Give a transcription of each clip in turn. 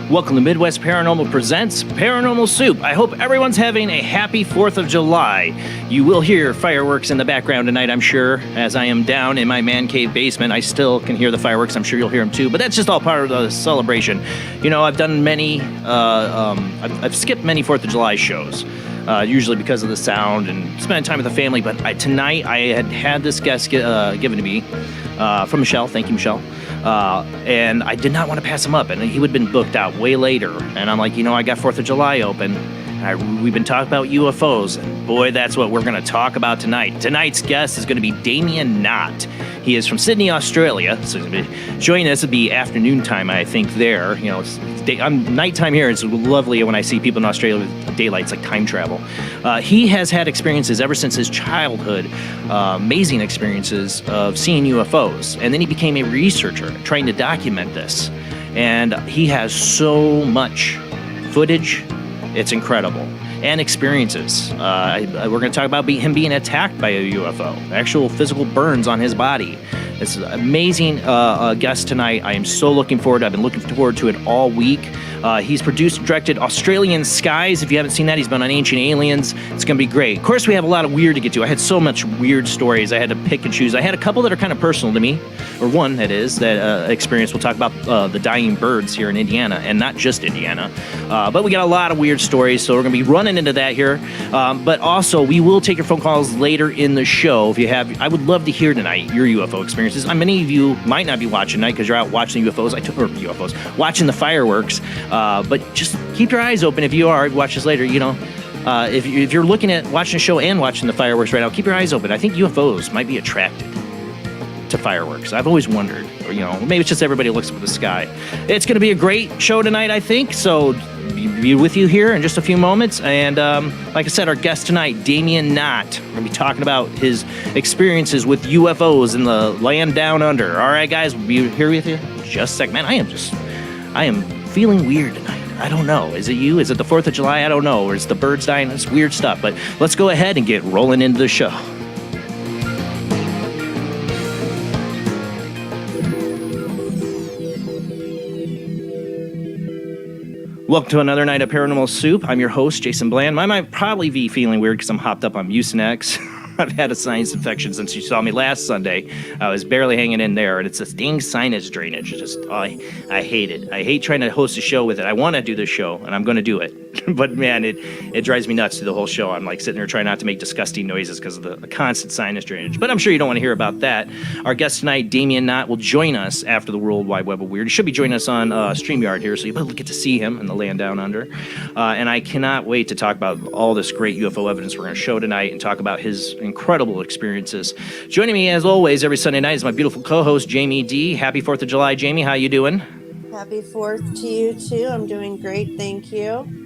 Welcome to Midwest Paranormal Presents Paranormal Soup. I hope everyone's having a happy 4th of July. You will hear fireworks in the background tonight, I'm sure, as I am down in my man cave basement. I still can hear the fireworks. I'm sure you'll hear them too, but that's just all part of the celebration. You know, I've done many, I've skipped many 4th of July shows. Usually because of the sound and spending time with the family, but tonight I had this guest given to me from Michelle. Thank you, Michelle. And I did not want to pass him up, and he would have been booked out way later. And I'm like, you know, I got 4th of July open. We've been talking about UFOs, and boy, that's what we're going to talk about tonight. Tonight's guest is going to be Damien Nott. He is from Sydney, Australia. So he's going to be joining us. It'll be afternoon time, I think, there. You know, I'm nighttime here. It's lovely when I see people in Australia with daylight. It's like time travel. He has had experiences ever since his childhood, amazing experiences of seeing UFOs. And then he became a researcher trying to document this. And he has so much footage. It's incredible. And experiences. We're going to talk about him being attacked by a UFO, actual physical burns on his body. It's an amazing guest tonight. I am so looking forward. I've been looking forward to it all week. He's produced and directed Australien Skies. If you haven't seen that, he's been on Ancient Aliens. It's going to be great. Of course, we have a lot of weird to get to. I had so much weird stories. I had to pick and choose. I had a couple that are kind of personal to me, or one that is, that experience. We'll talk about the dying birds here in Indiana, and not just Indiana. But we got a lot of weird stories, so we're going to be running into that here. But also, we will take your phone calls later in the show. If you have, I would love to hear tonight your UFO experiences. Many of you might not be watching tonight because you're out watching UFOs, watching the fireworks. But just keep your eyes open if you are. Watch this later, you know. If you're looking at watching a show and watching the fireworks right now, keep your eyes open. I think UFOs might be attracted to fireworks. I've always wondered, or, you know, maybe it's just everybody looks up at the sky. It's going to be a great show tonight, I think. So be with you here in just a few moments. And like I said, our guest tonight, Damien Nott. We're going to be talking about his experiences with UFOs in the land down under. All right, guys, we'll be here with you in just a second. Man, I am feeling weird tonight. I don't know. Is it you? Is it the 4th of July? I don't know. Or is the birds dying? It's weird stuff. But let's go ahead and get rolling into the show. Welcome to another night of Paranormal Soup. I'm your host, Jason Bland. I might probably be feeling weird because I'm hopped up on Mucinex. I've had a sinus infection since you saw me last Sunday. I was barely hanging in there, and it's this dang sinus drainage. I hate it. I hate trying to host a show with it. I want to do this show, and I'm going to do it. But, man, it drives me nuts through the whole show. I'm, like, sitting there trying not to make disgusting noises because of the constant sinus drainage. But I'm sure you don't want to hear about that. Our guest tonight, Damien Nott, will join us after the World Wide Web of Weird. He should be joining us on StreamYard here, so you'll get to see him in the land down under. And I cannot wait to talk about all this great UFO evidence we're going to show tonight and talk about his incredible experiences. Joining me, as always, every Sunday night is my beautiful co-host, Jamie D. Happy 4th of July, Jamie. How you doing? Happy 4th to you, too. I'm doing great, thank you.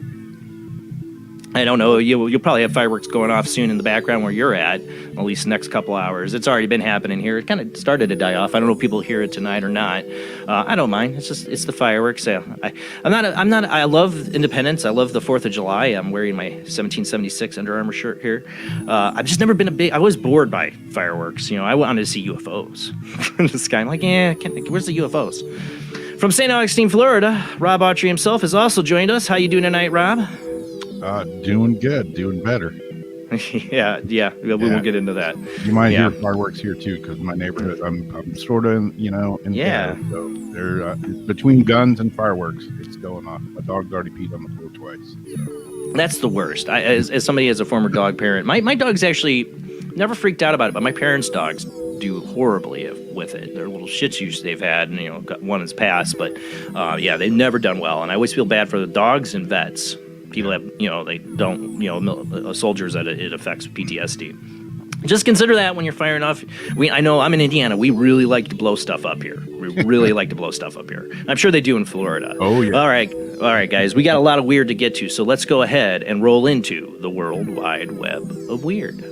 I don't know, you'll probably have fireworks going off soon in the background where you're at least the next couple hours. It's already been happening here. It kind of started to die off. I don't know if people hear it tonight or not. I don't mind. It's the fireworks. I love independence. I love the 4th of July. I'm wearing my 1776 Under Armour shirt here. I've just never been I was bored by fireworks. I wanted to see UFOs in the sky. I'm like, where's the UFOs? From St. Augustine, Florida, Rob Autry himself has also joined us. How you doing tonight, Rob? Doing good, doing better. Yeah, we won't get into that. You might hear fireworks here too, because my neighborhood, I'm sort of, in yeah. There, so they're between guns and fireworks, it's going on. My dog's already peed on the floor twice. So. That's the worst. As somebody as a former dog parent, my dog's actually never freaked out about it, but my parents' dogs do horribly with it. They're little Shih Tzus they've had, and one has passed, but they've never done well. And I always feel bad for the dogs and vets. People have, they don't, soldiers that it affects PTSD. Just consider that when you're firing off. I know I'm in Indiana. We really like to blow stuff up here. We really like to blow stuff up here. I'm sure they do in Florida. Oh, yeah. All right, guys. We got a lot of weird to get to, so let's go ahead and roll into the World Wide Web of Weird.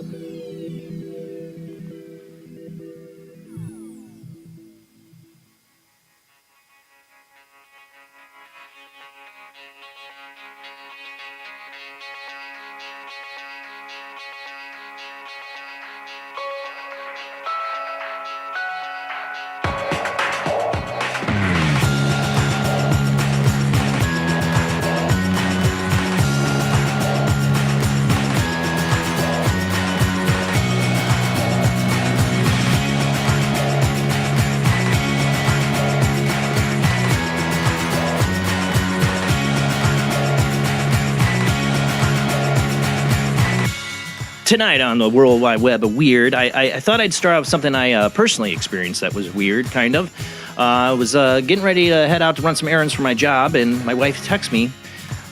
Tonight on the World Wide Web of Weird, I thought I'd start out with something I personally experienced that was weird, kind of. I was getting ready to head out to run some errands for my job, and my wife texts me,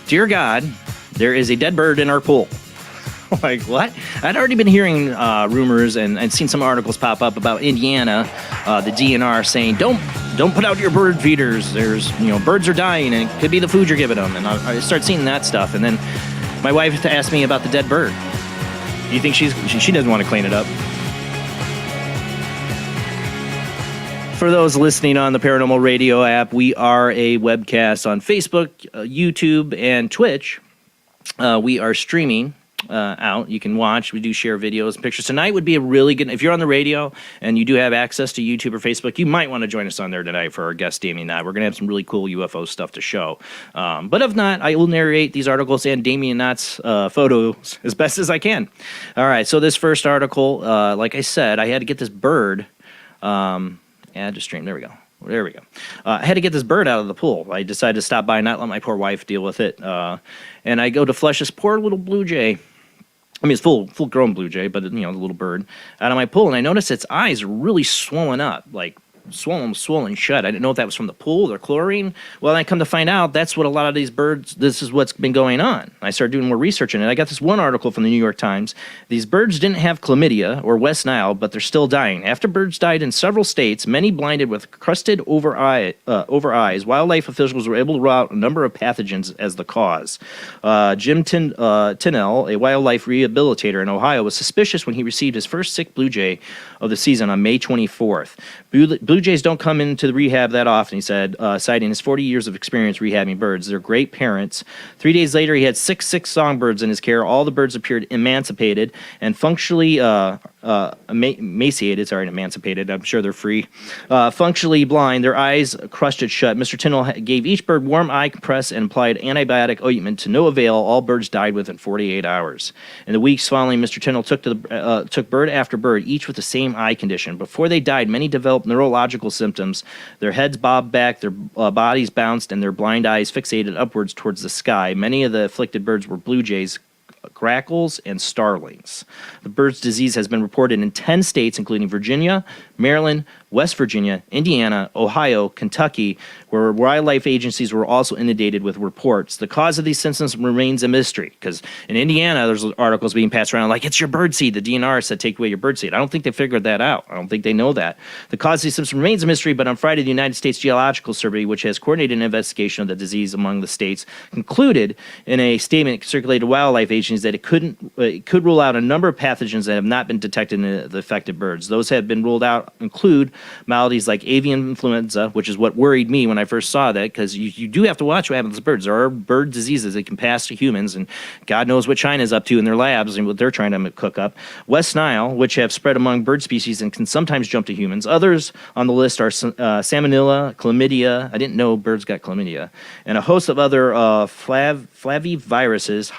"Dear God, there is a dead bird in our pool." Like, what? I'd already been hearing rumors and seen some articles pop up about Indiana, the DNR saying, don't put out your bird feeders. There's, birds are dying, and it could be the food you're giving them. And I start seeing that stuff, and then my wife asked me about the dead bird. Do you think she doesn't want to clean it up? For those listening on the Paranormal Radio app, we are a webcast on Facebook, YouTube, and Twitch. We are streaming out. You can watch. We do share videos and pictures. Tonight would be a really good... If you're on the radio and you do have access to YouTube or Facebook, you might want to join us on there tonight for our guest, Damien Nott. We're going to have some really cool UFO stuff to show. But if not, I will narrate these articles and Damien Nott's photos as best as I can. All right, so this first article, like I said, I had to get this bird... add to stream. There we go. I had to get this bird out of the pool. I decided to stop by and not let my poor wife deal with it. And I go to flush this poor little blue jay. I mean, it's full-grown blue jay, but, the little bird, out of my pool. And I noticed its eyes are really swollen up, like swollen shut. I didn't know if that was from the pool or chlorine. Well, I come to find out that's what a lot of these birds, this is what's been going on. I started doing more research in it. I got this one article from the New York Times. These birds didn't have chlamydia or West Nile, but they're still dying. After birds died in several states, many blinded with crusted over eyes, wildlife officials were able to rule out a number of pathogens as the cause. Jim Tinnell, a wildlife rehabilitator in Ohio, was suspicious when he received his first sick blue jay of the season on May 24th. Blue jays don't come into the rehab that often, he said, citing his 40 years of experience rehabbing birds. They're great parents. 3 days later, he had six songbirds in his care. All the birds appeared emancipated and functionally emaciated, sorry, emancipated. I'm sure they're free. Functionally blind, their eyes crusted shut. Mr. Tyndall gave each bird warm eye compress and applied antibiotic ointment to no avail. All birds died within 48 hours. In the weeks following, Mr. Tyndall took bird after bird, each with the same eye condition. Before they died, many developed neurological symptoms. Their heads bobbed back, their bodies bounced, and their blind eyes fixated upwards towards the sky. Many of the afflicted birds were blue jays, grackles, and starlings. The bird's disease has been reported in 10 states, including Virginia, Maryland, West Virginia, Indiana, Ohio, Kentucky, where wildlife agencies were also inundated with reports. The cause of these symptoms remains a mystery, because in Indiana, there's articles being passed around like, it's your birdseed. The DNR said, take away your birdseed. I don't think they figured that out. I don't think they know that. The cause of these symptoms remains a mystery, but on Friday, the United States Geological Survey, which has coordinated an investigation of the disease among the states, concluded in a statement circulated to wildlife agencies that it could rule out a number of pathogens that have not been detected in the affected birds. Those that have been ruled out include maladies like avian influenza, which is what worried me when I first saw that, because you do have to watch what happens to birds. There are bird diseases that can pass to humans, and God knows what China's up to in their labs and what they're trying to cook up. West Nile, which have spread among bird species and can sometimes jump to humans. Others on the list are salmonella, chlamydia. I didn't know birds got chlamydia, and a host of other flaviviruses,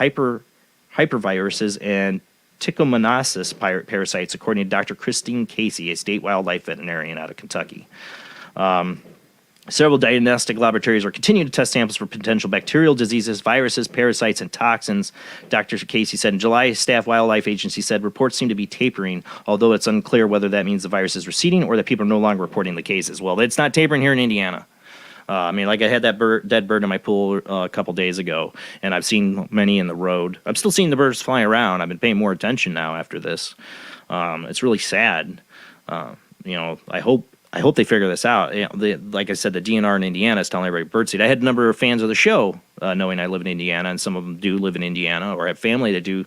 hyperviruses, and trichomoniasis parasites, according to Dr. Christine Casey, a state wildlife veterinarian out of Kentucky. Several diagnostic laboratories are continuing to test samples for potential bacterial diseases, viruses, parasites, and toxins. Dr. Casey said in July, staff wildlife agency said reports seem to be tapering, although it's unclear whether that means the virus is receding or that people are no longer reporting the cases. Well, it's not tapering here in Indiana. I had that dead bird in my pool a couple days ago, and I've seen many in the road. I'm still seeing the birds flying around. I've been paying more attention now after this. It's really sad. I hope they figure this out. Like I said, the DNR in Indiana is telling everybody birdseed. I had a number of fans of the show knowing I live in Indiana, and some of them do live in Indiana or have family that do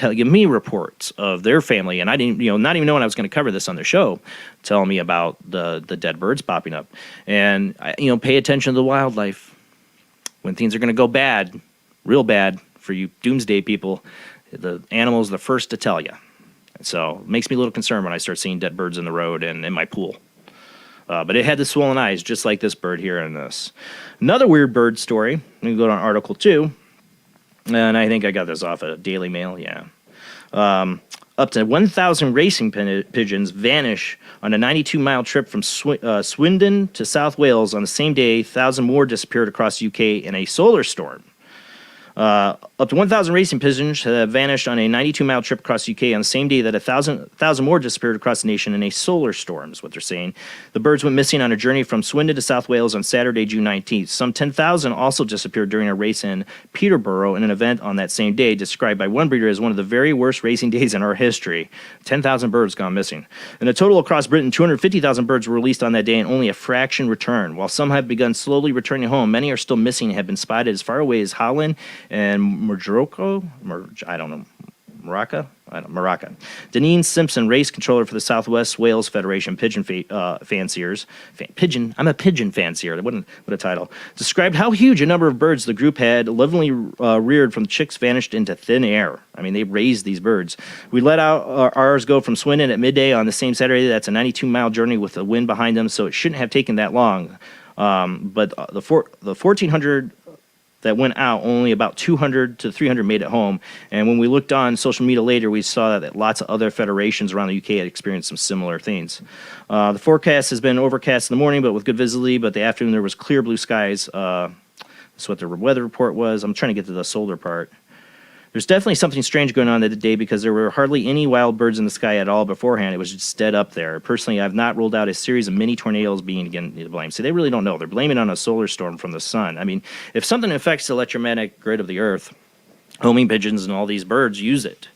give me reports of their family. And I didn't, not even knowing I was going to cover this on the show, telling me about the dead birds popping up. And, pay attention to the wildlife. When things are going to go bad, real bad for you doomsday people, the animal's the first to tell you. So it makes me a little concerned when I start seeing dead birds in the road and in my pool. But it had the swollen eyes, just like this bird here in this. Another weird bird story. We can go to Article 2. And I think I got this off of Daily Mail, yeah. Up to 1,000 racing pigeons vanish on a 92-mile trip from Swindon to South Wales on the same day. 1,000 more disappeared across the UK in a solar storm. Up to 1,000 racing pigeons have vanished on a 92-mile trip across the UK on the same day that 1,000 more disappeared across the nation in a solar storm, is what they're saying. The birds went missing on a journey from Swindon to South Wales on Saturday, June 19th. Some 10,000 also disappeared during a race in Peterborough in an event on that same day, described by one breeder as one of the very worst racing days in our history. 10,000 birds gone missing. In a total across Britain, 250,000 birds were released on that day and only a fraction returned. While some have begun slowly returning home, many are still missing and have been spotted as far away as Holland and Morocco. Deneen Simpson, race controller for the Southwest Wales Federation Pigeon Fanciers. I'm a pigeon fancier. What a title. Described how huge a number of birds the group had lovingly reared from chicks vanished into thin air. I mean, they raised these birds. We let ours go from Swindon at midday on the same Saturday. That's a 92-mile journey with the wind behind them, so it shouldn't have taken that long. But the 1,400 that went out, only about 200 to 300 made it home. And when we looked on social media later, we saw that lots of other federations around the UK had experienced some similar things. The forecast has been overcast in the morning, but with good visibility. But the afternoon, there was clear blue skies. That's what the weather report was. I'm trying to get to the solar part. There's definitely something strange going on that day because there were hardly any wild birds in the sky at all beforehand. It was just dead up there. Personally, I've not ruled out a series of mini tornadoes being again to blame. So they really don't know. They're blaming it on a solar storm from the sun. I mean, if something affects the electromagnetic grid of the earth, homing pigeons and all these birds use it.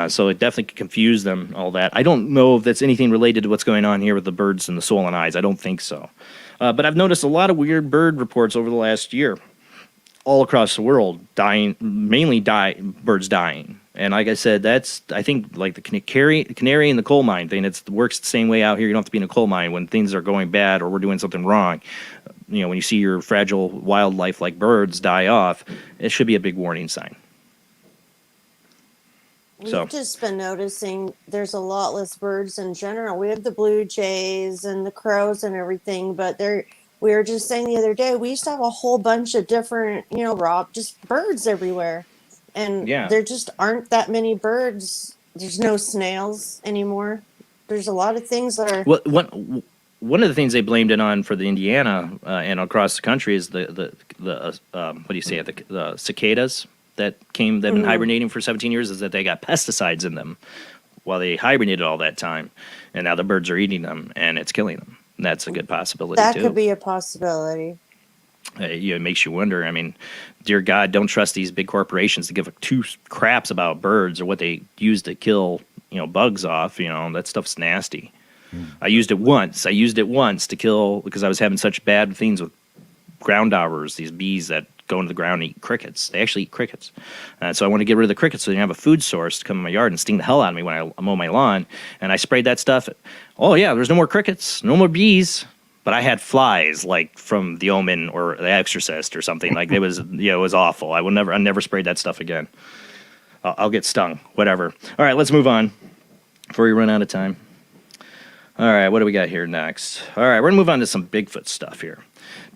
So it definitely could confuse them, all that. I don't know if that's anything related to what's going on here with the birds and the swollen eyes. I don't think so. But I've noticed a lot of weird bird reports over the last year. All across the world, birds dying. And like I said, that's, I think, like the canary in the coal mine thing. It works the same way out here. You don't have to be in a coal mine when things are going bad or we're doing something wrong. When you see your fragile wildlife like birds die off, it should be a big warning sign. So We've just been noticing there's a lot less birds in general. We have the blue jays and the crows and everything, but we were just saying the other day, we used to have a whole bunch of different, just birds everywhere. And yeah, there just aren't that many birds. There's no snails anymore. There's a lot of things that are. well, one of the things they blamed it on for the Indiana and across the country is the what do you say, the cicadas that they've been Mhm. hibernating for 17 years, is that they got pesticides in them while they hibernated all that time, and now the birds are eating them and it's killing them. And that's a good possibility That too. could be a possibility. It makes you wonder. I mean, dear God, don't trust these big corporations to give two craps about birds or what they use to kill, bugs off. That stuff's nasty. I used it once. To kill, because I was having such bad things with ground owlers, these bees that go into the ground and eat crickets. They actually eat crickets. So I want to get rid of the crickets so they don't have a food source to come in my yard and sting the hell out of me when I mow my lawn. And I sprayed that stuff. Oh, yeah, there's no more crickets, no more bees. But I had flies, like from The Omen or The Exorcist or something. Like it was awful. I never sprayed that stuff again. I'll get stung. Whatever. All right, let's move on before we run out of time. All right, what do we got here next? All right, we're going to move on to some Bigfoot stuff here.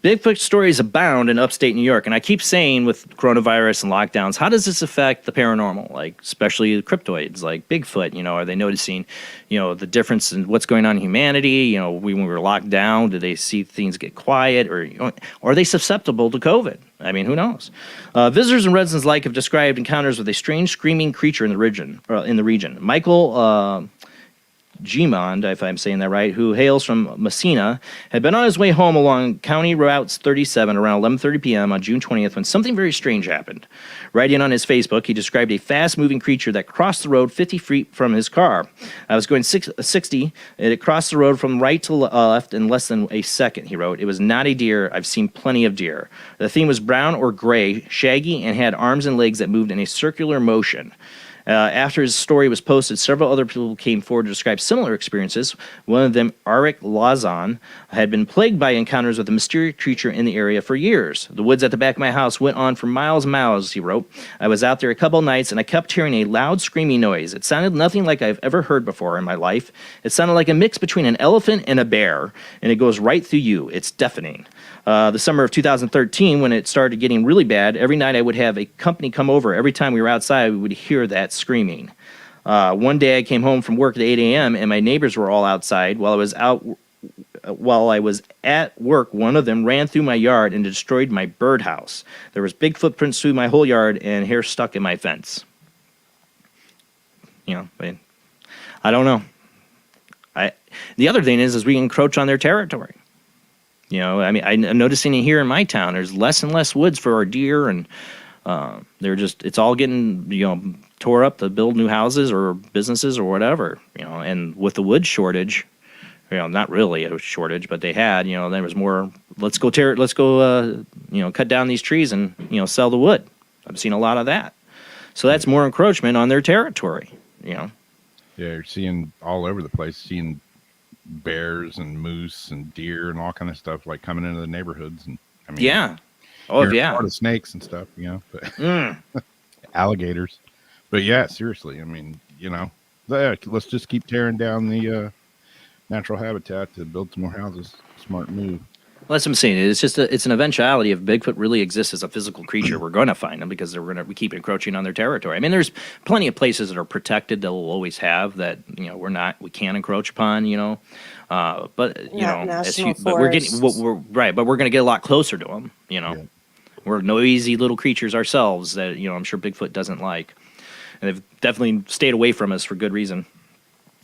Bigfoot stories abound in upstate New York, and I keep saying with coronavirus and lockdowns, how does this affect the paranormal, like especially the cryptoids, like Bigfoot? Are they noticing, the difference in what's going on in humanity? When we were locked down, do they see things get quiet, or are they susceptible to COVID? I mean, who knows? Visitors and residents alike have described encounters with a strange screaming creature in the region. Michael Gmond, if I'm saying that right, who hails from Messina, had been on his way home along County Routes 37 around 11:30 p.m. on June 20th when something very strange happened. Writing on his Facebook, he described a fast-moving creature that crossed the road 50 feet from his car. I was going 60, and it crossed the road from right to left in less than a second, he wrote. It was not a deer. I've seen plenty of deer. The thing was brown or gray, shaggy, and had arms and legs that moved in a circular motion. After his story was posted, several other people came forward to describe similar experiences. One of them, Arik Lazan, had been plagued by encounters with a mysterious creature in the area for years. The woods at the back of my house went on for miles and miles, he wrote. I was out there a couple nights, and I kept hearing a loud screaming noise. It sounded nothing like I've ever heard before in my life. It sounded like a mix between an elephant and a bear, and it goes right through you. It's deafening. The summer of 2013, when it started getting really bad, every night I would have a company come over. Every time we were outside, we would hear that screaming. One day I came home from work at 8 a.m., and my neighbors were all outside. While I was at work, one of them ran through my yard and destroyed my birdhouse. There was big footprints through my whole yard and hair stuck in my fence. I don't know. The other thing is we encroach on their territory. I'm noticing it here in my town. There's less and less woods for our deer, and it's all getting, tore up to build new houses or businesses or whatever, and with the wood shortage, not really a shortage, but they had, there was more, let's go cut down these trees and, sell the wood. I've seen a lot of that. So that's more encroachment on their territory, Yeah, you're seeing all over the place, seeing bears and moose and deer and all kind of stuff like coming into the neighborhoods, and yeah, a lot of snakes and stuff, but alligators. But yeah, seriously, let's just keep tearing down the natural habitat to build some more houses. Smart move. Well, that's what I'm saying. It's an eventuality. If Bigfoot really exists as a physical creature, we're going to find them because we keep encroaching on their territory. I mean, there's plenty of places that are protected that will always have that. We can't encroach upon. But we're going to get a lot closer to them. Yeah. We're noisy little creatures ourselves that I'm sure Bigfoot doesn't like, and they've definitely stayed away from us for good reason.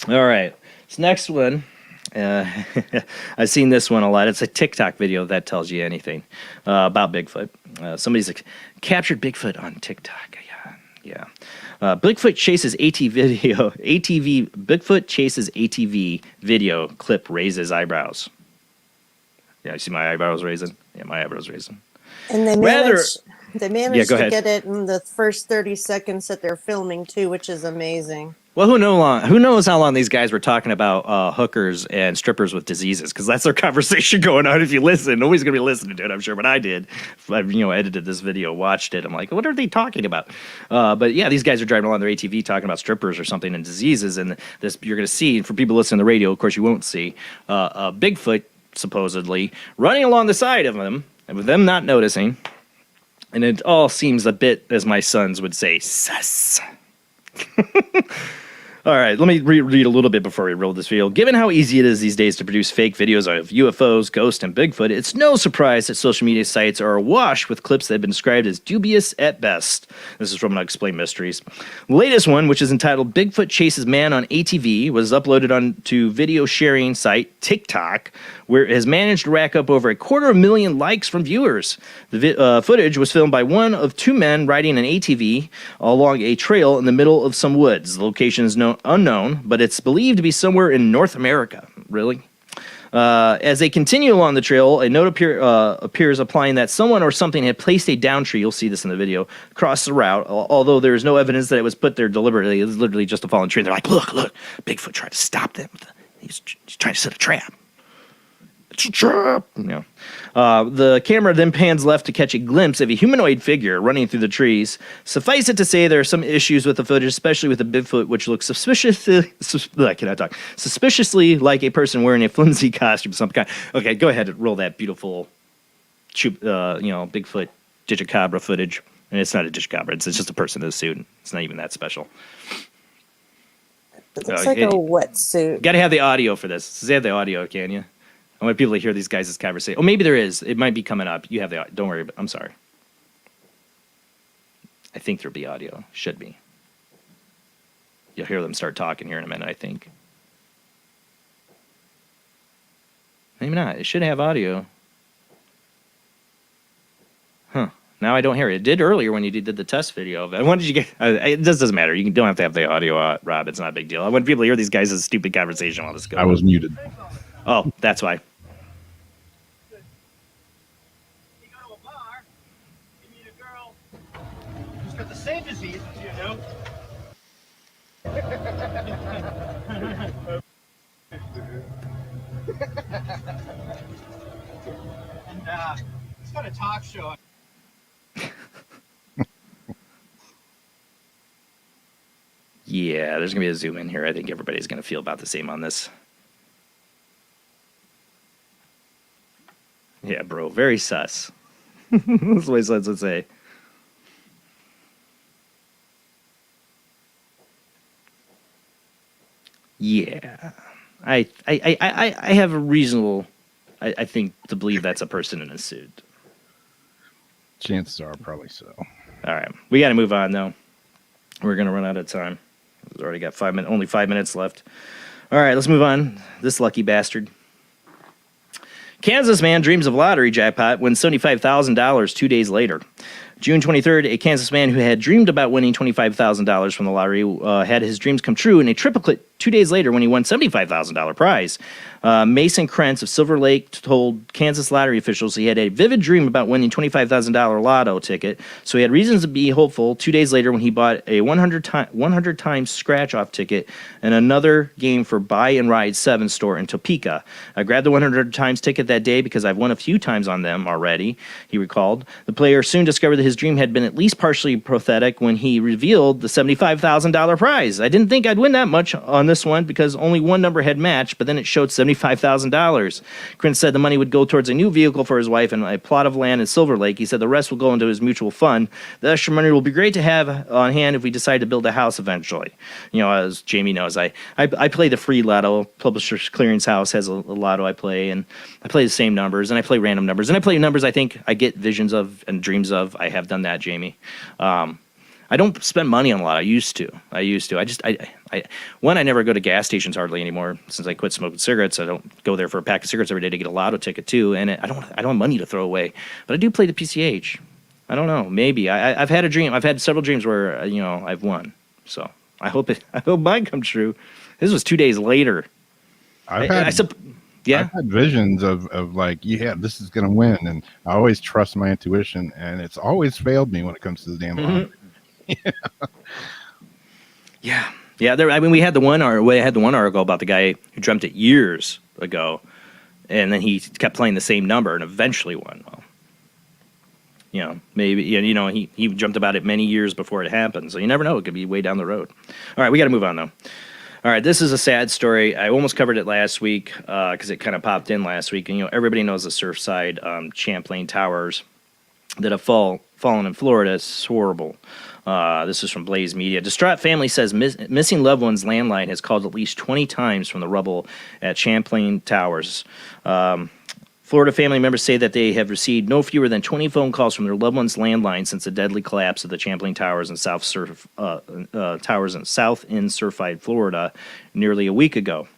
All right, this next one. I've seen this one a lot. It's a TikTok video that tells you anything about Bigfoot. Somebody's captured Bigfoot on TikTok. Yeah. Bigfoot chases Bigfoot chases ATV video clip raises eyebrows. Yeah, you see my eyebrows raising? Yeah, my eyebrows raising. And they managed go to ahead. get it in the first 30 seconds that they're filming too, which is amazing. Well, who knows how long these guys were talking about hookers and strippers with diseases, because that's their conversation going on. If you listen, nobody's going to be listening to it, I'm sure, but I did. I've edited this video, watched it. I'm like, what are they talking about? But yeah, these guys are driving along their ATV talking about strippers or something and diseases, and this you're going to see, for people listening to the radio, of course you won't see, Bigfoot supposedly running along the side of them, and with them not noticing. And it all seems a bit, as my sons would say, sus. All right, let me read a little bit before we roll this video. Given how easy it is these days to produce fake videos of UFOs, ghosts, and Bigfoot, it's no surprise that social media sites are awash with clips that have been described as dubious at best. This is from Unexplained Mysteries. The latest one, which is entitled Bigfoot Chases Man on ATV, was uploaded onto video sharing site TikTok, where it has managed to rack up over 250,000 likes from viewers. The footage was filmed by one of two men riding an ATV along a trail in the middle of some woods. The location is unknown, but it's believed to be somewhere in North America. Really? As they continue along the trail, a note appears applying that someone or something had placed a down tree, you'll see this in the video, across the route, although there is no evidence that it was put there deliberately. It was literally just a fallen tree. They're like, look, Bigfoot tried to stop them. He's trying to set a trap. It's a trap. The camera then pans left to catch a glimpse of a humanoid figure running through the trees. Suffice it to say, there are some issues with the footage, especially with the Bigfoot, which looks suspiciously like a person wearing a flimsy costume of some kind. Okay, go ahead and roll that beautiful, Bigfoot digicabra footage. And it's not a digicabra; it's just a person in a suit. It's not even that special. It looks like a wetsuit. Got to have the audio for this. Say have the audio, can you? I want people to hear these guys' conversation. Oh, maybe there is. It might be coming up. You have the audio. Don't worry. I'm sorry. I think there'll be audio. Should be. You'll hear them start talking here in a minute, I think. Maybe not. It should have audio. Huh. Now I don't hear it. It did earlier when you did the test video of it. When did you get? It just doesn't matter. You don't have to have the audio, Rob. It's not a big deal. I want people to hear these guys' stupid conversation while this goes. I was muted. Oh, that's why. You go to a bar, you meet a girl who's got the same disease as you do. And it's got a talk show. Yeah, there's going to be a zoom in here. I think everybody's going to feel about the same on this. Yeah, bro, very sus. That's what my sons would say. Yeah, I have a reasonable, I think, to believe that's a person in a suit. Chances are probably so. All right, we got to move on though. We're gonna run out of time. We've already got only 5 minutes left. All right, let's move on. This lucky bastard. Kansas man dreams of lottery jackpot, wins $75,000 2 days later. June 23rd, a Kansas man who had dreamed about winning $25,000 from the lottery had his dreams come true in a triplicate 2 days later when he won $75,000 prize. Mason Krentz of Silver Lake told Kansas lottery officials he had a vivid dream about winning $25,000 lotto ticket, so he had reasons to be hopeful 2 days later when he bought a 100 times scratch-off ticket and another game for Buy and Ride 7 store in Topeka. I grabbed the 100 times ticket that day because I've won a few times on them already, he recalled. The player soon discovered that his dream had been at least partially prophetic when he revealed the $75,000 prize. I didn't think I'd win that much on this one because only one number had matched, but then it showed $75,000. Krentz said the money would go towards a new vehicle for his wife and a plot of land in Silver Lake. He said the rest will go into his mutual fund. The extra money will be great to have on hand if we decide to build a house eventually. You know, as Jamie knows, I play the free lotto. Publishers Clearinghouse House has a lotto I play, and I play the same numbers, and I play random numbers, and I play numbers I think I get visions of and dreams of. I have done that, Jamie. I don't spend money on a lot. I used to. I never go to gas stations hardly anymore since I quit smoking cigarettes. I don't go there for a pack of cigarettes every day to get a lotto ticket too. And I don't have money to throw away, but I do play the PCH. I don't know. Maybe I've had a dream. I've had several dreams where I've won. So I hope mine comes true. This was 2 days later. I've had visions of like, yeah, this is gonna win, and I always trust my intuition, and it's always failed me when it comes to the damn lottery. Yeah. Yeah, we had the one article about the guy who dreamt it years ago, and then he kept playing the same number and eventually won. Well, maybe he dreamt about it many years before it happened, so you never know. It could be way down the road. All right, we got to move on though. All right, this is a sad story. I almost covered it last week because it kind of popped in last week, and everybody knows the Surfside Champlain Towers that have fallen in Florida. It's horrible. This is from Blaze Media. Distraught family says missing loved one's landline has called at least 20 times from the rubble at Champlain Towers. Florida family members say that they have received no fewer than 20 phone calls from their loved one's landline since the deadly collapse of the Champlain Towers in South in Surfside, Florida, nearly a week ago.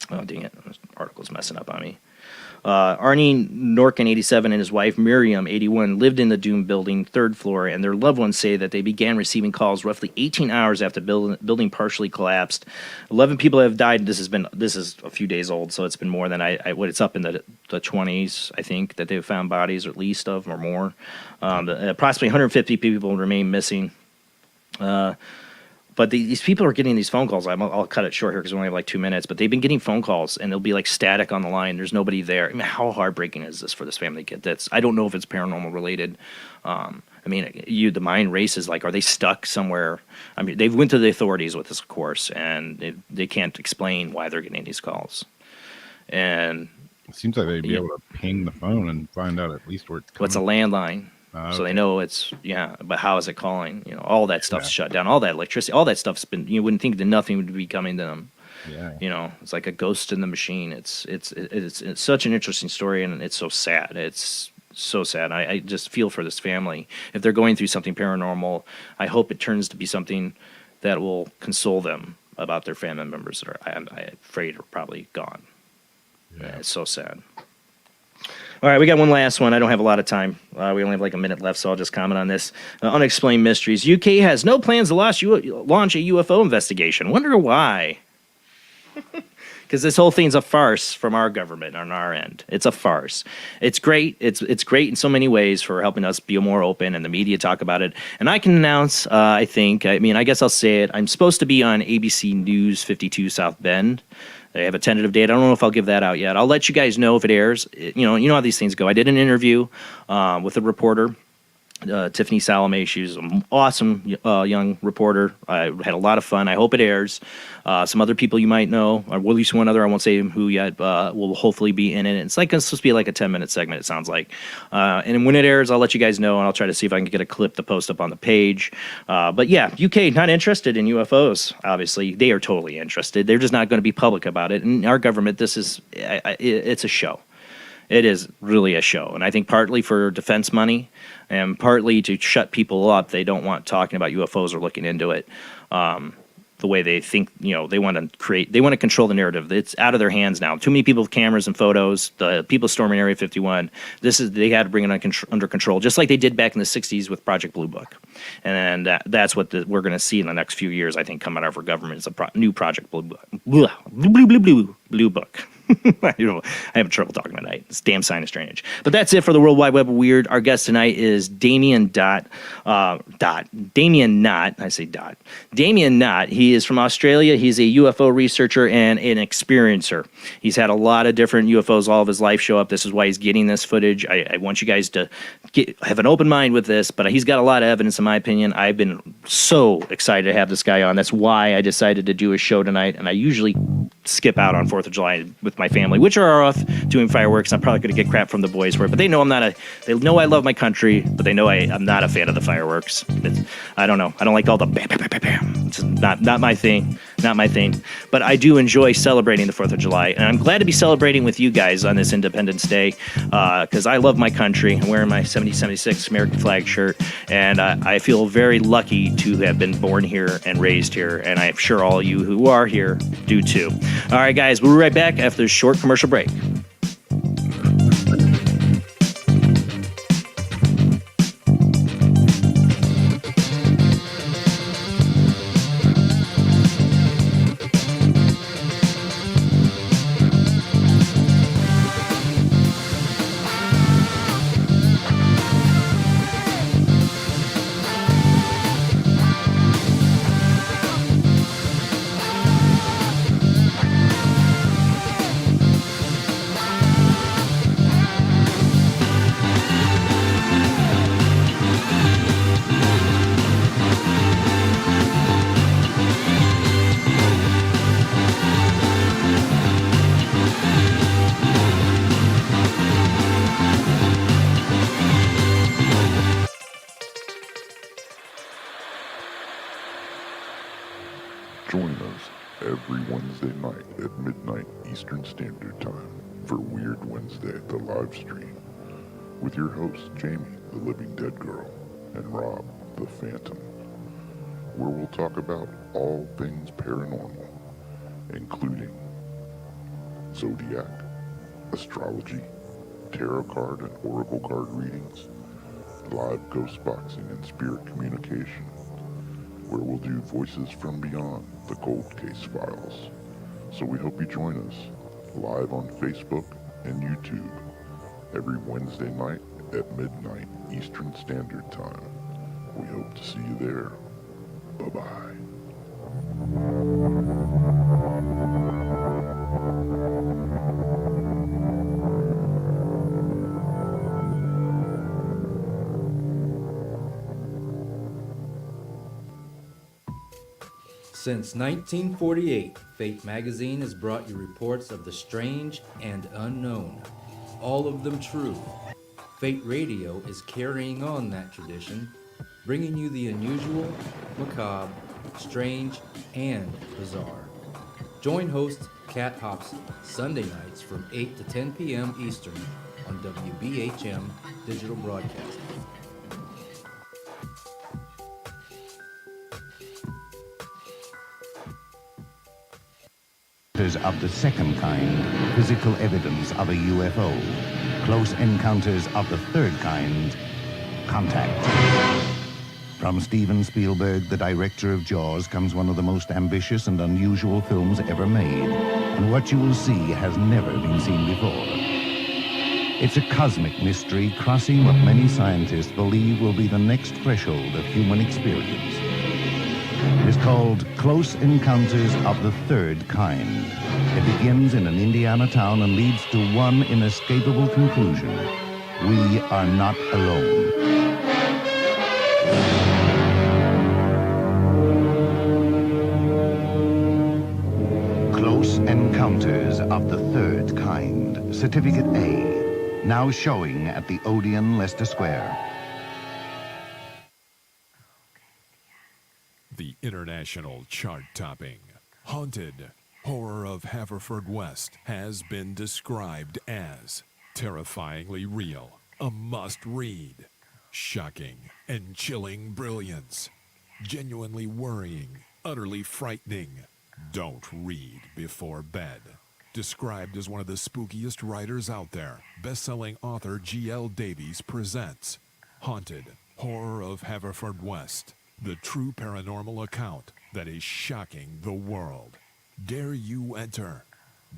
Oh, dang it. This article's messing up on me. Arnie Norkin, 87, and his wife, Miriam, 81, lived in the doomed building, third floor, and their loved ones say that they began receiving calls roughly 18 hours after the building partially collapsed. 11 people have died. This is a few days old, so it's been more than it's up in the 20s, I think, that they've found bodies, or at least of, or more. Approximately 150 people remain missing. But these people are getting these phone calls. I'll cut it short here because we only have like 2 minutes. But they've been getting phone calls, and they'll be like static on the line. There's nobody there. I mean, how heartbreaking is this for this family kid? I don't know if it's paranormal related. The mind races. Like, are they stuck somewhere? I mean, they've went to the authorities with this, of course, and they can't explain why they're getting these calls. And it seems like they'd be able to ping the phone and find out at least where it's coming. What's a landline? So they know it's, but how is it calling? All that stuff's shut down. All that electricity, all that stuff's been, you wouldn't think that nothing would be coming to them. Yeah. It's like a ghost in the machine. It's such an interesting story, and it's so sad. It's so sad. I just feel for this family. If they're going through something paranormal, I hope it turns to be something that will console them about their family members that I'm afraid are probably gone. Yeah. It's so sad. All right, we got one last one. I don't have a lot of time. We only have like a minute left, so I'll just comment on this. Unexplained mysteries. UK has no plans to launch a UFO investigation. Wonder why? Because this whole thing's a farce from our government on our end. It's a farce. It's great. It's great in so many ways for helping us be more open and the media talk about it. And I can announce, I guess I'll say it. I'm supposed to be on ABC News 52 South Bend. They have a tentative date. I don't know if I'll give that out yet. I'll let you guys know if it airs. You know how these things go. I did an interview with a reporter, Tiffany Salome. She's an awesome young reporter. I had a lot of fun. I hope it airs. Some other people you might know, or at least one other, I won't say who yet, will hopefully be in it. It's supposed to be like a 10-minute segment, it sounds like. And when it airs, I'll let you guys know, and I'll try to see if I can get a clip to post up on the page. But yeah, UK not interested in UFOs, obviously. They are totally interested. They're just not going to be public about it. And our government, it's a show. It is really a show. And I think partly for defense money and partly to shut people up, they don't want talking about UFOs or looking into it the way they think. They want to control the narrative. It's out of their hands now. Too many people with cameras and photos. The people storming Area 51. They had to bring it under control, just like they did back in the 60s with Project Blue Book. And that's what we're going to see in the next few years, I think, coming out of our government. It's a new Project Blue Book. Blue Book. I have trouble talking tonight. It's damn sign of strange. But that's it for the World Wide Web of Weird. Our guest tonight is Damien Damien Nott. I say dot. Damien Nott. He is from Australia. He's a UFO researcher and an experiencer. He's had a lot of different UFOs all of his life show up. This is why he's getting this footage. I want you guys to have an open mind with this, but he's got a lot of evidence, in my opinion. I've been so excited to have this guy on. That's why I decided to do a show tonight, and I usually skip out on 4th of July with my family, which are off doing fireworks. I'm probably going to get crap from the boys for it, but they know they know I love my country, but they know I'm not a fan of the fireworks. I don't know. I don't like all the bam, bam, bam, bam, bam. It's not my thing. Not my thing. But I do enjoy celebrating the 4th of July, and I'm glad to be celebrating with you guys on this Independence Day because I love my country. I'm wearing my 1776 American flag shirt, and I feel very lucky to have been born here and raised here, and I'm sure all you who are here do too. All right, guys, we'll be right back after this short commercial break. Wednesday night at midnight Eastern Standard Time for Weird Wednesday, the live stream, with your hosts Jamie, the Living Dead Girl, and Rob, the Phantom, where we'll talk about all things paranormal, including zodiac, astrology, tarot card and oracle card readings, live ghost boxing and spirit communication, where we'll do Voices from Beyond, the Cold Case Files. So we hope you join us live on Facebook and YouTube every Wednesday night at midnight Eastern Standard Time. We hope to see you there. Bye-bye. Since 1948, Fate magazine has brought you reports of the strange and unknown, all of them true. Fate Radio is carrying on that tradition, bringing you the unusual, macabre, strange, and bizarre. Join host Kat Hobson Sunday nights from 8 to 10 p.m. Eastern on WBHM Digital Broadcasting. Of the second kind, physical evidence of a UFO. Close encounters of the third kind, contact. From Steven Spielberg, the director of Jaws, comes one of the most ambitious and unusual films ever made. And what you will see has never been seen before. It's a cosmic mystery crossing what many scientists believe will be the next threshold of human experience. It is called Close Encounters of the Third Kind. It begins in an Indiana town and leads to one inescapable conclusion. We are not alone. Close Encounters of the Third Kind. Certificate A. Now showing at the Odeon, Leicester Square. The international chart-topping, Haunted Horror of Haverfordwest has been described as terrifyingly real, a must-read, shocking and chilling brilliance, genuinely worrying, utterly frightening. Don't read before bed. Described as one of the spookiest writers out there, best-selling author G.L. Davies presents Haunted Horror of Haverfordwest, the true paranormal account that is shocking the world. Dare you enter?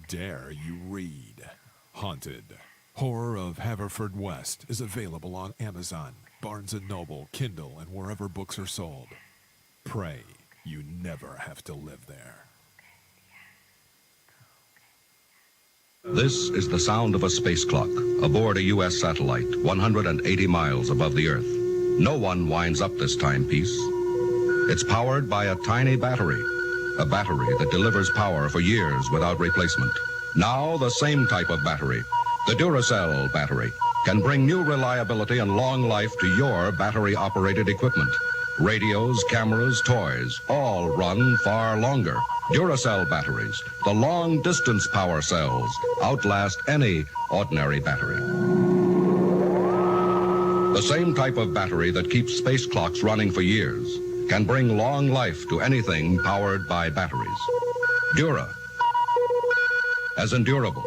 Dare you read? Haunted Horror of Haverfordwest is available on Amazon, Barnes & Noble, Kindle, and wherever books are sold. Pray you never have to live there. This is the sound of a space clock aboard a U.S. satellite 180 miles above the Earth. No one winds up this timepiece. It's powered by a tiny battery, a battery that delivers power for years without replacement. Now the same type of battery, the Duracell battery, can bring new reliability and long life to your battery-operated equipment. Radios, cameras, toys, all run far longer. Duracell batteries, the long-distance power cells, outlast any ordinary battery. The same type of battery that keeps space clocks running for years can bring long life to anything powered by batteries. Dura, as in durable.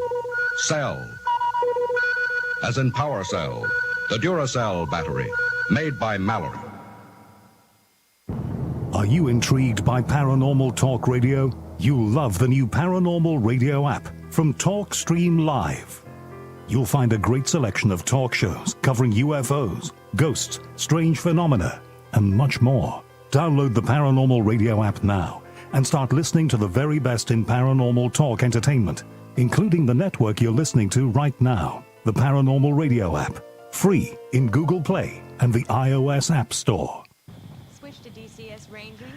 Cell, as in power cell. The Duracell battery, made by Mallory. Are you intrigued by Paranormal Talk Radio? You'll love the new Paranormal Radio app from Talkstream Live. You'll find a great selection of talk shows covering UFOs, ghosts, strange phenomena, and much more. Download the Paranormal Radio app now and start listening to the very best in paranormal talk entertainment, including the network you're listening to right now, the Paranormal Radio app, free in Google Play and the iOS App Store. Switch to DCS ranging.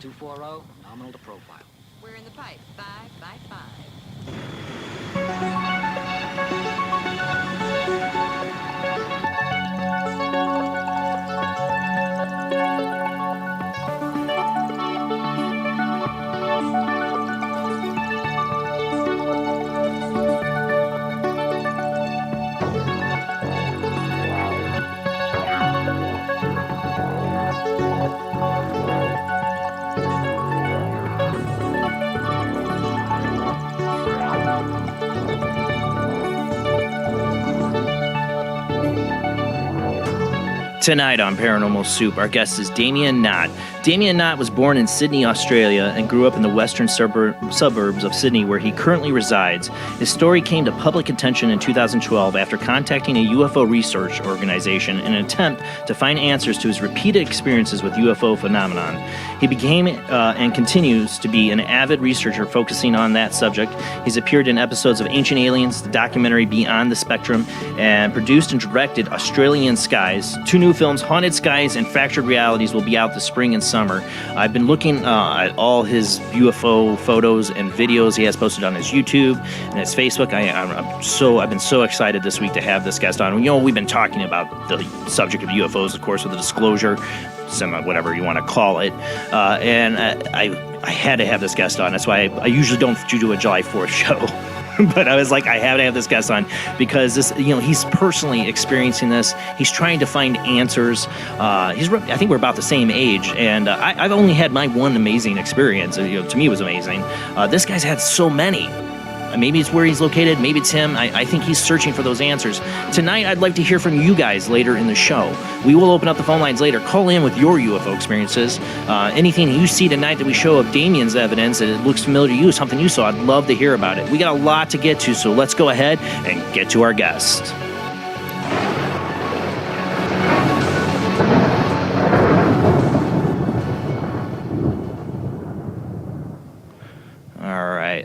240, nominal to profile. We're in the pipe, 5 by 5. Tonight on Paranormal Soup, our guest is Damien Nott. Damien Nott was born in Sydney, Australia, and grew up in the western suburbs of Sydney, where he currently resides. His story came to public attention in 2012 after contacting a UFO research organization in an attempt to find answers to his repeated experiences with UFO phenomenon. He became and continues to be an avid researcher focusing on that subject. He's appeared in episodes of Ancient Aliens, the documentary Beyond the Spectrum, and produced and directed Australian Skies. Two new films, Haunted Skies and Fractured Realities, will be out this spring and summer. I've been looking at all his UFO photos and videos he has posted on his YouTube and his Facebook. I've been so excited this week to have this guest on. You know, we've been talking about the subject of UFOs, of course, with the disclosure, whatever you want to call it, and I had to have this guest on. That's why I usually don't do a July 4th show. But I was like, I have to have this guest on because he's personally experiencing this. He's trying to find answers. I think we're about the same age, and I've only had my one amazing experience. To me, it was amazing. This guy's had so many. Maybe it's where he's located. Maybe it's him. I think he's searching for those answers. Tonight, I'd like to hear from you guys later in the show. We will open up the phone lines later. Call in with your UFO experiences. Anything you see tonight that we show of Damien's evidence that it looks familiar to you, something you saw, I'd love to hear about it. We got a lot to get to, so let's go ahead and get to our guest.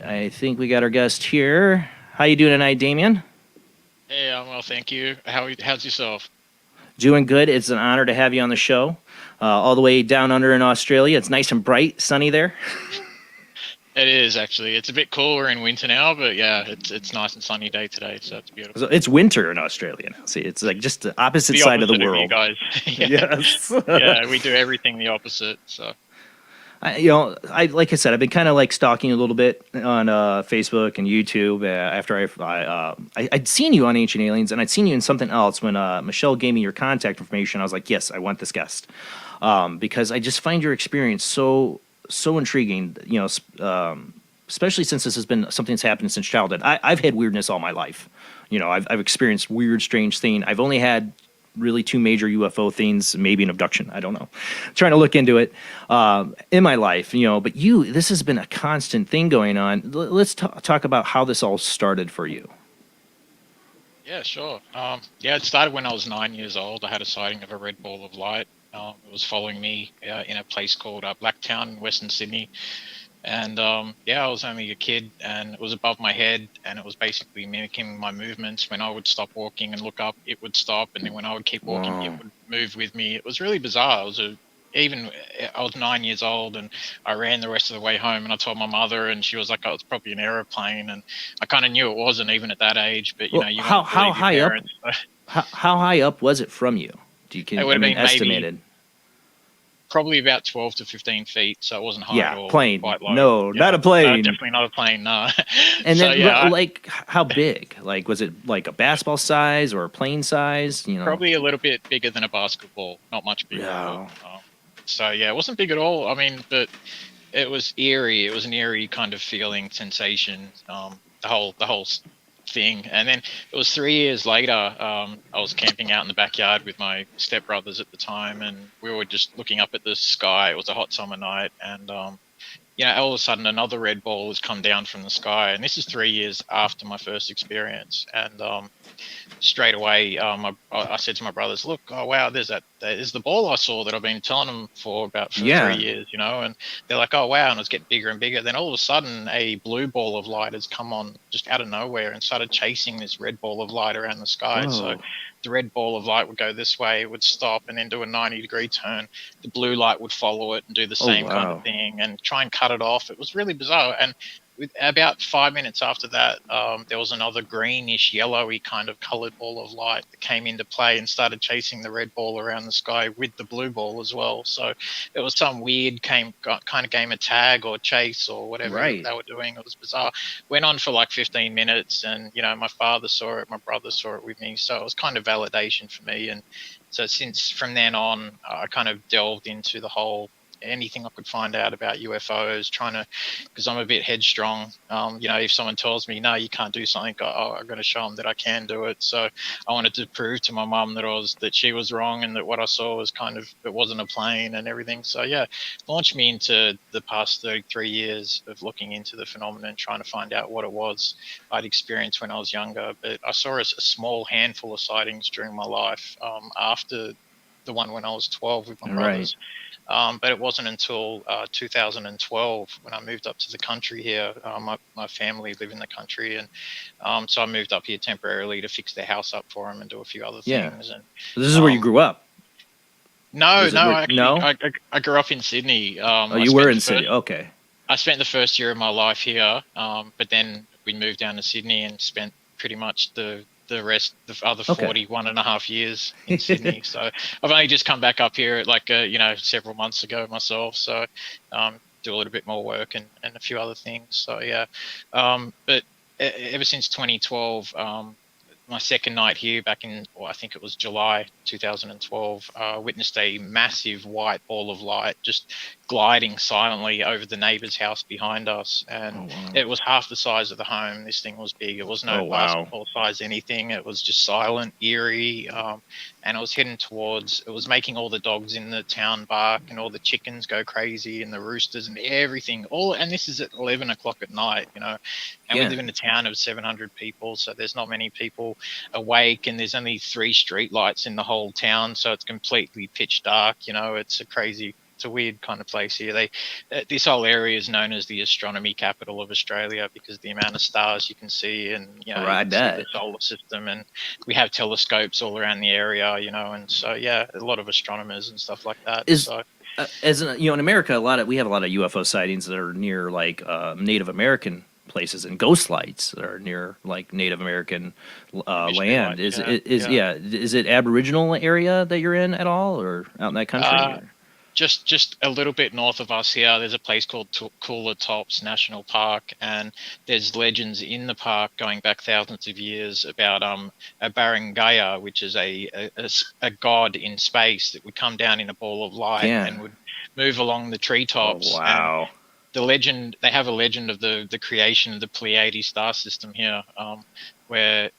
I think we got our guest here. How you doing tonight, Damien? Hey, I'm well, thank you. How's yourself? Doing good. It's an honor to have you on the show. All the way down under in Australia. It's nice and bright, sunny there. It is, actually. It's a bit cooler in winter now, but yeah, it's nice and sunny day today, so it's beautiful. So it's winter in Australia. See, it's like just the opposite side of the world. You guys. Yeah. Yes. Yeah, we do everything the opposite, so. Like I said, I've been kind of like stalking a little bit on Facebook and YouTube after I'd seen you on Ancient Aliens and I'd seen you in something else. When Michelle gave me your contact information, I was like, yes, I want this guest because I just find your experience so intriguing. Especially since this has been something that's happened since childhood. I've had weirdness all my life. I've experienced weird, strange things. I've only had really two major UFO things, maybe an abduction. I don't know. Trying to look into it in my life, but this has been a constant thing going on. Let's talk about how this all started for you. Yeah, sure. It started when I was 9 years old. I had a sighting of a red ball of light. It was following me in a place called Blacktown in Western Sydney. And I was only a kid, and it was above my head, and it was basically mimicking my movements. When I would stop walking and look up, it would stop, and then when I would keep walking, it would move with me. It was really bizarre. I was 9 years old, and I ran the rest of the way home, and I told my mother, and she was like, "Oh, it's probably an aeroplane," and I kind of knew it wasn't even at that age. But how high up? How high up was it from you? It would have been estimated. Probably about 12 to 15 feet, so it wasn't high at all. Plane. Quite low. No, not a plane. No, definitely not a plane, no. And then, how big? Like, was it like a basketball size or a plane size? Probably a little bit bigger than a basketball, not much bigger. Yeah. It wasn't big at all. I mean, but it was eerie. It was an eerie kind of feeling, sensation, the whole thing. And then it was 3 years later, I was camping out in the backyard with my stepbrothers at the time, and we were just looking up at the sky. It was a hot summer night, and all of a sudden another red ball has come down from the sky, and this is 3 years after my first experience. And straight away, I said to my brothers, "Look, oh wow, there's the ball I saw that I've been telling them for 3 years, and they're like, "Oh wow," and it's getting bigger and bigger. Then all of a sudden, a blue ball of light has come on just out of nowhere and started chasing this red ball of light around the sky. Whoa. So the red ball of light would go this way, it would stop and then do a 90-degree turn. The blue light would follow it and do the same kind of thing and try and cut it off. It was really bizarre. And about 5 minutes after that, there was another greenish, yellowy kind of colored ball of light that came into play and started chasing the red ball around the sky with the blue ball as well. So it was some weird kind of game of tag or chase or whatever they were doing. It was bizarre. Went on for like 15 minutes, and my father saw it, my brother saw it with me, so it was kind of validation for me. And so from then on, I kind of delved into the whole anything I could find out about UFOs, because I'm a bit headstrong. If someone tells me, no, you can't do something, I'm going to show them that I can do it. So I wanted to prove to my mum that she was wrong and that what I saw was it wasn't a plane and everything. So yeah, launched me into the past 33 years of looking into the phenomenon, trying to find out what it was I'd experienced when I was younger. But I saw a small handful of sightings during my life after the one when I was 12 with my brothers. But it wasn't until 2012 when I moved up to the country here. My family live in the country, and so I moved up here temporarily to fix their house up for them and do a few other things. And this is where you grew up. No. I grew up in Sydney. You were in Sydney. Okay. I spent the first year of my life here, but then we moved down to Sydney and spent pretty much the other 41 and a half years in Sydney. So I've only just come back up here several months ago myself. So do a little bit more work and a few other things. So yeah, but ever since 2012, my second night here back in, I think it was July 2012, witnessed a massive white ball of light just gliding silently over the neighbor's house behind us. And it was half the size of the home. This thing was big. It was no basketball size anything. It was just silent, eerie. And it was heading it was making all the dogs in the town bark and all the chickens go crazy and the roosters and everything. And this is at 11 o'clock at night, and we live in a town of 700 people. So there's not many people awake, and there's only 3 street lights in the whole town. So it's completely pitch dark. It's a weird kind of place here. This whole area is known as the astronomy capital of Australia because the amount of stars you can see, and you can see the solar system, and we have telescopes all around the area, and so a lot of astronomers and stuff like that. In America, we have a lot of UFO sightings that are near Native American places and ghost lights that are near Native American land. Is it Aboriginal area that you're in at all, or out in that country? Just a little bit north of us here, there's a place called Cooler Tops National Park, and there's legends in the park going back thousands of years about a Barangaya, which is a god in space that would come down in a ball of light and would move along the treetops. Oh, wow. And they have a legend of the creation of the Pleiades star system here, where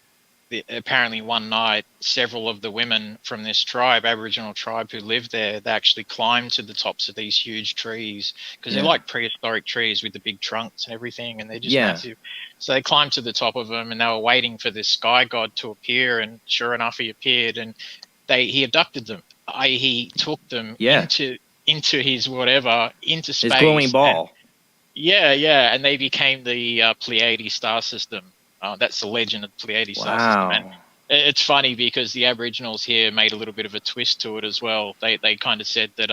apparently one night, several of the women from this tribe, Aboriginal tribe who lived there, they actually climbed to the tops of these huge trees because they're like prehistoric trees with the big trunks and everything, and they're just massive. So they climbed to the top of them, and they were waiting for this sky god to appear, and sure enough, he appeared, and he abducted them. He took them into his into space. His glowing ball. And they became the Pleiades star system. That's the legend of the Pleiades star system. And it's funny because the Aboriginals here made a little bit of a twist to it as well. They kind of said that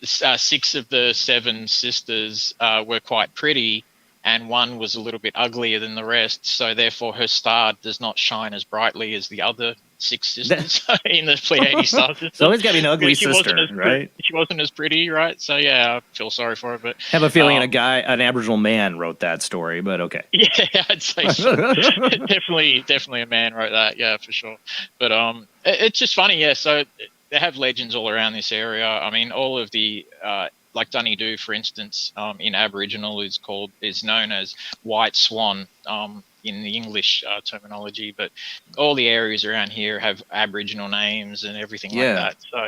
6 of the 7 sisters were quite pretty, and one was a little bit uglier than the rest. So therefore, her star does not shine as brightly as the other 6 sisters in the Pleiades star system. So it's got to be an ugly sister, right? She wasn't as pretty, right? So I feel sorry for her. But have a feeling an Aboriginal man wrote that story, but okay. Yeah, I'd say so. definitely a man wrote that. Yeah, for sure. But it's just funny. Yeah, so they have legends all around this area. I mean, all of the like Dunedoo, for instance, in Aboriginal is known as White Swan. In the English terminology, but all the areas around here have Aboriginal names and everything like that. So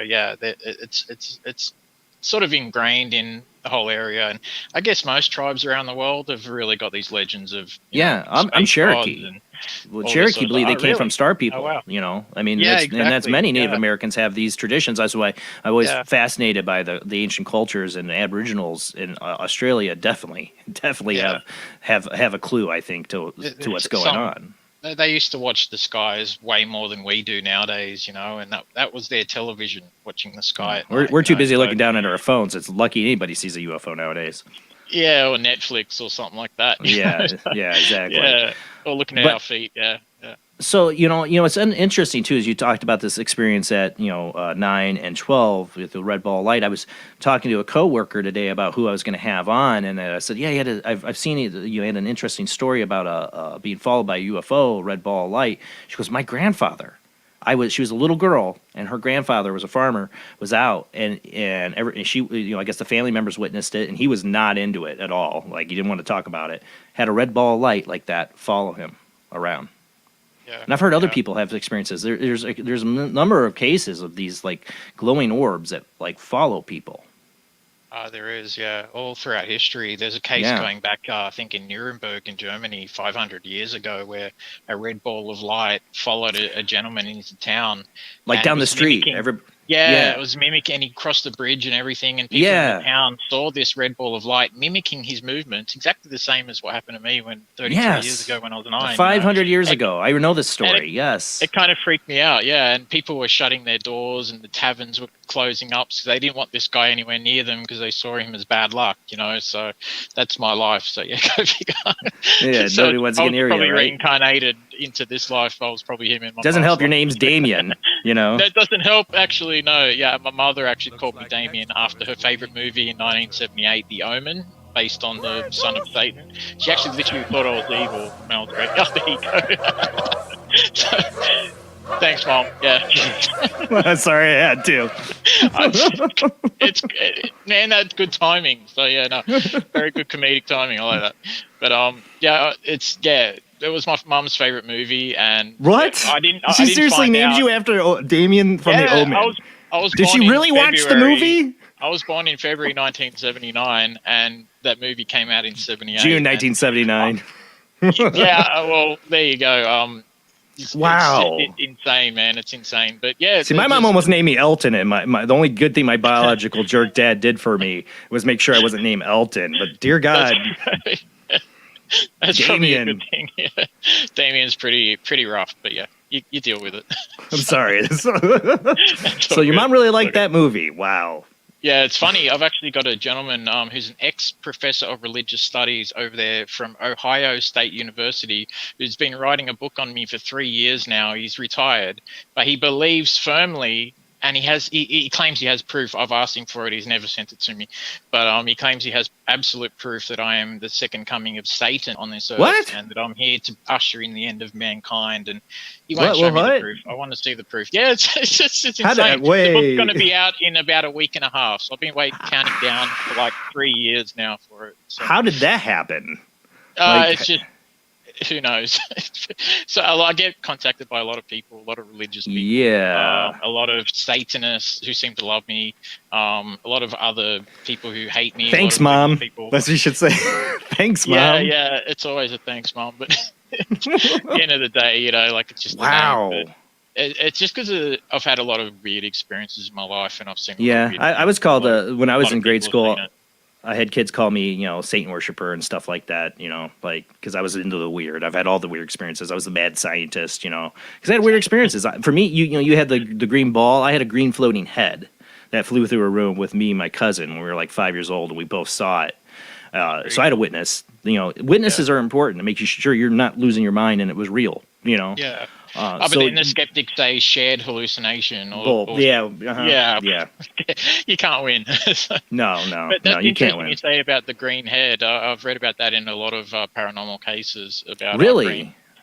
it's sort of ingrained in the whole area, and I guess most tribes around the world have really got these legends of I'm Cherokee. Well, Cherokee believe they came from Star People. Oh, wow. I mean, and that's many Native Americans have these traditions. That's why I'm always fascinated by the ancient cultures, and Aboriginals in Australia definitely have a clue, I think, to what's going on. They used to watch the skies way more than we do nowadays, and that was their television, watching the sky. We're too busy looking down at our phones. It's lucky anybody sees a UFO nowadays. Yeah, or Netflix or something like that. Yeah, exactly. Yeah, or looking at our feet. Yeah. So it's interesting too, as you talked about this experience at 9 and 12 with the red ball light. I was talking to a coworker today about who I was going to have on, and I said, I've seen you had an interesting story about being followed by a UFO, red ball light. She goes, my grandfather She was a little girl, and her grandfather was a farmer, was out, and she, I guess the family members witnessed it, and he was not into it at all. Like, he didn't want to talk about it. Had a red ball of light like that follow him around. Yeah. And I've heard other people have experiences. There's a number of cases of these like glowing orbs that like follow people. There is, yeah, all throughout history. There's a case going back, I think, in Nuremberg in Germany 500 years ago, where a red ball of light followed a gentleman into town. Like down the street. It was mimicking, and he crossed the bridge and everything, and people in the town saw this red ball of light mimicking his movements, exactly the same as what happened to me 33 years ago when I was 9. 500 years ago. I know this story, It kind of freaked me out, and people were shutting their doors, and the taverns were closing up, so they didn't want this guy anywhere near them because they saw him as bad luck, so that's my life. So, go figure. So nobody wants to get near you, probably right? reincarnated into this life. I was probably him in my Doesn't past help your life. name's Damien, That doesn't help, actually, no. Yeah, my mother actually called me Damien after her favorite movie in 1978, The Omen, based on the son of Satan. She actually literally thought I was evil when I was great. Oh, there you go. So, thanks, Mom. Yeah. Sorry, I had to. Man, that's good timing. So, very good comedic timing. I like that. But, it was my mum's favorite movie, and what? She seriously named you after Damien from The Omen. I was Did born she really in watch the February. movie? I was born in February 1979, and that movie came out in 78. June 1979. Well, there you go. Wow. It's insane, man. It's insane. But see, my mom almost named me Elton, and the only good thing my biological jerk dad did for me was make sure I wasn't named Elton. But dear God. That's Damien. probably a good thing. Yeah. Damien's pretty rough, but you deal with it. I'm sorry. So your mom really liked that movie. Wow. Yeah, it's funny. I've actually got a gentleman who's an ex-professor of religious studies over there from Ohio State University who's been writing a book on me for 3 years now. He's retired, but he believes firmly, and he claims he has proof. I've asked him for it. He's never sent it to me. But he claims he has absolute proof that I am the second coming of Satan on this earth, and that I'm here to usher in the end of mankind. And he won't show me the proof. I want to see the proof. Yeah, it's insane. The book's going to be out in about a week and a half. So I've been counting down for like 3 years now for it. So, how did that happen? It's just, who knows? So I get contacted by a lot of people, a lot of religious people. Yeah. A lot of Satanists who seem to love me. A lot of other people who hate me. Thanks, Mom. That's what you should say. Thanks, Mom. Yeah. It's always a thanks, Mom. But at the end of the day, it's just wow. It's just because I've had a lot of weird experiences in my life, and I've seen. I was called when I was in grade school. I had kids call me, Satan worshiper and stuff like that, because I was into the weird. I've had all the weird experiences. I was the mad scientist, because I had weird experiences. For me, you had the green ball. I had a green floating head that flew through a room with me and my cousin when we were like 5 years old, and we both saw it. So I had a witness. Witnesses are important to make sure you're not losing your mind and it was real, Yeah. But then the skeptics say shared hallucination. You can't win. No, But that's you can't win. You say about the green head. I've read about that in a lot of paranormal cases about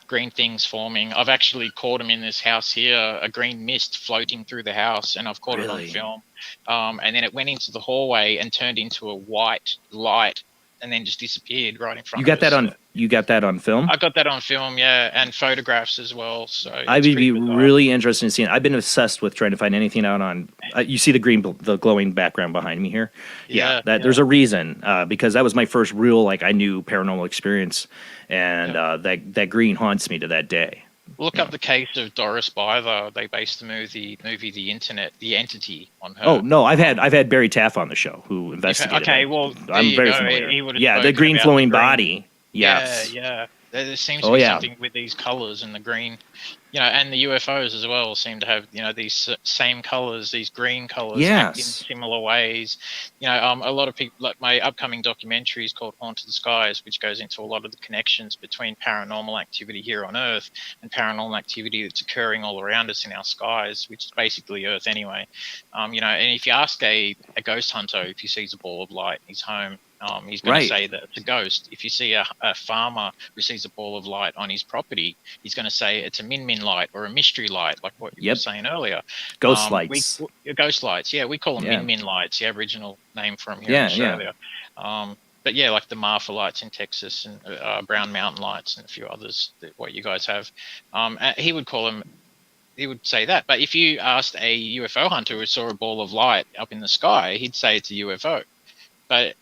green things forming. I've actually caught them in this house here, a green mist floating through the house, and I've caught it on film. And then it went into the hallway and turned into a white light, and then just disappeared right in front of us. You got that on film? I got that on film, and photographs as well. So I'd be really interested in seeing it. I've been obsessed with trying to find anything out on. You see the glowing background behind me here. There's a reason because that was my first real I knew paranormal experience, and that green haunts me to that day. Look up the case of Doris Byther. They based the movie The Entity on her. Oh no, I've had Barry Taff on the show who investigated. Okay, well I'm very familiar. The green flowing body. Yes. Yeah. There seems to be something with these colors and the green, and the UFOs as well seem to have, these same colors, these green colors act in similar ways. A lot of people, like my upcoming documentary is called Haunted Skies, which goes into a lot of the connections between paranormal activity here on Earth and paranormal activity that's occurring all around us in our skies, which is basically Earth anyway. And if you ask a ghost hunter if he sees a ball of light in his home, he's going to say that it's a ghost. If you see a farmer who sees a ball of light on his property, he's going to say it's a min light or a mystery light, like what you were saying earlier. Ghost lights. Ghost lights, yeah, we call them min lights, the Aboriginal name for them here in Australia. But yeah, like the Marfa lights in Texas and Brown Mountain lights and a few others, what you guys have. He would call them, he would say that. But if you asked a UFO hunter who saw a ball of light up in the sky, he'd say it's a UFO. But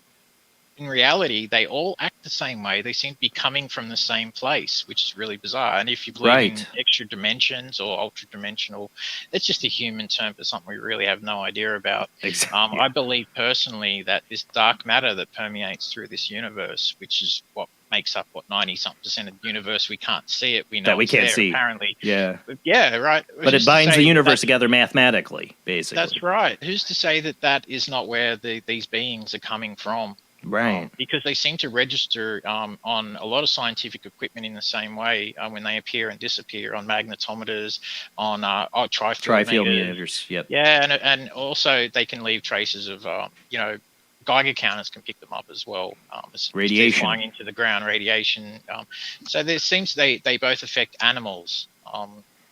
in reality, they all act the same way. They seem to be coming from the same place, which is really bizarre. And if you believe in extra dimensions or ultra dimensional, it's just a human term for something we really have no idea about. Exactly. I believe personally that this dark matter that permeates through this universe, which is what makes up 90-something% of the universe, we can't see it. We know that we it's can't there, see. Apparently, yeah, right. But it binds the universe together mathematically, basically. That's right. Who's to say that that is not where these beings are coming from? Right. Because they seem to register on a lot of scientific equipment in the same way when they appear and disappear on magnetometers, on trifield meters. Yep. Yeah, and also they can leave traces of, Geiger counters can pick them up as well. Radiation. Flying into the ground, radiation. So there seems they both affect animals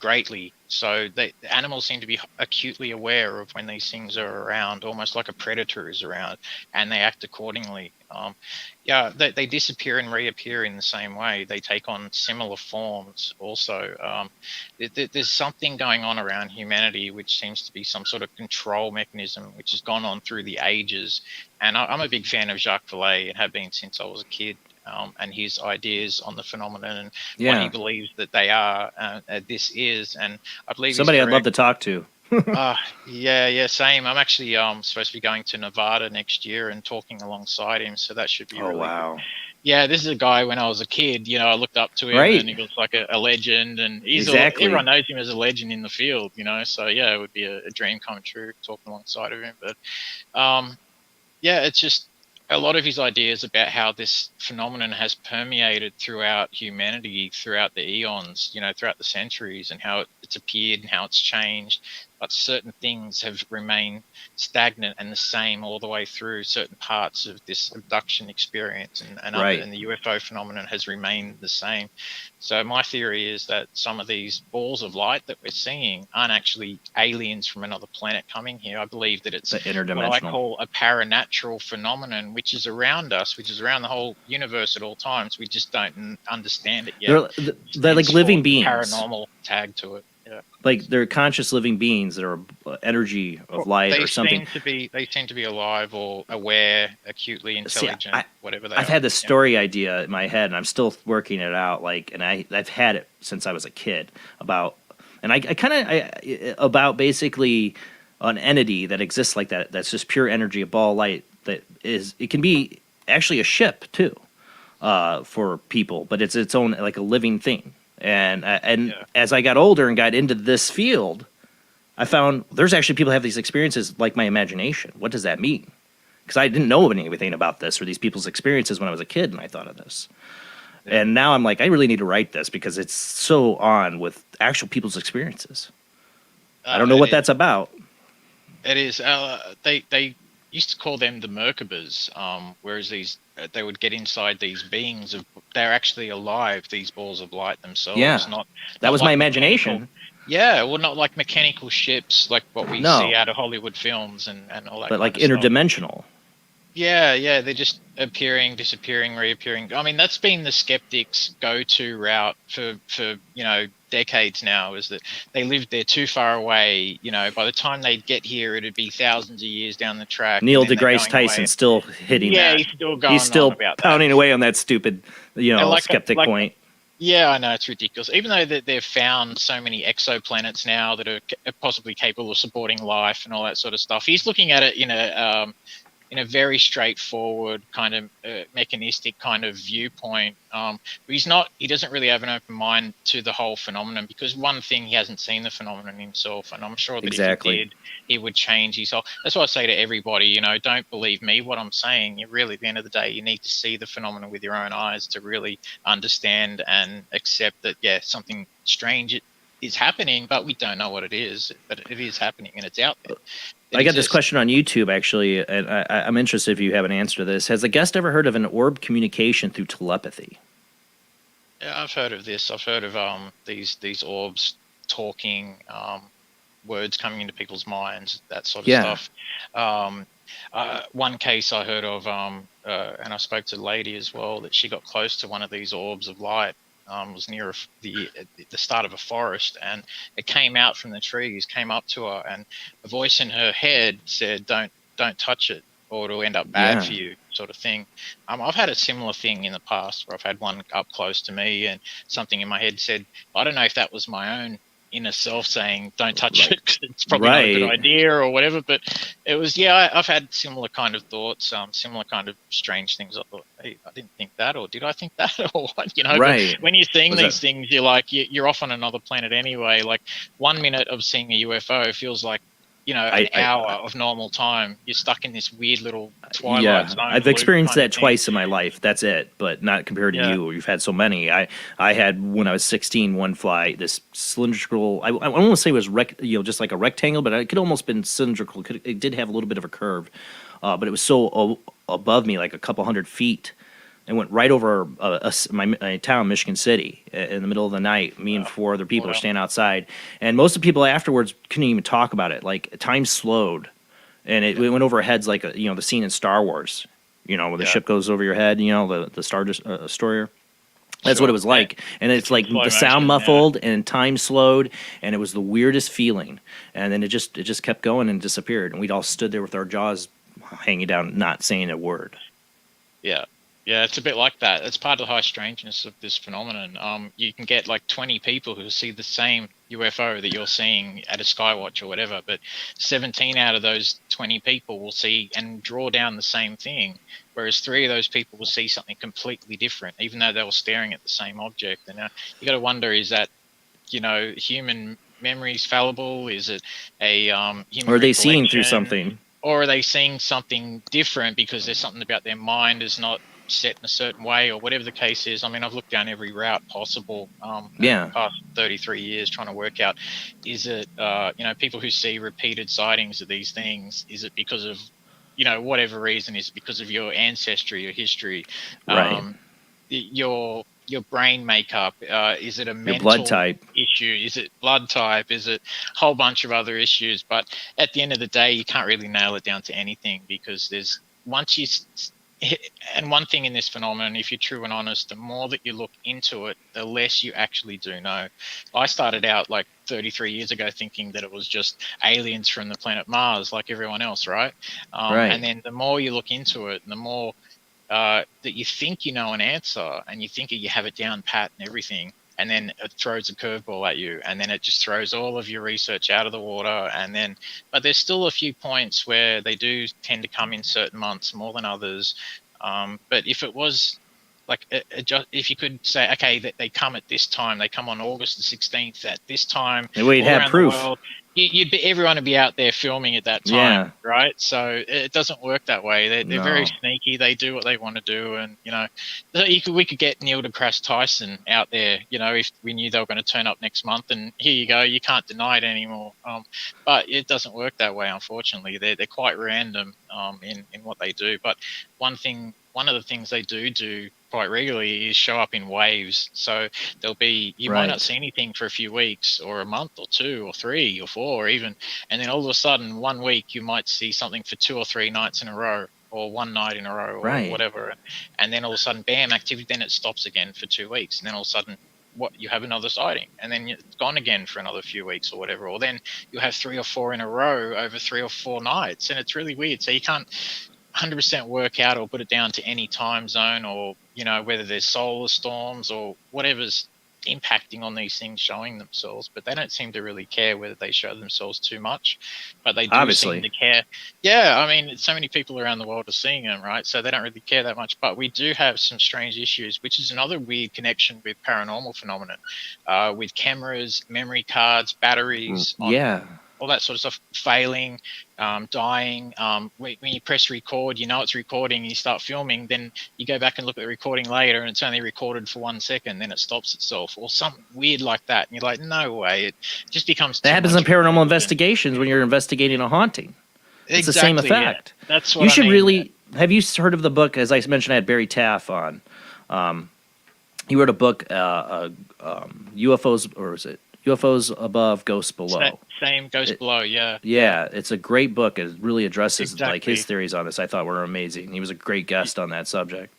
greatly. So the animals seem to be acutely aware of when these things are around, almost like a predator is around, and they act accordingly. They disappear and reappear in the same way. They take on similar forms also. There's something going on around humanity which seems to be some sort of control mechanism which has gone on through the ages. And I'm a big fan of Jacques Vallée and have been since I was a kid. And his ideas on the phenomenon and what he believes that they are, this is, and I believe somebody I'd love to talk to. Yeah, same. I'm actually supposed to be going to Nevada next year and talking alongside him, so that should be really wow. good. Yeah, this is a guy when I was a kid, I looked up to him and he was like a legend, and he's everyone knows him as a legend in the field, so yeah, it would be a dream come true talking alongside of him. But it's just a lot of his ideas about how this phenomenon has permeated throughout humanity, throughout the eons, throughout the centuries, and how it's appeared and how it's changed. But certain things have remained stagnant and the same all the way through certain parts of this abduction experience, and the UFO phenomenon has remained the same. So my theory is that some of these balls of light that we're seeing aren't actually aliens from another planet coming here. I believe that it's what I call a paranatural phenomenon, which is around us, which is around the whole universe at all times. We just don't understand it yet. They're like living beings. Paranormal tag to it. Yeah. Like they're conscious living beings that are energy of light or something. They seem to be alive or aware, acutely intelligent, whatever they are. I've had this story idea in my head, and I'm still working it out. And I've had it since I was a kid about basically an entity that exists like that. That's just pure energy, a ball of light. It can be actually a ship too, for people, but it's its own like a living thing. And as I got older and got into this field, I found there's actually people who have these experiences like my imagination. What does that mean? Because I didn't know anything about this or these people's experiences when I was a kid, and I thought of this. Yeah. And now I'm like, I really need to write this because it's so on with actual people's experiences. I don't know what that's about. It is. They used to call them the Merkabas, whereas they would get inside these beings they're actually alive, these balls of light themselves. Yeah, that was my imagination. Yeah, well, not like mechanical ships like what we see out of Hollywood films and all that. But like interdimensional. Yeah, they're just appearing, disappearing, reappearing. I mean, that's been the skeptics' go-to route for decades now, is that they lived there too far away. By the time they'd get here, it'd be thousands of years down the track. Neil deGrasse Tyson still hitting that. He's still going He's still on about pounding away on that stupid, skeptic point. Yeah, I know, it's ridiculous. Even though they've found so many exoplanets now that are possibly capable of supporting life and all that sort of stuff, he's looking at it in a very straightforward kind of mechanistic kind of viewpoint. He doesn't really have an open mind to the whole phenomenon, because one thing, he hasn't seen the phenomenon himself, and I'm sure that if he did, he would change his whole. That's why I say to everybody, don't believe me what I'm saying. You really, at the end of the day, you need to see the phenomenon with your own eyes to really understand and accept that, something strange is happening, but we don't know what it is, but it is happening and it's out there. I got this question on YouTube, actually, and I'm interested if you have an answer to this. Has a guest ever heard of an orb communication through telepathy? Yeah, I've heard of this. I've heard of these orbs talking, words coming into people's minds, that sort of Yeah. stuff. One case I heard of, and I spoke to the lady as well, that she got close to one of these orbs of light. Was near the start of a forest, and it came out from the trees, came up to her, and a voice in her head said, "Don't touch it, or it'll end up bad for you," sort of thing. I've had a similar thing in the past where I've had one up close to me, and something in my head said, I don't know if that was my own inner self saying, "Don't touch it, 'cause it's probably not a good idea," or whatever. But it was, I've had similar kind of thoughts, similar kind of strange things. I thought, hey, I didn't think that, or did I think that, or what? But when you're seeing these things, you're like, you're off on another planet anyway. Like 1 minute of seeing a UFO feels like, an hour of normal time. You're stuck in this weird little twilight zone. I've experienced that twice in my life. That's it, but not compared to you. You've had so many. I had, when I was 16, one fly, this cylindrical. I want to say it was just like a rectangle, but it could almost been cylindrical. It did have a little bit of a curve, but it was so above me, like a couple 100 feet. It went right over my town, Michigan City, in the middle of the night. Me and 4 other people were standing outside, and most of the people afterwards couldn't even talk about it. Like, time slowed, and it went over our heads like the scene in Star Wars, where the ship goes over your head, the Star Destroyer. That's what it was like, and it's like the sound muffled and time slowed, and it was the weirdest feeling. And then it just kept going and disappeared, and we'd all stood there with our jaws hanging down, not saying a word. Yeah. Yeah, it's a bit like that. It's part of the high strangeness of this phenomenon. You can get like 20 people who see the same UFO that you're seeing at a Skywatch or whatever, but 17 out of those 20 people will see and draw down the same thing, whereas 3 of those people will see something completely different, even though they were staring at the same object. And you got to wonder, is that, human memory is fallible? Is it a human or are they seeing through something? Or are they seeing something different because there's something about their mind is not set in a certain way, or whatever the case is? I mean, I've looked down every route possible in the past 33 years trying to work out, is it people who see repeated sightings of these things, is it because of whatever reason? Is it because of your ancestry, your history, your brain makeup? Is it a mental blood type issue? Is it blood type? Is it a whole bunch of other issues? But at the end of the day, you can't really nail it down to anything, because there's and one thing in this phenomenon, if you're true and honest, the more that you look into it, the less you actually do know. I started out like 33 years ago thinking that it was just aliens from the planet Mars, like everyone else, right? And then the more you look into it, the more that you think you know an answer, and you think you have it down pat and everything, and then it throws a curveball at you, and then it just throws all of your research out of the water. But there's still a few points where they do tend to come in certain months more than others. But if it was like, if you could say, okay, that they come at this time, they come on August the 16th at this time, we'd have proof. Everyone would be out there filming at that time, right? So it doesn't work that way. They're very sneaky. They do what they want to do, and we could get Neil deGrasse Tyson out there, if we knew they were going to turn up next month, and here you go, you can't deny it anymore. But it doesn't work that way, unfortunately. They're quite random in what they do. But one of the things they do quite regularly is show up in waves. So there'll be, you might not see anything for a few weeks or a month or 2 or 3 or 4 even, and then all of a sudden 1 week you might see something for 2 or 3 nights in a row, or 1 night in a row, or whatever, and then all of a sudden, bam, activity, then it stops again for 2 weeks, and then all of a sudden you have another sighting, and then it's gone again for another few weeks or whatever, or then you have 3 or 4 in a row over 3 or 4 nights, and it's really weird. So you can't 100% work out or put it down to any time zone, or whether there's solar storms or whatever's impacting on these things showing themselves. But they don't seem to really care whether they show themselves too much, but they do seem to care. I mean, so many people around the world are seeing them, right? So they don't really care that much. But we do have some strange issues, which is another weird connection with paranormal phenomenon, with cameras, memory cards, batteries, all that sort of stuff failing, dying. When you press record, it's recording, and you start filming, then you go back and look at the recording later, and it's only recorded for 1 second, then it stops itself, or something weird like that. And you're like, no way. It just becomes that happens in paranormal investigations when you're investigating a haunting. It's the same effect. Yeah. That's what you should really. Have you heard of the book? As I mentioned, I had Barry Taff on. He wrote a book, UFOs, or is it UFOs Above, Ghosts Below. Same Ghost Below, yeah. Yeah, it's a great book. It really addresses like his Exactly. theories on this. I thought were amazing. He was a great guest on that subject.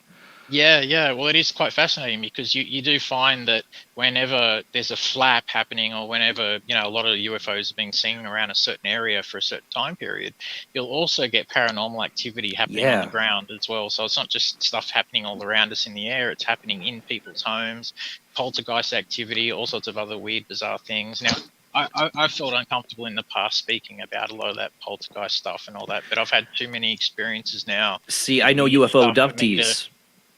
Yeah. Well, it is quite fascinating because you do find that whenever there's a flap happening or whenever, a lot of UFOs are being seen around a certain area for a certain time period, you'll also get paranormal activity happening on the ground as well. So it's not just stuff happening all around us in the air, it's happening in people's homes, poltergeist activity, all sorts of other weird, bizarre things. Now, I felt uncomfortable in the past speaking about a lot of that poltergeist stuff and all that, but I've had too many experiences now. See, I know Weird UFO stuff for me to- abductees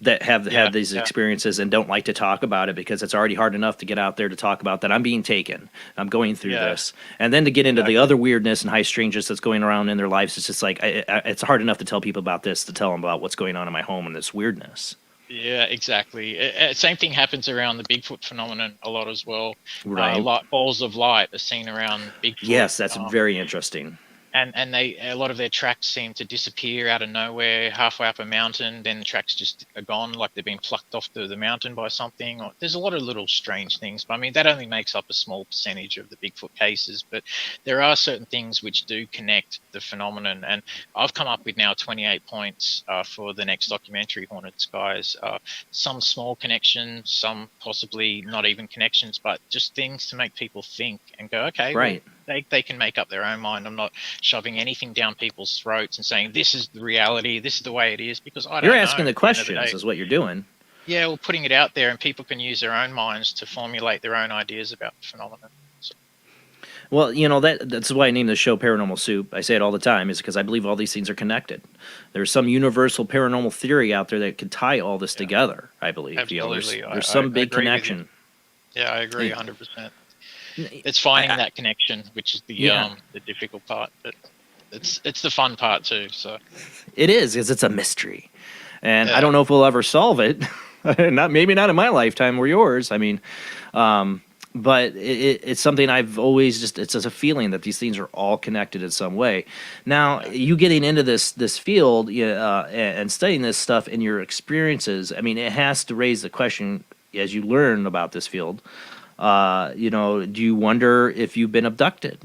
that have had these experiences and don't like to talk about it because it's already hard enough to get out there to talk about that I'm being taken, I'm going through this, and then to get into the other weirdness and high strangeness that's going around in their lives. It's just like it's hard enough to tell people about this, to tell them about what's going on in my home and this weirdness. Yeah, exactly. Same thing happens around the Bigfoot phenomenon a lot as well. Right. Balls of light are seen around Bigfoot. Yes, that's very interesting. And a lot of their tracks seem to disappear out of nowhere, halfway up a mountain. Then the tracks just are gone, like they've been plucked off the mountain by something. Or, there's a lot of little strange things, but I mean that only makes up a small percentage of the Bigfoot cases. But there are certain things which do connect the phenomenon, and I've come up with now 28 points for the next documentary, Haunted Skies. Some small connections, some possibly not even connections, but just things to make people think and go, okay, right. Well, they can make up their own mind. I'm not shoving anything down people's throats and saying this is the reality, this is the way it is, because I don't know. You're asking the questions is what you're doing. Yeah, well, putting it out there and people can use their own minds to formulate their own ideas about the phenomenon. So. Well, that's why I named the show Paranormal Soup. I say it all the time, is because I believe all these things are connected. There's some universal paranormal theory out there that could tie all this together, I believe. Absolutely. There's some big connection. Yeah, I agree 100%. It's finding that connection, which is the difficult part, but it's the fun part too. So it is, because it's a mystery, and I don't know if we'll ever solve it. Maybe not in my lifetime or yours. I mean, but it's something I've always it's just a feeling that these things are all connected in some way. Now, you getting into this field and studying this stuff in your experiences, I mean, it has to raise the question as you learn about this field. Do you wonder if you've been abducted?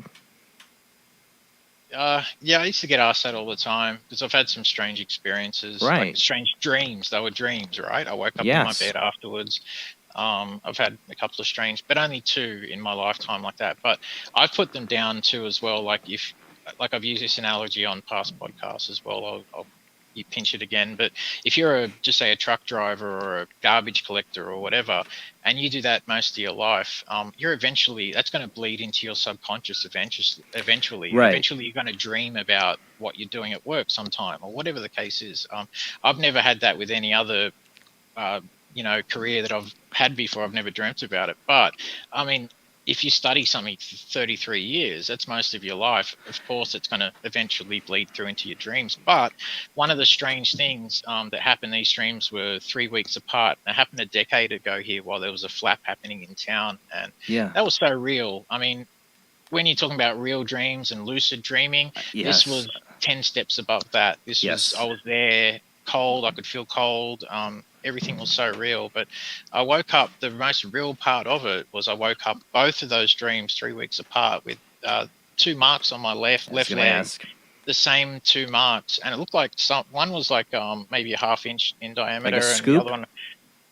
Yeah, I used to get asked that all the time because I've had some strange experiences, right? Like strange dreams. They were dreams, right? I woke up in my bed afterwards. I've had a couple of strange, but only 2 in my lifetime like that. But I've put them down too as well. Like I've used this analogy on past podcasts as well. I'll you pinch it again. But if you're just say a truck driver or a garbage collector or whatever, and you do that most of your life, that's going to bleed into your subconscious eventually. Right. Eventually you're going to dream about what you're doing at work sometime or whatever the case is. I've never had that with any other, career that I've had before. I've never dreamt about it. But I mean, if you study something for 33 years, that's most of your life. Of course, it's going to eventually bleed through into your dreams. But one of the strange things that happened, these dreams were 3 weeks apart. It happened a decade ago here while there was a flap happening in town. And that was so real. I mean, when you're talking about real dreams and lucid dreaming, this was 10 steps above that. I was there, cold. I could feel cold. Everything was so real, but I woke up, the most real part of it was I woke up both of those dreams 3 weeks apart with 2 marks on my left leg, the same 2 marks. And it looked like one was like maybe a half-inch in diameter. Like a and scoop? the other one,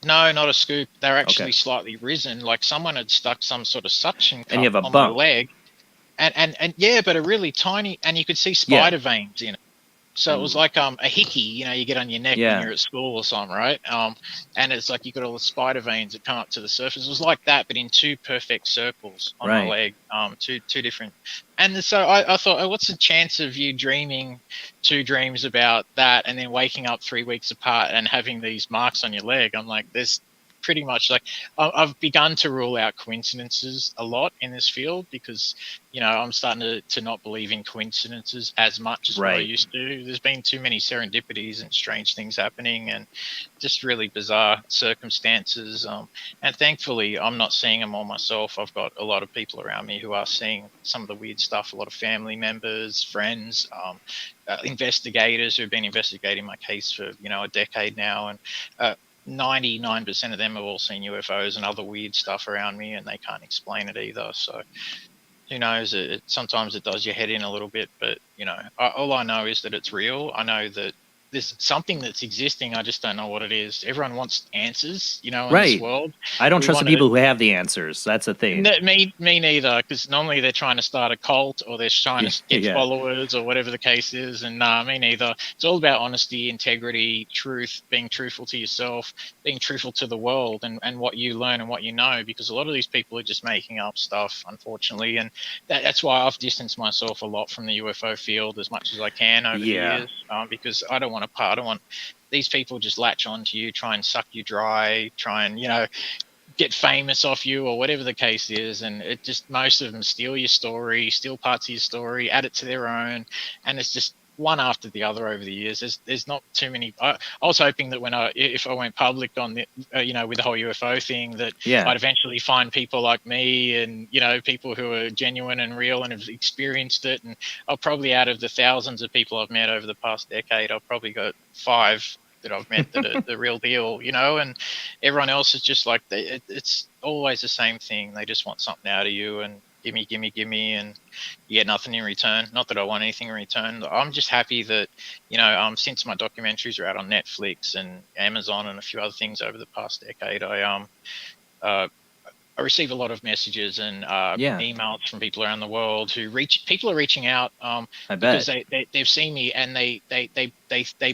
no, not a scoop. They're actually slightly risen, like someone had stuck some sort of suction cup and you have a on bump. my leg. And yeah, but a really tiny, and you could see spider veins in it. So it was like a hickey, you get on your neck when you're at school or something, right? And it's like you got all the spider veins that come up to the surface. It was like that, but in 2 perfect circles on my leg, two different. And so I thought, oh, what's the chance of you dreaming 2 dreams about that and then waking up 3 weeks apart and having these marks on your leg? I'm like, there's pretty much like I've begun to rule out coincidences a lot in this field because I'm starting to not believe in coincidences as much as what I used to. There's been too many serendipities and strange things happening and just really bizarre circumstances, and thankfully I'm not seeing them all myself. I've got a lot of people around me who are seeing some of the weird stuff, a lot of family members, friends, investigators who've been investigating my case for a decade now. And 99% of them have all seen UFOs and other weird stuff around me, and they can't explain it either. So who knows? Sometimes it does your head in a little bit, but all I know is that it's real. I know that there's something that's existing. I just don't know what it is. Everyone wants answers, in this Right. world. I don't We trust the want people who have the answers. That's the thing. Me neither, because normally they're trying to start a cult or they're trying to get Yeah. followers or whatever the case is. And me neither. It's all about honesty, integrity, truth, being truthful to yourself, being truthful to the world and what you learn and what you know, because a lot of these people are just making up stuff, unfortunately. And that's why I've distanced myself a lot from the UFO field as much as I can over the years, because I don't want I don't want these people just latch on to you, try and suck you dry, try and, get famous off you or whatever the case is. And it just, most of them steal your story, steal parts of your story, add it to their own. And it's just one after the other over the years. There's not too many. I was hoping that if I went public on the, with the whole UFO thing, that I'd eventually find people like me and, people who are genuine and real and have experienced it. And I'll probably, out of the thousands of people I've met over the past decade, I've probably got 5 that I've met that are the real deal, and everyone else is just like, it's always the same thing. They just want something out of you and give me, and you get nothing in return. Not that I want anything in return. I'm just happy that, since my documentaries are out on Netflix and Amazon and a few other things over the past decade, I receive a lot of messages and emails from people around the world people are reaching out because they've seen me and they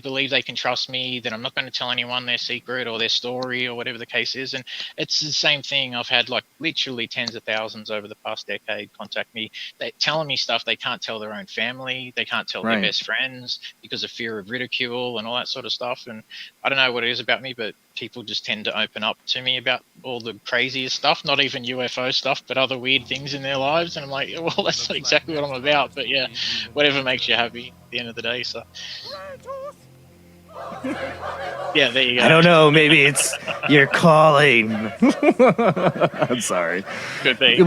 believe they can trust me, that I'm not going to tell anyone their secret or their story or whatever the case is. And it's the same thing. I've had like literally tens of thousands over the past decade contact me. They're telling me stuff they can't tell their own family. They can't tell their best friends because of fear of ridicule and all that sort of stuff. And I don't know what it is about me, but people just tend to open up to me about all the craziest stuff, not even UFO stuff, but other weird things in their lives. And I'm like, well, that's not exactly what I'm about. But yeah, whatever makes you happy at the end of the day. So yeah, there you go. I don't know. Maybe it's your calling. I'm sorry. Could be.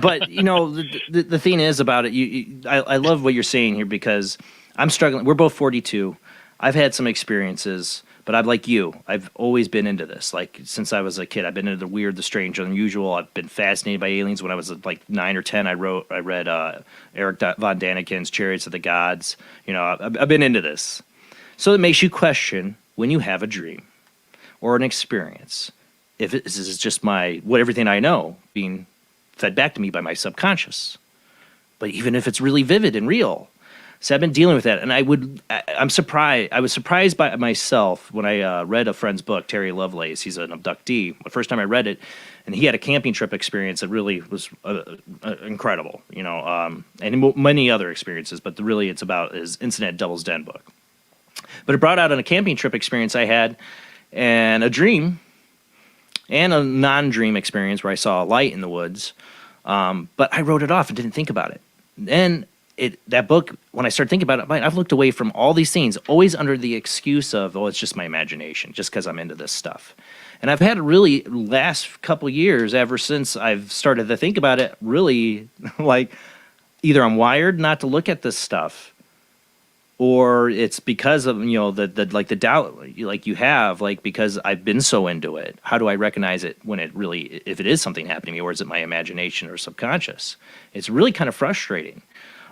But the thing is about it. I love what you're saying here, because I'm struggling. We're both 42. I've had some experiences, but I'm like you. I've always been into this. Like, since I was a kid, I've been into the weird, the strange, unusual. I've been fascinated by aliens. When I was like 9 or 10, I read Eric von Daniken's Chariots of the Gods. I've been into this. So it makes you question, when you have a dream or an experience, if this is just everything I know being fed back to me by my subconscious. But even if it's really vivid and real. So I've been dealing with that, and I'm surprised. I was surprised by myself when I read a friend's book, Terry Lovelace. He's an abductee. The first time I read it, and he had a camping trip experience that really was incredible, and many other experiences. But really, it's about his Incident at Devil's Den book. But it brought out on a camping trip experience I had, and a dream, and a non-dream experience where I saw a light in the woods. But I wrote it off and didn't think about it. And that book, when I started thinking about it, I've looked away from all these things, always under the excuse of, it's just my imagination, just because I'm into this stuff. And I've had a really, last couple years, ever since I've started to think about it, really, like, either I'm wired not to look at this stuff, or it's because of, the doubt, like you have, like, because I've been so into it. How do I recognize it when if it is something happening to me, or is it my imagination or subconscious? It's really kind of frustrating.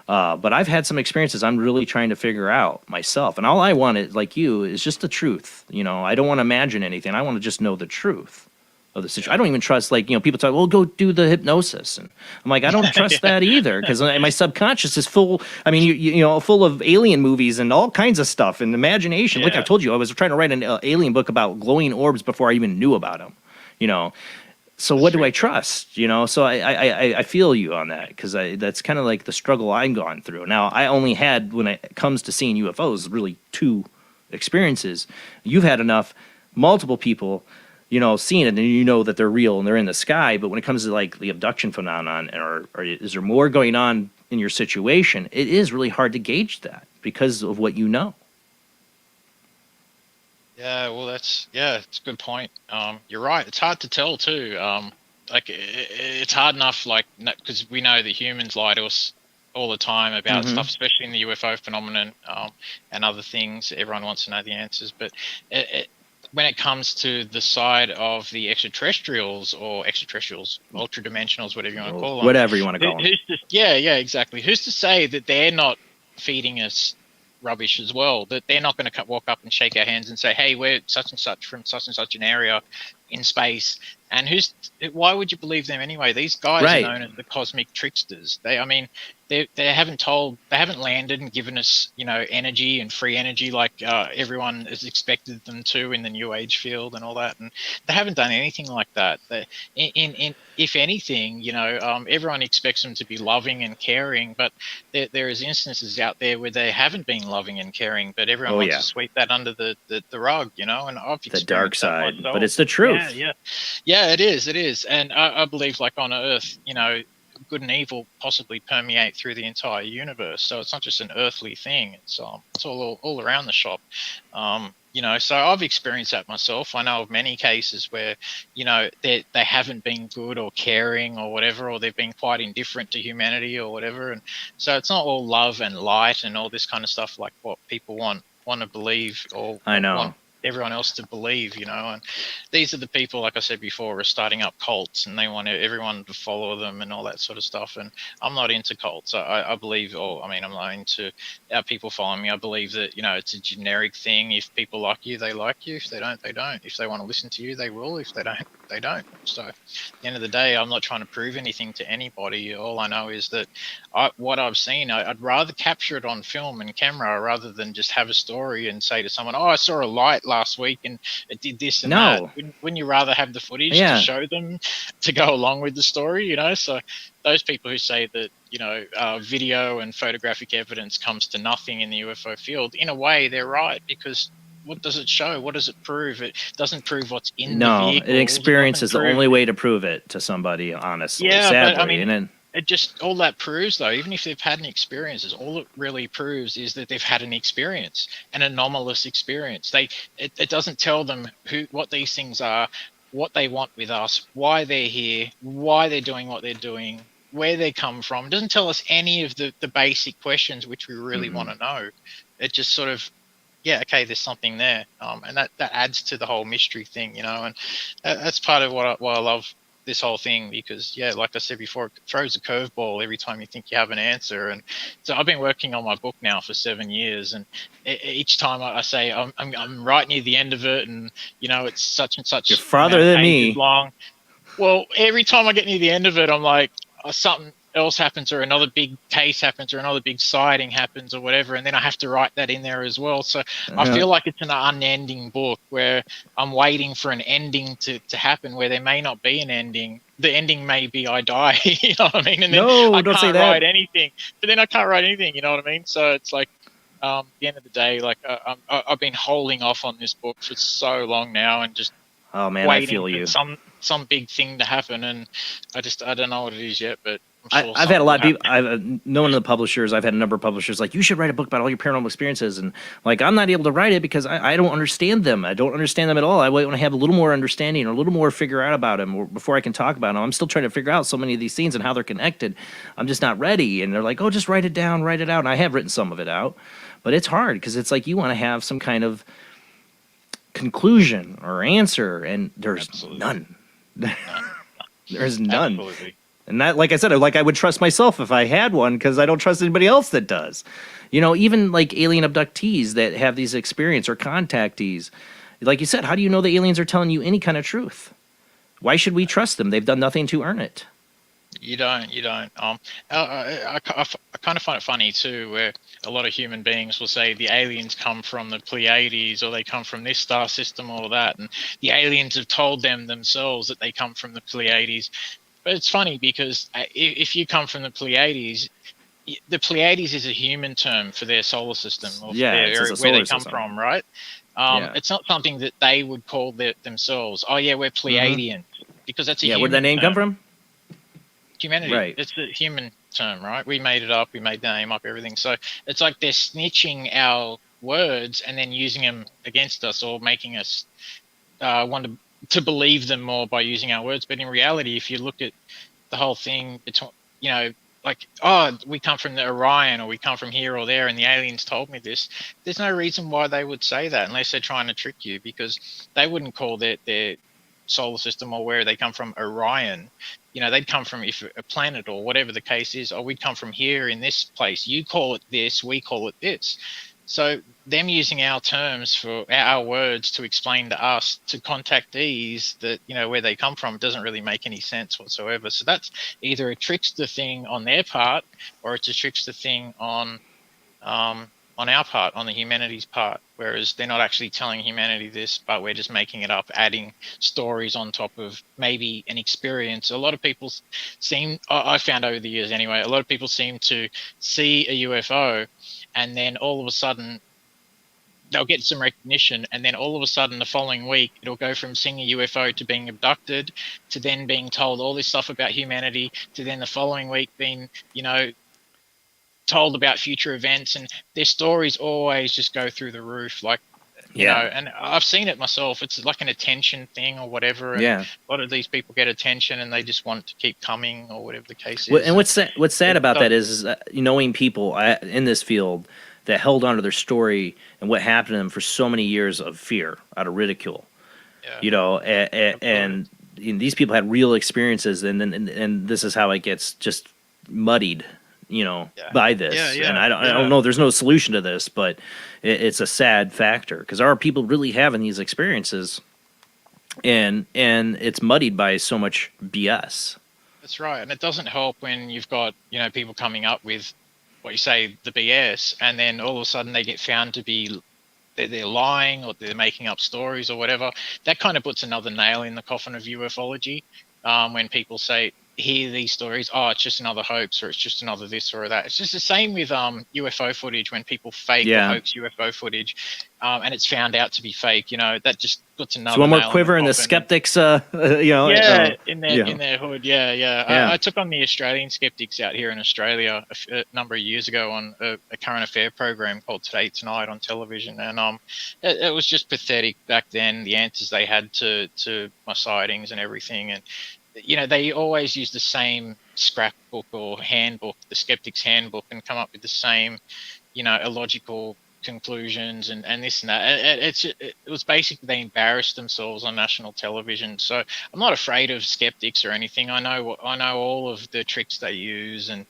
But I've had some experiences I'm really trying to figure out myself. And all I want, like you, is just the truth. I don't want to imagine anything. I want to just know the truth of the situation. I don't even trust, people talk, well, go do the hypnosis. And I'm like, I don't trust that either, because my subconscious is full, full of alien movies and all kinds of stuff and imagination. Like I told you, I was trying to write an alien book about glowing orbs before I even knew about them, So what do I trust? So I feel you on that, because that's kind of like the struggle I'm going through. Now, I only had, when it comes to seeing UFOs, really 2 experiences. You've had multiple people, seeing it, and that they're real and they're in the sky. But when it comes to like the abduction phenomenon, or is there more going on in your situation, it is really hard to gauge that because of what you know. Yeah, well, it's a good point. You're right. It's hard to tell too. It's hard enough, because we know that humans lie to us all the time about stuff, especially in the UFO phenomenon and other things. Everyone wants to know the answers, but when it comes to the side of the extraterrestrials, ultra dimensionals, whatever you want to call them, whatever you want to call them. Yeah, exactly. Who's to say that they're not feeding us rubbish as well? That they're not going to walk up and shake our hands and say, "Hey, we're such and such from such and such an area in space." And why would you believe them anyway? These guys Right. are known as the cosmic tricksters. They haven't landed and given us, energy and free energy like everyone has expected them to in the New Age field and all that. And they haven't done anything like that. If anything, everyone expects them to be loving and caring, but there is instances out there where they haven't been loving and caring, but everyone wants to sweep that under the rug, and I've the dark side, myself. but it's the truth. Yeah, it is. And I believe, like, on Earth, good and evil possibly permeate through the entire universe. So it's not just an earthly thing. It's all around the shop. So I've experienced that myself. I know of many cases where, they haven't been good or caring or whatever, or they've been quite indifferent to humanity or whatever. And so it's not all love and light and all this kind of stuff like what people want to believe, or I know. want everyone else to believe, and these are the people, like I said before, are starting up cults, and they want everyone to follow them and all that sort of stuff. And I'm not into cults. I believe, I'm not into people following me. I believe that, it's a generic thing. If people like you, they like you. If they don't, they don't. If they want to listen to you, they will. If they don't, they don't. So at the end of the day, I'm not trying to prove anything to anybody. All I know is that what I've seen, I'd rather capture it on film and camera rather than just have a story and say to someone, "Oh, I saw a light last week and it did this and that." Wouldn't you rather have the footage to show them, to go along with the story? So those people who say that video and photographic evidence comes to nothing in the UFO field, in a way they're right, because what does it show? What does it prove? It doesn't prove what's in the vehicle. An experience is the only way to prove it to somebody, honestly. Yeah, sadly. but I mean, and then, it just, all that proves, though, even if they've had an experience, is all it really proves is that they've had an experience, an anomalous experience. It doesn't tell them what these things are, what they want with us, why they're here, why they're doing what they're doing, where they come from. It doesn't tell us any of the basic questions which we really want to know. It just sort of, okay, there's something there, and that adds to the whole mystery thing, and that's part of why I love this whole thing, because like I said before, it throws a curveball every time you think you have an answer. And so I've been working on my book now for 7 years, and each time I say I'm right near the end of it, and it's such and such. You're farther than me. Long. Well, every time I get near the end of it, I'm like, something else happens, or another big case happens, or another big sighting happens, or whatever, and then I have to write that in there as well. So I feel like it's an unending book where I'm waiting for an ending to happen, where there may not be an ending. The ending may be I die, you know what I mean? And then I can't write anything. But then I can't write anything, you know what I mean? So it's like, at the end of the day, like I've been holding off on this book for so long now, and just waiting I feel you. for some big thing to happen, and I don't know what it is yet, but I've had a lot of people. I've known the publishers. I've had a number of publishers like, you should write a book about all your paranormal experiences, and like, I'm not able to write it because I don't understand them. I don't understand them at all. I want to have a little more understanding, or a little more figure out about them before I can talk about them. I'm still trying to figure out so many of these scenes and how they're connected. I'm just not ready. And they're like, oh, just write it down, write it out. And I have written some of it out, but it's hard because it's like you want to have some kind of conclusion or answer, and there's none. There's none. Absolutely. And that, like I said, I would trust myself if I had one, because I don't trust anybody else that does. Even like alien abductees that have these experience, or contactees. Like you said, how do you know the aliens are telling you any kind of truth? Why should we trust them? They've done nothing to earn it. You don't. I kind of find it funny too, where a lot of human beings will say the aliens come from the Pleiades, or they come from this star system, or that, and the aliens have told them themselves that they come from the Pleiades. But it's funny because if you come from the Pleiades is a human term for their solar system, or where they come from, right? It's not something that they would call themselves. Oh yeah, we're Pleiadians, because that's a human where'd that name come from? Humanity. Right. It's a human term, right? We made it up. We made the name up, everything. So it's like they're snitching our words and then using them against us, or making us want to believe them more by using our words. But in reality, if you look at the whole thing, like like, oh, we come from the Orion, or we come from here or there, and the aliens told me this. There's no reason why they would say that unless they're trying to trick you, because they wouldn't call their solar system or where they come from Orion. You know, they'd come from if a planet or whatever the case is, or we'd come from here in this place. You call it this, we call it this. So them using our terms for our words to explain to us to contact these, that, you know, where they come from, doesn't really make any sense whatsoever. So that's either a trickster thing on their part, or it's a trickster thing on our part, on the humanity's part, whereas they're not actually telling humanity this, but we're just making it up, adding stories on top of maybe an experience. A lot of people I found over the years anyway, a lot of people seem to see a UFO, and then all of a sudden they'll get some recognition, and then all of a sudden the following week it'll go from seeing a UFO to being abducted, to then being told all this stuff about humanity, to then the following week being, you know, told about future events, and their stories always just go through the roof. Like, you know, and I've seen it myself. It's like an attention thing or whatever. And a lot of these people get attention and they just want to keep coming, or whatever the case is. And what's sad about that is knowing people in this field that held onto their story and what happened to them for so many years of fear, out of ridicule. You know, and these people had real experiences, and this is how it gets just muddied, you know, by this. And I don't know, there's no solution to this, but it's a sad factor, because there are people really having these experiences, and it's muddied by so much BS. That's right. And it doesn't help when you've got, you know, people coming up with what you say, the BS, and then all of a sudden they get found to be they're lying, or they're making up stories or whatever. That kind of puts another nail in the coffin of ufology. When people hear these stories, oh, it's just another hoax, or it's just another this or that. It's just the same with UFO footage. When people fake or hoax UFO footage, and it's found out to be fake, you know, that just puts another. So one more nail quiver in the skeptics, you know. In their hood, I took on the Australian skeptics out here in Australia a number of years ago on a current affair program called Today Tonight on television, and it was just pathetic back then, the answers they had to my sightings and everything. And you know, they always use the same scrapbook or handbook, the skeptic's handbook, and come up with the same, you know, illogical conclusions and this and that. It was basically, they embarrassed themselves on national television. So I'm not afraid of skeptics or anything. I know all of the tricks they use, and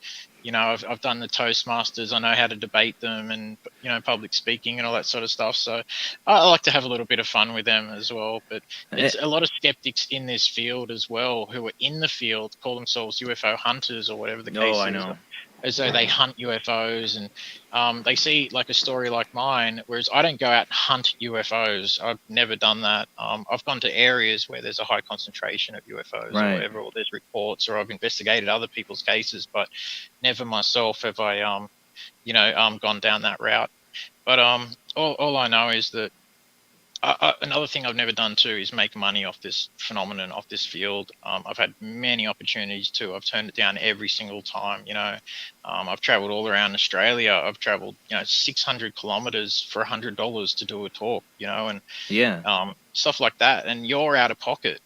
you know, I've done the Toastmasters. I know how to debate them, and you know, public speaking and all that sort of stuff. So I like to have a little bit of fun with them as well. But there's a lot of skeptics in this field as well, who are in the field, call themselves UFO hunters or whatever the case is. I know. As though they hunt UFOs, and they see like a story like mine, whereas I don't go out and hunt UFOs. I've never done that. I've gone to areas where there's a high concentration of UFOs or whatever, or there's reports, or I've investigated other people's cases, but never myself have I, gone down that route. But all I know is that another thing I've never done too is make money off this phenomenon, off this field. I've had many opportunities to. I've turned it down every single time. You know, I've traveled all around Australia. I've traveled, 600 kilometers for $100 to do a talk. You know, and stuff like that. And you're out of pocket.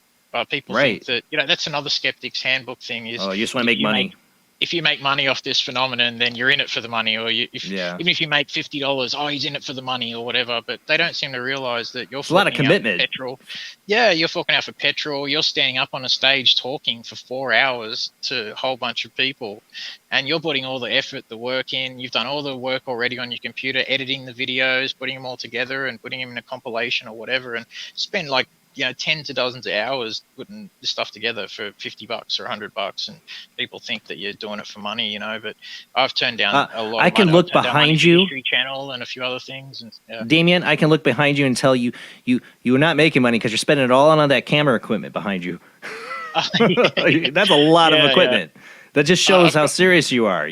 People think that, that's another skeptic's handbook thing. Is you just want to make money. If you make money off this phenomenon, then you're in it for the money. Or even if you make $50, he's in it for the money or whatever. But they don't seem to realize that you're a lot of commitment. Out for petrol. Yeah, you're forking out for petrol. You're standing up on a stage talking for 4 hours to a whole bunch of people, and you're putting all the effort, the work in. You've done all the work already on your computer, editing the videos, putting them all together, and putting them in a compilation or whatever, and spend tens of dozens of hours putting this stuff together for $50 or $100, and people think that you're doing it for money, but I've turned down a lot. I can look behind you. History Channel and a few other things. And, Damien, I can look behind you and tell you are not making money because you're spending it all on that camera equipment behind you. That's a lot of equipment. That just shows how serious you are.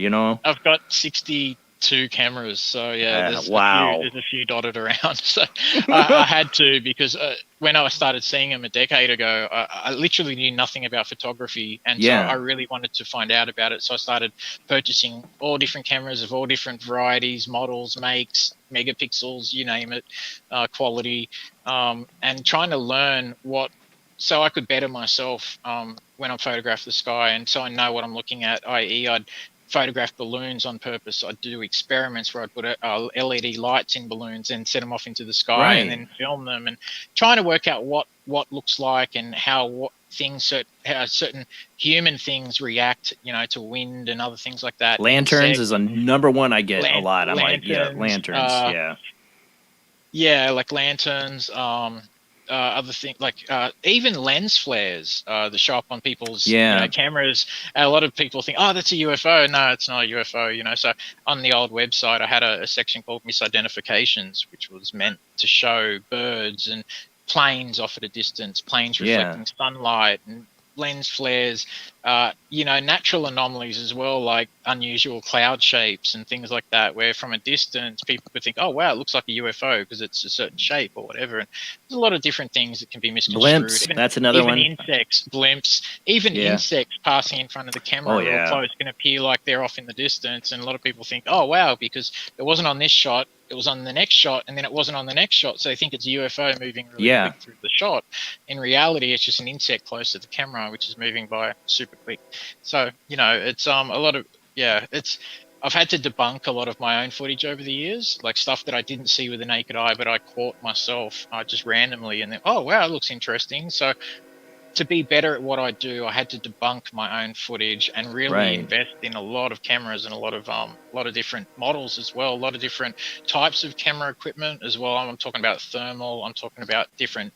I've got 62 cameras, so there's a few dotted around. So I had to, because when I started seeing them a decade ago, I literally knew nothing about photography, and so I really wanted to find out about it. So I started purchasing all different cameras of all different varieties, models, makes, megapixels, you name it, quality, and trying to learn so I could better myself when I photograph the sky, and so I know what I'm looking at, i.e. I'd photograph balloons on purpose. I'd do experiments where I'd put LED lights in balloons and set them off into the sky and Right. then film them, and trying to work out what looks like and how certain human things react, to wind and other things like that. Lanterns Insects, is a number one I get a lot. I'm like, yeah, lanterns, lanterns. Yeah. Yeah, like lanterns, other things like even lens flares that show up on people's Yeah. cameras. A lot of people think, oh, that's a UFO. No, it's not a UFO. So on the old website, I had a section called misidentifications, which was meant to show birds and planes off at a distance, planes reflecting sunlight, and lens flares, natural anomalies as well, like unusual cloud shapes and things like that, where from a distance people could think, oh wow, it looks like a UFO because it's a certain shape or whatever. And there's a lot of different things that can be misconstrued. Blimps, that's another one. Insects, blimps, even insects passing in front of the camera real close can appear like they're off in the distance, and a lot of people think, oh wow, because it wasn't on this shot, it was on the next shot, and then it wasn't on the next shot, so they think it's a UFO moving really quick through the shot. In reality, it's just an insect close to the camera, which is moving by super quick. So, it's a lot of, I've had to debunk a lot of my own footage over the years, like stuff that I didn't see with the naked eye, but I caught myself just randomly, and then, oh wow, it looks interesting. So to be better at what I do, I had to debunk my own footage and really invest in a lot of cameras and a lot of different models as well, a lot of different types of camera equipment as well. I'm talking about thermal, I'm talking about different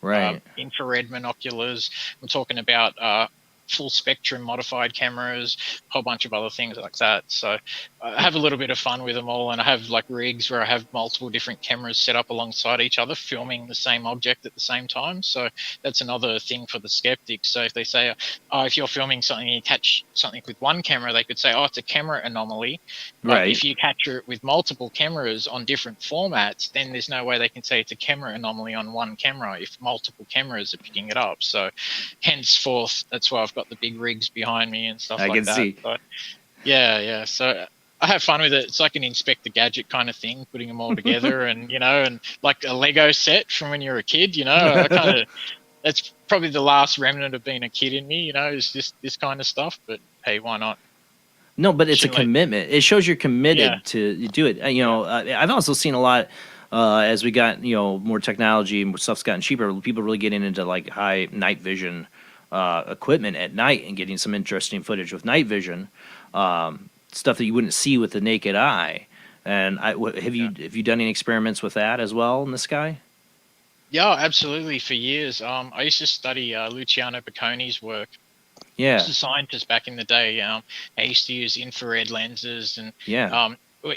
infrared binoculars, I'm talking about full spectrum modified cameras, a whole bunch of other things like that. So I have a little bit of fun with them all, and I have like rigs where I have multiple different cameras set up alongside each other, filming the same object at the same time. So that's another thing for the skeptics. So if they say, oh, if you're filming something and you catch something with one camera, they could say, oh, it's a camera anomaly. But if you capture it with multiple cameras on different formats, then there's no way they can say it's a camera anomaly on one camera if multiple cameras are picking it up. So henceforth, that's why I've got the big rigs behind me and stuff like that. I can see. But yeah. So I have fun with it. It's like an Inspector Gadget kind of thing, putting them all together, and and like a Lego set from when you're a kid. That's probably the last remnant of being a kid in me. Is just this kind of stuff. But hey, why not? No, but it's a commitment. It shows you're committed to do it. I've also seen a lot. As we got more technology and stuff's gotten cheaper, people really getting into like high night vision equipment at night and getting some interesting footage with night vision, stuff that you wouldn't see with the naked eye. And have you done any experiments with that as well in the sky? Yeah, absolutely. For years, I used to study Luciano Baccone's work. Yeah, he was a scientist back in the day. I used to use infrared lenses, and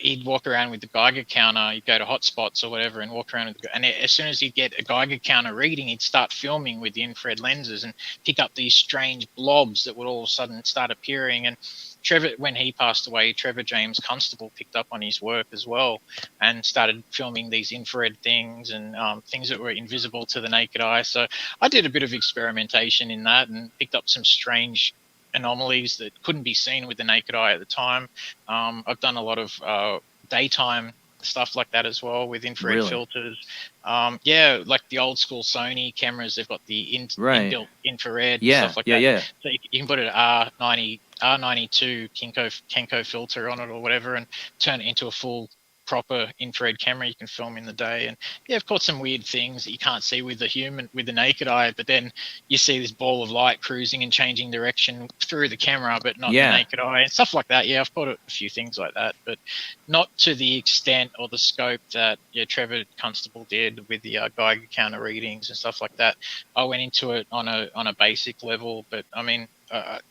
he'd walk around with the Geiger counter. He'd go to hotspots or whatever and walk around and as soon as he'd get a Geiger counter reading, he'd start filming with the infrared lenses and pick up these strange blobs that would all of a sudden start appearing. And Trevor, when he passed away, Trevor James Constable picked up on his work as well and started filming these infrared things and things that were invisible to the naked eye. So I did a bit of experimentation in that and picked up some strange anomalies that couldn't be seen with the naked eye at the time. I've done a lot of daytime stuff like that as well with infrared filters. Like the old school Sony cameras, they've got the inbuilt infrared stuff like that. So you can put an R92 Kenko filter on it or whatever and turn it into a full proper infrared camera you can film in the day. And I've caught some weird things that you can't see with the naked eye, but then you see this ball of light cruising and changing direction through the camera, but not the naked eye and stuff like that. I've caught a few things like that, but not to the extent or the scope that Trevor Constable did with the Geiger counter readings and stuff like that. I went into it on a basic level, but I mean,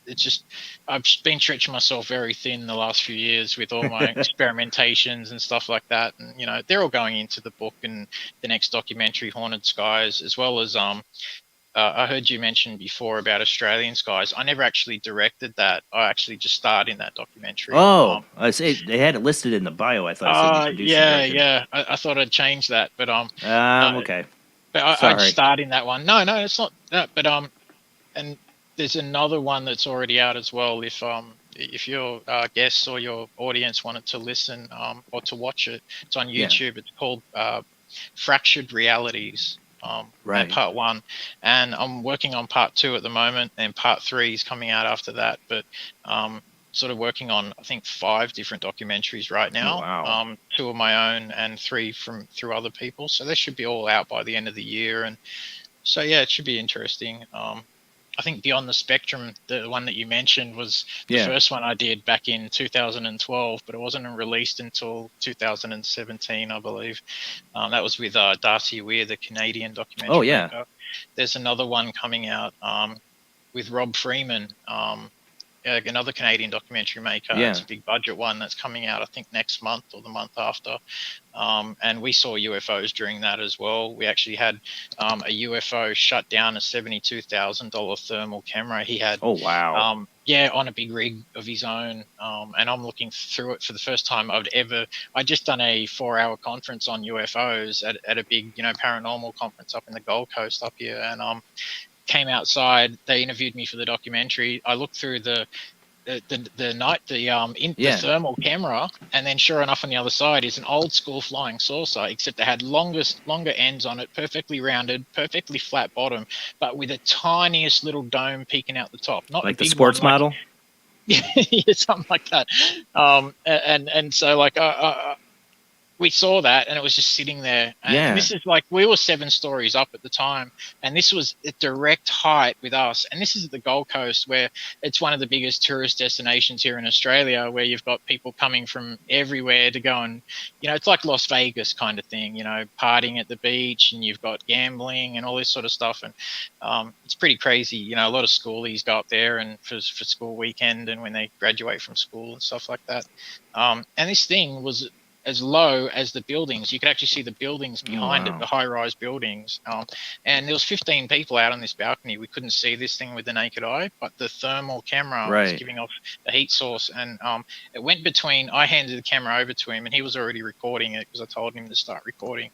it's just I've been stretching myself very thin the last few years with all my experimentations and stuff like that, and they're all going into the book and the next documentary, Haunted Skies, as well as I heard you mention before about Australian Skies. I never actually directed that. I actually just starred in that documentary. I say they had it listed in the bio. I thought. I thought I'd change that, but okay. But I just starred in that one. No, it's not that. But and there's another one that's already out as well. If your guests or your audience wanted to listen or to watch it, it's on YouTube. It's called Fractured Realities. Part 1, and I'm working on part 2 at the moment, and part 3 is coming out after that. But sort of working on, I think, 5 different documentaries right now. Wow. 2 of my own and 3 through other people. So they should be all out by the end of the year. And so, yeah, it should be interesting. I think Beyond the Spectrum, the one that you mentioned, was the first one I did back in 2012, but it wasn't released until 2017, I believe. That was with Darcy Weir, the Canadian documentary maker. There's another one coming out with Rob Freeman, another Canadian documentary maker. It's a big budget one that's coming out, I think, next month or the month after. And we saw UFOs during that as well. We actually had a UFO shut down a $72,000 thermal camera he had. Oh, wow. On a big rig of his own. And I'm looking through it for the first time I just done a 4-hour conference on UFOs at a big, paranormal conference up in the Gold Coast up here. And came outside, they interviewed me for the documentary. I looked through the thermal camera, and then sure enough on the other side is an old school flying saucer, except it had longer ends on it, perfectly rounded, perfectly flat bottom, but with a tiniest little dome peeking out the top. Not like the sports model? Yeah, something like that. And so we saw that, and it was just sitting there. And this is we were 7 stories up at the time, and this was at direct height with us. And this is at the Gold Coast, where it's one of the biggest tourist destinations here in Australia, where you've got people coming from everywhere to go and, it's like Las Vegas kind of thing, partying at the beach, and you've got gambling and all this sort of stuff. And it's pretty crazy. A lot of schoolies go up there and for school weekend and when they graduate from school and stuff like that. And this thing was as low as the buildings. You could actually see the buildings behind it, the high-rise buildings. And there was 15 people out on this balcony. We couldn't see this thing with the naked eye, but the thermal camera was giving off the heat source. And it went between, I handed the camera over to him, and he was already recording it because I told him to start recording.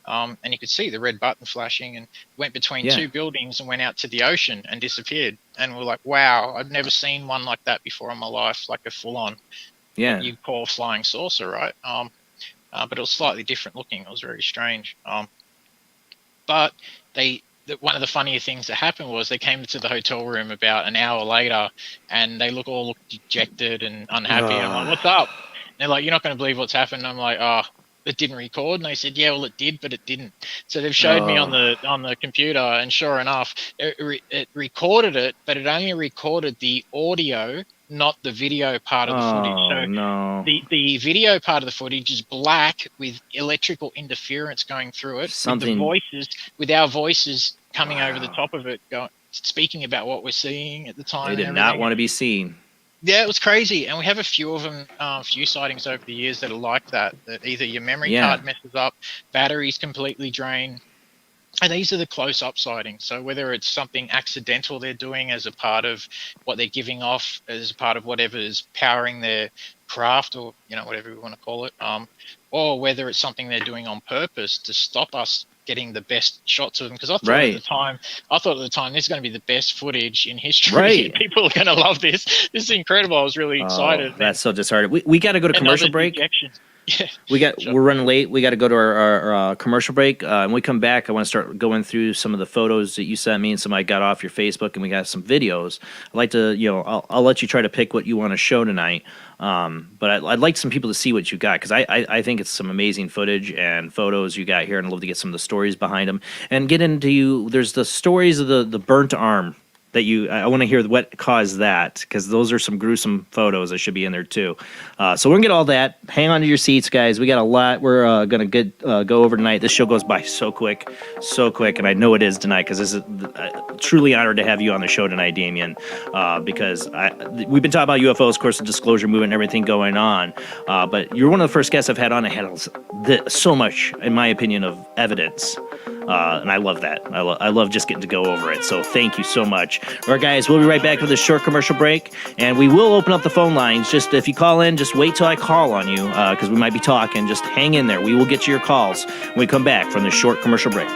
And you could see the red button flashing, and went between 2 buildings and went out to the ocean and disappeared. And we're like, wow, I've never seen one like that before in my life, like a full-on. What you'd call a flying saucer, right? But it was slightly different looking. It was very strange. But one of the funnier things that happened was they came to the hotel room about an hour later, and they all looked dejected and unhappy. I'm like, what's up? And they're like, you're not going to believe what's happened. I'm like, it didn't record. And they said, yeah, well, it did, but it didn't. So they've showed me on the computer, and sure enough, it recorded it, but it only recorded the audio, not the video part of the footage. So the video part of the footage is black with electrical interference going through it. With our voices coming over the top of it, speaking about what we're seeing at the time. They did not want to be seen. Yeah, it was crazy. And we have a few of them, few sightings over the years that are like that either your memory card messes up, batteries completely drain. And these are the close-up sightings. So whether it's something accidental they're doing as a part of what they're giving off, as a part of whatever is powering their craft, or whatever we want to call it, or whether it's something they're doing on purpose to stop us getting the best shots of them. Because I thought at the time this is going to be the best footage in history. Right. People are going to love this. This is incredible. I was really excited. That's so disheartening. We got to go to commercial break. Yeah, we're running late. We got to go to our commercial break. When we come back, I want to start going through some of the photos that you sent me and some I got off your Facebook, and we got some videos. I'd like to, I'll let you try to pick what you want to show tonight. But I'd like some people to see what you got, because I think it's some amazing footage and photos you got here, and I'd love to get some of the stories behind them and get into there's the stories of the burnt arm. I want to hear what caused that, because those are some gruesome photos that should be in there too. So we're going to get all that. Hang on to your seats, guys. We got a lot we're going to go over tonight. This show goes by so quick, and I know it is tonight, because this is truly honored to have you on the show tonight, Damien, because we've been talking about UFOs, of course, the disclosure movement and everything going on, but you're one of the first guests I've had on. I had so much, in my opinion, of evidence. And I love that. I love just getting to go over it. So thank you so much. All right, guys, we'll be right back with a short commercial break. And we will open up the phone lines. Just if you call in, just wait till I call on you, because we might be talking. Just hang in there. We will get you your calls when we come back from this short commercial break.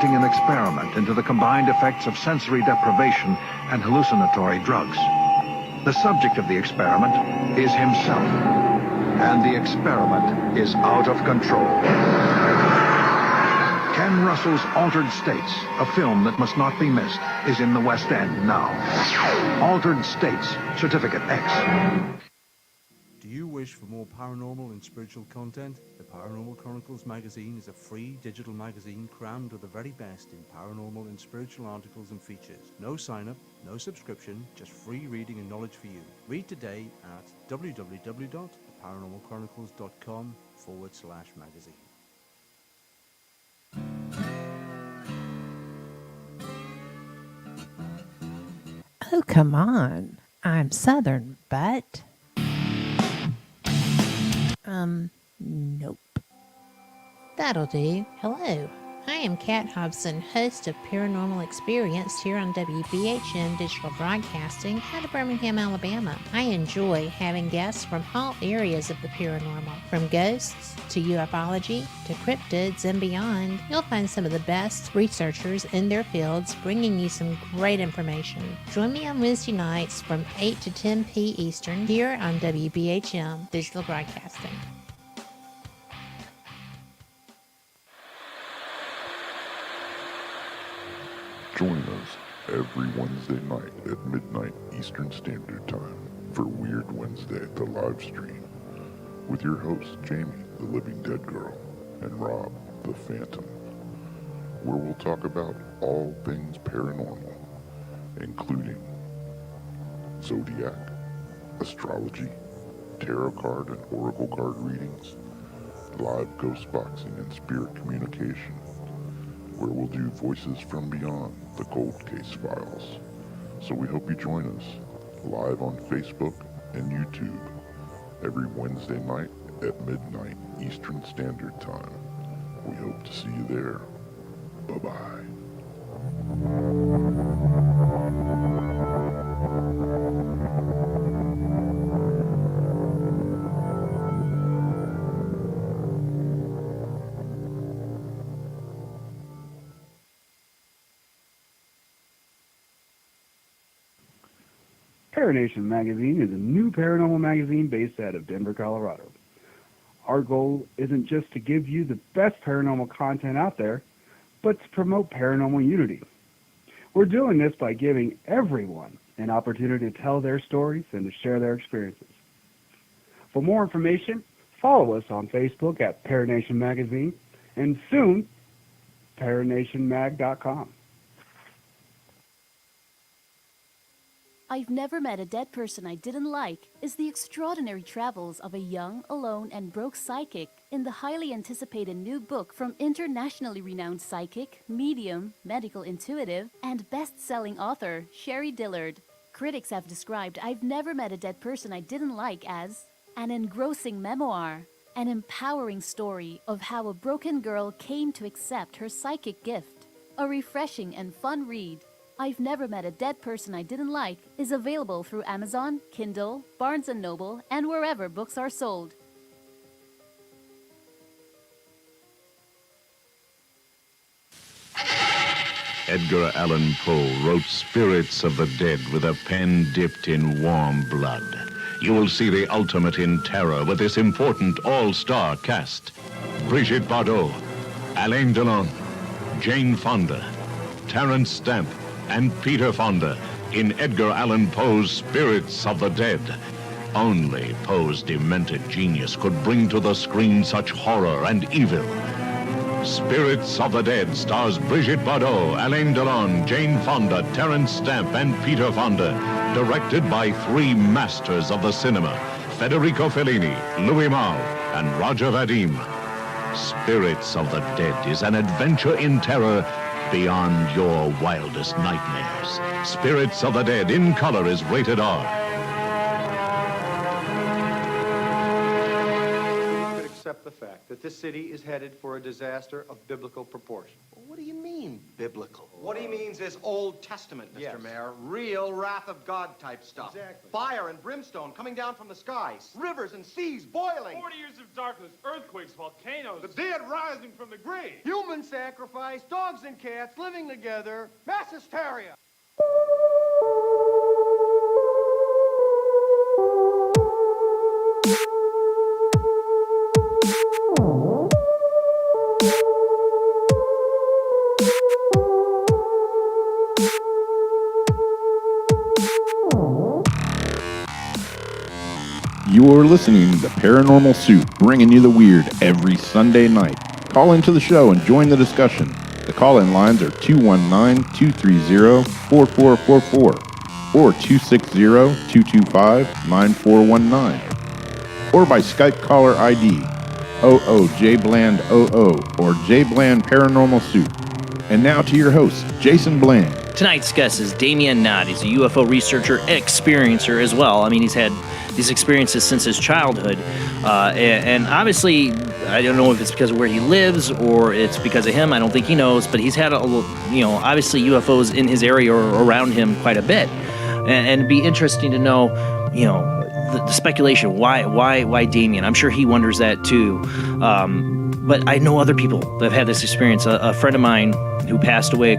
conducting an experiment into the combined effects of sensory deprivation and hallucinatory drugs. The subject of the experiment is himself, and the experiment is out of control. Ken Russell's Altered States, a film that must not be missed, is in the West End now. Altered States, Certificate X. Do you wish for more paranormal and spiritual content? The Paranormal Chronicles magazine is a free digital magazine crammed with the very best in paranormal and spiritual articles and features. No sign-up, no subscription, just free reading and knowledge for you. Read today at www.paranormalchronicles.com/magazine. Oh, come on. I'm Southern, but... Nope. That'll do. Hello. I am Kat Hobson, host of Paranormal Experience here on WBHM Digital Broadcasting out of Birmingham, Alabama. I enjoy having guests from all areas of the paranormal, from ghosts to ufology to cryptids and beyond. You'll find some of the best researchers in their fields bringing you some great information. Join me on Wednesday nights from 8 to 10 p. Eastern here on WBHM Digital Broadcasting. Join us every Wednesday night at midnight Eastern Standard Time for Weird Wednesday, the live stream, with your hosts Jamie, the Living Dead Girl, and Rob, the Phantom, where we'll talk about all things paranormal, including zodiac, astrology, tarot card and oracle card readings, live ghost boxing and spirit communication, where we'll do Voices from Beyond, the Cold Case Files. So we hope you join us live on Facebook and YouTube every Wednesday night at midnight Eastern Standard Time. We hope to see you there. Bye-bye. Paranation Magazine is a new paranormal magazine based out of Denver, Colorado. Our goal isn't just to give you the best paranormal content out there, but to promote paranormal unity. We're doing this by giving everyone an opportunity to tell their stories and to share their experiences. For more information, follow us on Facebook at Paranation Magazine and soon, paranationmag.com. I've Never Met a Dead Person I Didn't Like is the extraordinary travels of a young, alone, and broke psychic in the highly anticipated new book from internationally renowned psychic, medium, medical intuitive, and best-selling author Sherry Dillard. Critics have described I've Never Met a Dead Person I Didn't Like as an engrossing memoir, an empowering story of how a broken girl came to accept her psychic gift, a refreshing and fun read. I've Never Met a Dead Person I Didn't Like is available through Amazon, Kindle, Barnes & Noble, and wherever books are sold. Edgar Allan Poe wrote Spirits of the Dead with a pen dipped in warm blood. You will see the ultimate in terror with this important all-star cast. Brigitte Bardot, Alain Delon, Jane Fonda, Terence Stamp, and Peter Fonda in Edgar Allan Poe's Spirits of the Dead. Only Poe's demented genius could bring to the screen such horror and evil. Spirits of the Dead stars Brigitte Bardot, Alain Delon, Jane Fonda, Terence Stamp, and Peter Fonda. Directed by three masters of the cinema, Federico Fellini, Louis Malle, and Roger Vadim. Spirits of the Dead is an adventure in terror beyond your wildest nightmares. Spirits of the Dead in color is rated R. You could accept the fact that this city is headed for a disaster of biblical proportion. What do you mean? biblical. What he means is Old Testament, Mr. Mayor. Real wrath of God type stuff. Exactly. Fire and brimstone coming down from the skies. Rivers and seas boiling. 40 years of darkness, earthquakes, volcanoes. The dead rising from the grave. Human sacrifice, dogs and cats living together, mass hysteria. You're listening to Paranormal Soup, bringing you the weird every Sunday night. Call into the show and join the discussion. The call-in lines are 219-230-4444 or 260-225-9419 or by Skype caller ID OOJBland00 or JBland Paranormal Soup. And now to your host, Jason Bland. Tonight's guest is Damien Nott. He's a UFO researcher, experiencer as well. I mean, he's had these experiences since his childhood. And obviously, I don't know if it's because of where he lives or it's because of him. I don't think he knows, but he's had, obviously UFOs in his area or around him quite a bit. And it'd be interesting to know, the speculation. Why Damien? I'm sure he wonders that too. But I know other people that have had this experience. A friend of mine who passed away,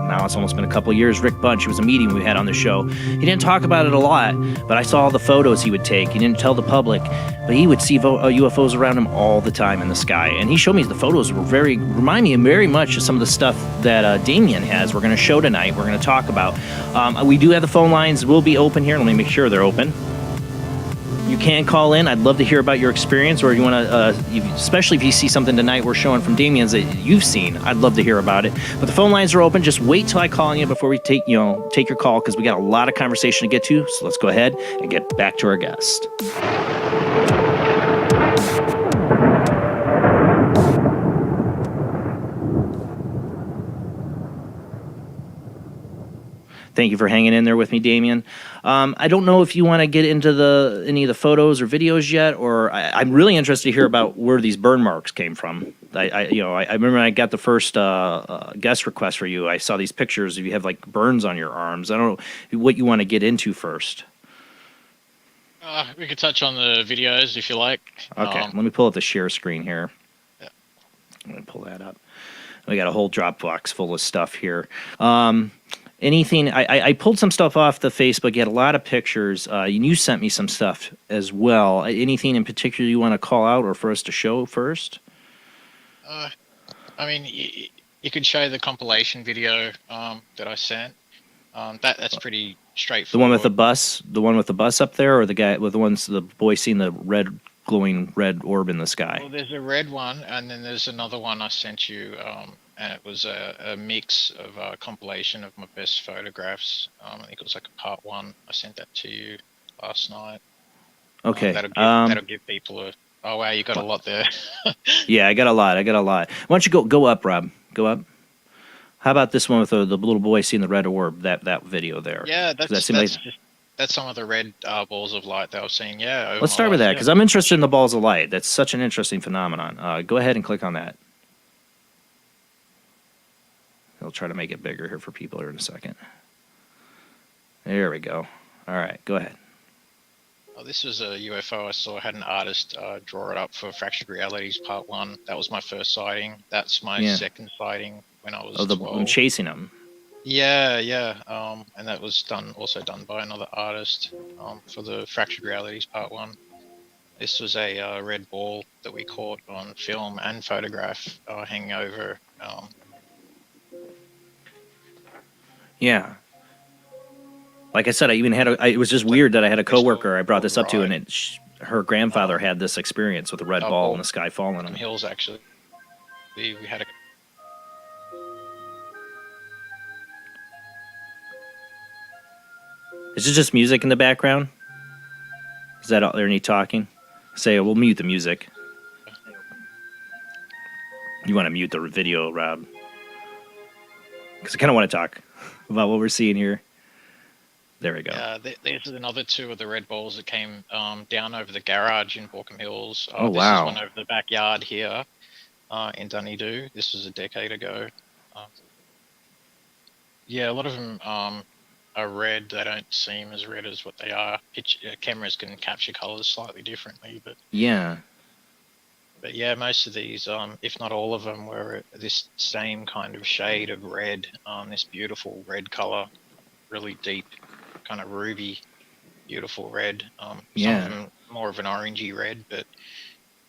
now it's almost been a couple of years, Rick Bunch, it was a meeting we had on the show. He didn't talk about it a lot, but I saw all the photos he would take. He didn't tell the public, but he would see UFOs around him all the time in the sky. And he showed me the photos remind me very much of some of the stuff that Damien has. We're going to show tonight. We're going to talk about. We do have the phone lines will be open here. Let me make sure they're open. You can call in. I'd love to hear about your experience, or you want to, especially if you see something tonight we're showing from Damien's that you've seen. I'd love to hear about it. But the phone lines are open. Just wait till I call on you before we take your call, because we got a lot of conversation to get to. So let's go ahead and get back to our guest. Thank you for hanging in there with me, Damien. I don't know if you want to get into any of the photos or videos yet, or I'm really interested to hear about where these burn marks came from. I remember when I got the first guest request for you. I saw these pictures of you have like burns on your arms. I don't know what you want to get into first. We could touch on the videos if you like. Okay, let me pull up the share screen here. Yeah. I'm going to pull that up. We got a whole Dropbox full of stuff here. Anything, I pulled some stuff off the Facebook. You had a lot of pictures. You sent me some stuff as well. Anything in particular you want to call out or for us to show first? You could show the compilation video that I sent. That's pretty straightforward. The one with the bus up there, or the boy seeing the glowing red orb in the sky? Well, there's a red one, and then there's another one I sent you, and it was a mix of a compilation of my best photographs. I think it was like a part one. I sent that to you last night. Okay. That'll give people a... Oh, wow, you got a lot there. Yeah, I got a lot. Why don't you go up, Rob? Go up. How about this one with the little boy seeing the red orb, that video there? Yeah, that's some of the red balls of light that I was seeing, yeah. Let's start with that, because I'm interested in the balls of light. That's such an interesting phenomenon. Go ahead and click on that. I'll try to make it bigger here for people here in a second. There we go. All right, go ahead. Oh, this was a UFO I saw. I had an artist draw it up for Fractured Realities Part 1. That was my first sighting. That's my second sighting when I was 12. I'm chasing them. Yeah. And that was also done by another artist for the Fractured Realities Part 1. This was a red ball that we caught on film and photograph hanging over. Yeah. Like I said, I even had it was just weird that I had a coworker I brought this up to, and her grandfather had this experience with a red ball in the sky falling on him. Hills, actually. We had a... Is it just music in the background? Is that all there? Any talking? Say, we'll mute the music. You want to mute the video, Rob? Because I kind of want to talk about what we're seeing here. There we go. There's another two of the red balls that came down over the garage in Borkham Hills. Oh, this wow. is one over the backyard here in Dunedoo. This was a decade ago. Yeah, a lot of them are red. They don't seem as red as what they are. Cameras can capture colors slightly differently, Yeah. but yeah, most of these, if not all of them, were this same kind of shade of red. This beautiful red color, really deep, kind of ruby, beautiful red. Some of Yeah. them more of an orangey red, but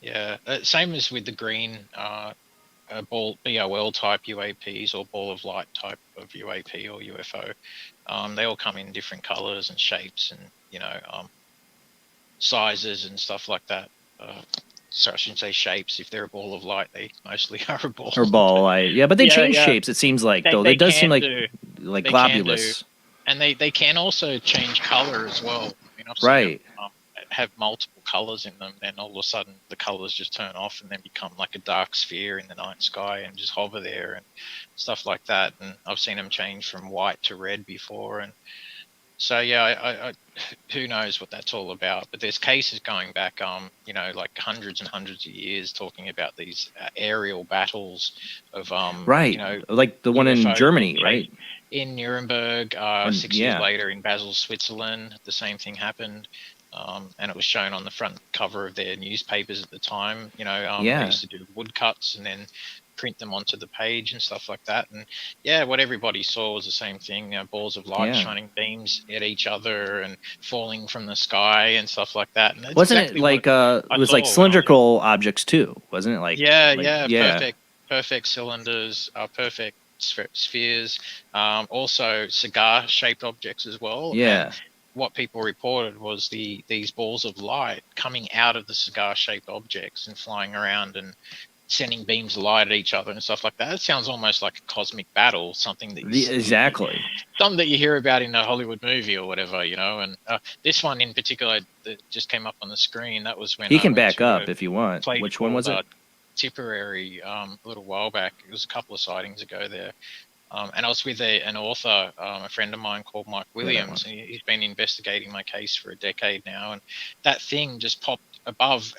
yeah, same as with the green. Ball BOL type UAPs or ball of light type of UAP or UFO. They all come in different colors and shapes and sizes and stuff like that. So I shouldn't say shapes. If they're a ball of light, they mostly are a ball. Or ball light. Yeah, but they change yeah. shapes. It seems like though. They It does seem can like do. like They can do. globulous. And they can also change color as well. I've seen Right. them, have multiple colors in them, then all of a sudden the colors just turn off and then become like a dark sphere in the night sky and just hover there and stuff like that. And I've seen them change from white to red before. And so yeah, I who knows what that's all about? But there's cases going back, like hundreds and hundreds of years, talking about these aerial battles of, Right. Like the one in UFO Germany, right? in Nuremberg. 6 years yeah. later in Basel, Switzerland, the same thing happened. And it was shown on the front cover of their newspapers at the time. They used to do woodcuts and then print them onto the page and stuff like that. And yeah, what everybody saw was the same thing, balls of light shining beams at each other and falling from the sky and stuff like that. And Wasn't it like it was like cylindrical objects too? Wasn't it like perfect cylinders, perfect spheres, also cigar shaped objects as well. Yeah. And what people reported was these balls of light coming out of the cigar shaped objects and flying around and sending beams of light at each other and stuff like that. It sounds almost like a cosmic battle, something that something that you hear about in a Hollywood movie or whatever, And this one in particular that just came up on the screen, that was when he can back up if you want. Which one was it? Tipperary, a little while back. It was a couple of sightings ago there. And I was with an author, a friend of mine called Mike Williams, and he's been investigating my case for a decade now. And that thing just popped above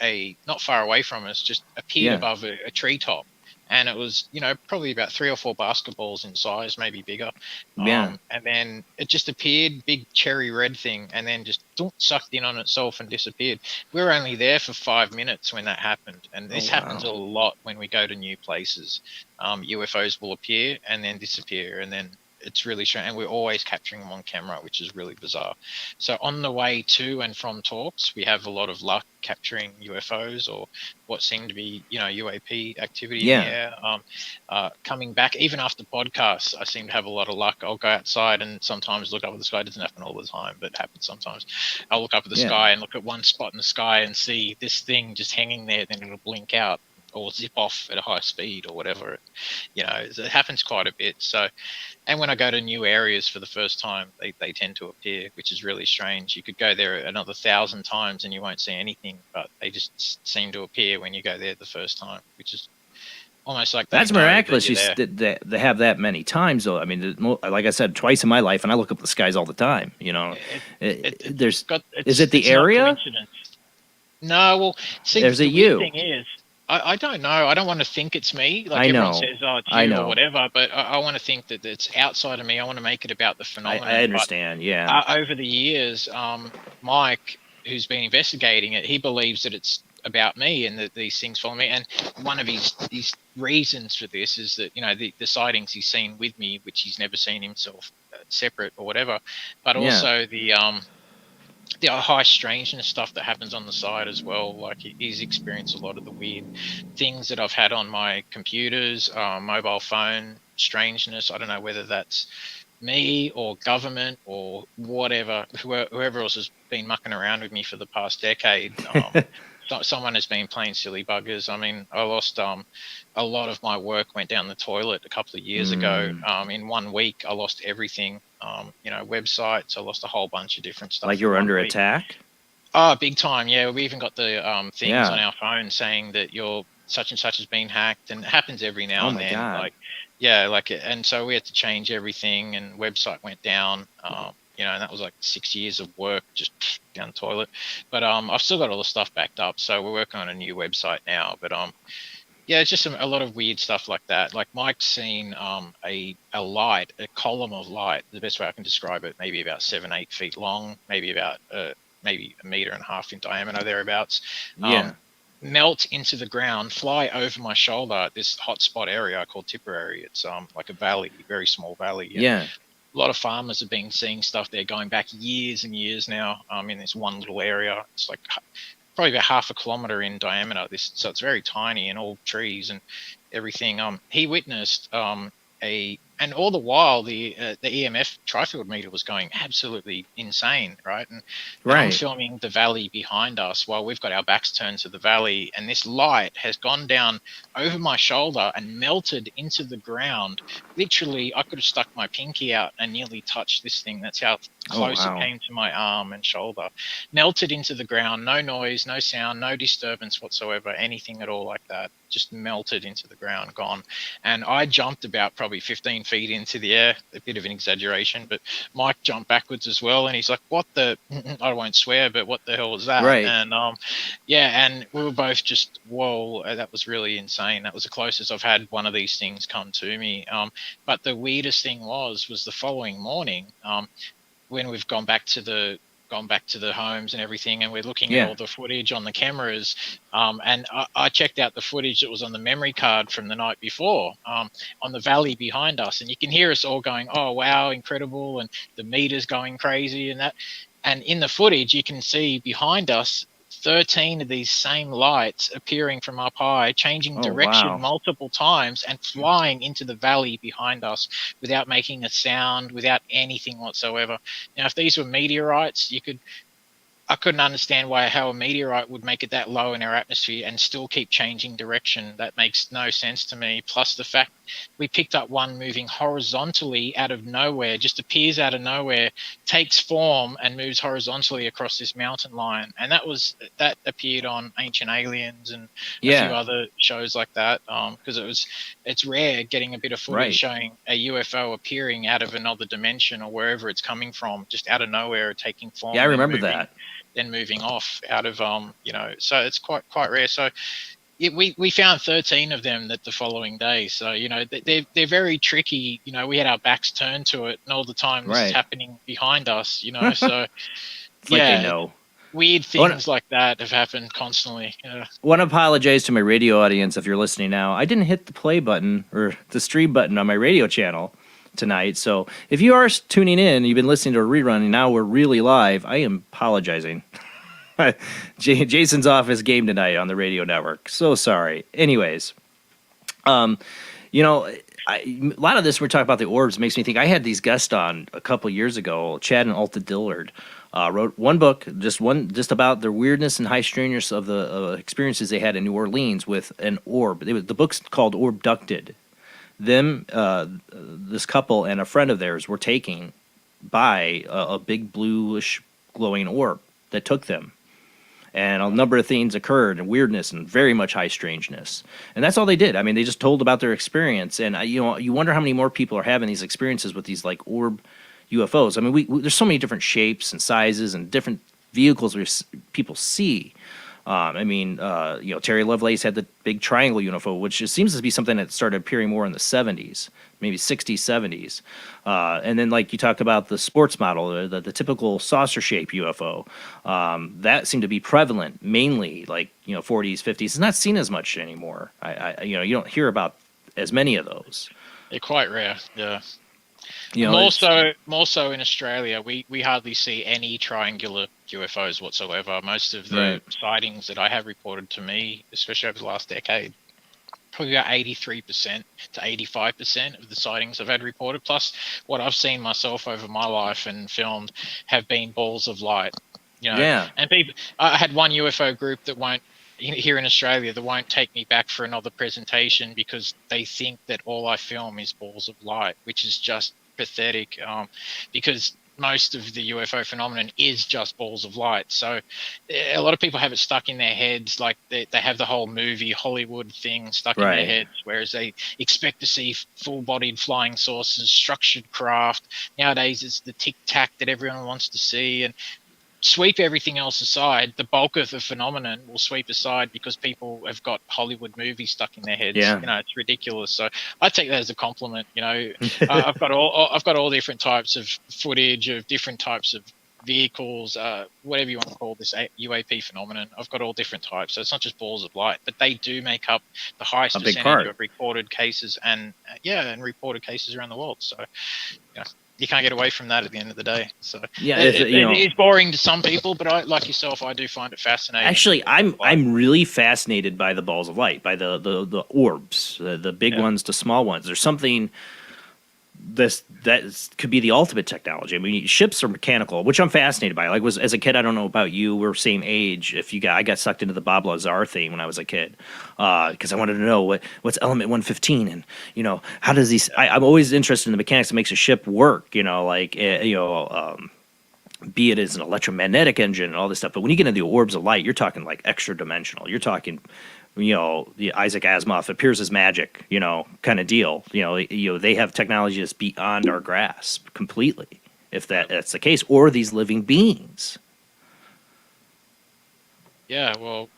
not far away from us, just appeared above a treetop. And it was, probably about 3 or 4 basketballs in size, maybe bigger. And then it just appeared, big cherry red thing, and then just sucked in on itself and disappeared. We were only there for 5 minutes when that happened. And this happens a lot when we go to new places. UFOs will appear and then disappear, and then it's really strange. And we're always capturing them on camera, which is really bizarre. So on the way to and from talks, we have a lot of luck capturing UFOs or what seem to be, UAP activity in the air. Coming back, even after podcasts, I seem to have a lot of luck. I'll go outside and sometimes look up at the sky. It doesn't happen all the time, but it happens sometimes. I'll look up at the sky and look at one spot in the sky and see this thing just hanging there, then it'll blink out or zip off at a high speed or whatever. It happens quite a bit. So, and when I go to new areas for the first time, they tend to appear, which is really strange. You could go there another 1,000 times and you won't see anything, but they just seem to appear when you go there the first time, which is almost like that's miraculous. They have that many times, though. I mean, like I said, twice in my life, and I look up at the skies all the time. Is it the area? No, well, see, there's the weird thing is, I don't know. I don't want to think it's me. Like everyone says, it's you or whatever. But I want to think that it's outside of me. I want to make it about the phenomenon. I understand. Over the years, Mike, who's been investigating it, he believes that it's about me and that these things follow me. And one of his reasons for this is that the sightings he's seen with me, which he's never seen himself separate or whatever, but also the high strangeness stuff that happens on the side as well. Like he's experienced a lot of the weird things that I've had on my computers, mobile phone, strangeness. I don't know whether that's me or government or whatever, whoever else has been mucking around with me for the past decade. Someone has been playing silly buggers. I mean, I lost a lot of my work went down the toilet a couple of years ago. In 1 week, I lost everything. Websites. I lost a whole bunch of different stuff. Like you were under attack? Oh, big time. Yeah, we even got the things on our phone saying that your such and such has been hacked, and it happens every now and then. God. And so we had to change everything, and website went down. And that was like 6 years of work just down the toilet. But I've still got all the stuff backed up, so we're working on a new website now. But Yeah, it's just a lot of weird stuff like that. Like Mike's seen a light, a column of light. The best way I can describe it, maybe about 7-8 feet long, maybe about maybe 1.5 meters in diameter thereabouts. Yeah. Melt into the ground, fly over my shoulder at this hotspot area called Tipperary. It's like a valley, very small valley. And Yeah. a lot of farmers have been seeing stuff there going back years and years now. In this one little area, it's like probably about 0.5 kilometer in diameter. So it's very tiny and all trees and everything. He witnessed and all the while the EMF trifield meter was going absolutely insane, right? And I'm Right. filming the valley behind us while we've got our backs turned to the valley, and this light has gone down over my shoulder and melted into the ground. Literally, I could have stuck my pinky out and nearly touched this thing. That's how close wow. it came to my arm and shoulder. Melted into the ground, no noise, no sound, no disturbance whatsoever, anything at all like that. Just melted into the ground, gone. And I jumped about probably 15 feet into the air, a bit of an exaggeration, but Mike jumped backwards as well. And he's like, what the, I won't swear, but what the hell was that? Right. And yeah, and we were both just, whoa, that was really insane. That was the closest I've had one of these things come to me. But the weirdest thing was the following morning, when we've gone back to the homes and everything, and we're looking Yeah. at all the footage on the cameras, and I checked out the footage that was on the memory card from the night before, on the valley behind us, and you can hear us all going, oh wow, incredible, and the meters going crazy and that. And in the footage you can see behind us 13 of these same lights appearing from up high, changing Oh, direction wow. multiple times and flying into the valley behind us without making a sound, without anything whatsoever. Now, if these were meteorites, I couldn't understand how a meteorite would make it that low in our atmosphere and still keep changing direction. That makes no sense to me. Plus the fact we picked up one moving horizontally out of nowhere, just appears out of nowhere, takes form and moves horizontally across this mountain line. And that appeared on Ancient Aliens and a Yeah. few other shows like that, because it's rare getting a bit of footage Right. showing a UFO appearing out of another dimension or wherever it's coming from, just out of nowhere, taking form. Yeah, I and remember moving, that. then moving off out of so it's quite rare. So we found 13 of them the following day. So they're very tricky. We had our backs turned to it, and all the time this is Right. happening behind us. So It's like they know. weird wanna- things like that have happened constantly. Yeah. Want to apologize to my radio audience if you're listening now. I didn't hit the play button or the stream button on my radio channel tonight. So if you are tuning in, you've been listening to a rerun, and now we're really live, I am apologizing. Jason's off his game tonight on the radio network. So sorry. Anyways, a lot of this we're talking about the orbs makes me think I had these guests on a couple years ago. Chad and Alta Dillard wrote one book, just about the weirdness and high strangeness of the experiences they had in New Orleans with an orb. The book's called Orbducted. This couple and a friend of theirs were taken by a big bluish glowing orb that took them. And a number of things occurred, and weirdness, and very much high strangeness. And that's all they did. I mean, they just told about their experience. And you wonder how many more people are having these experiences with these like orb UFOs. I mean, there's so many different shapes and sizes and different vehicles where people see. Terry Lovelace had the big triangle UFO, which just seems to be something that started appearing more in the 70s, maybe 60s, 70s. And then, like you talked about the sports model, the typical saucer-shaped UFO, that seemed to be prevalent mainly, 40s, 50s. It's not seen as much anymore. You don't hear about as many of those. They're quite rare. Yeah. More so in Australia, we hardly see any triangular UFOs whatsoever. Most of the sightings that I have reported to me, especially over the last decade, probably about 83% to 85% of the sightings I've had reported, plus what I've seen myself over my life and filmed, have been balls of light. Yeah. And I had one UFO group that won't, here in Australia, that won't take me back for another presentation because they think that all I film is balls of light, which is just pathetic, because most of the UFO phenomenon is just balls of light. So a lot of people have it stuck in their heads, like they have the whole movie Hollywood thing stuck in their heads, whereas they expect to see full-bodied flying saucers, structured craft. Nowadays it's the tic-tac that everyone wants to see, and sweep everything else aside, the bulk of the phenomenon will sweep aside because people have got Hollywood movies stuck in their heads. Yeah. You know, it's ridiculous. So I take that as a compliment. You know, I've got all different types of footage of different types of vehicles, whatever you want to call this UAP phenomenon. I've got all different types. So it's not just balls of light, but they do make up the highest A big percentage part. of recorded cases and reported cases around the world. So, you know, you can't get away from that at the end of the day. So Yeah, it you know, is boring to some people, but I, like yourself, I do find it fascinating. actually, I'm really fascinated by the balls of light, by the orbs, the big ones to small ones. There's something that could be the ultimate technology. I mean, ships are mechanical, which I'm fascinated by. Like, as a kid, I don't know about you, we're same age. I got sucked into the Bob Lazar thing when I was a kid, because I wanted to know what's element 115, and you know, how does these? I'm always interested in the mechanics that makes a ship work. You know, like be it as an electromagnetic engine and all this stuff. But when you get into the orbs of light, you're talking like extra dimensional. You're talking, you know, the Isaac Asimov appears as magic, you know, kind of deal. You know, they have technology that's beyond our grasp completely, if that's the case, or these living beings. Yeah, well,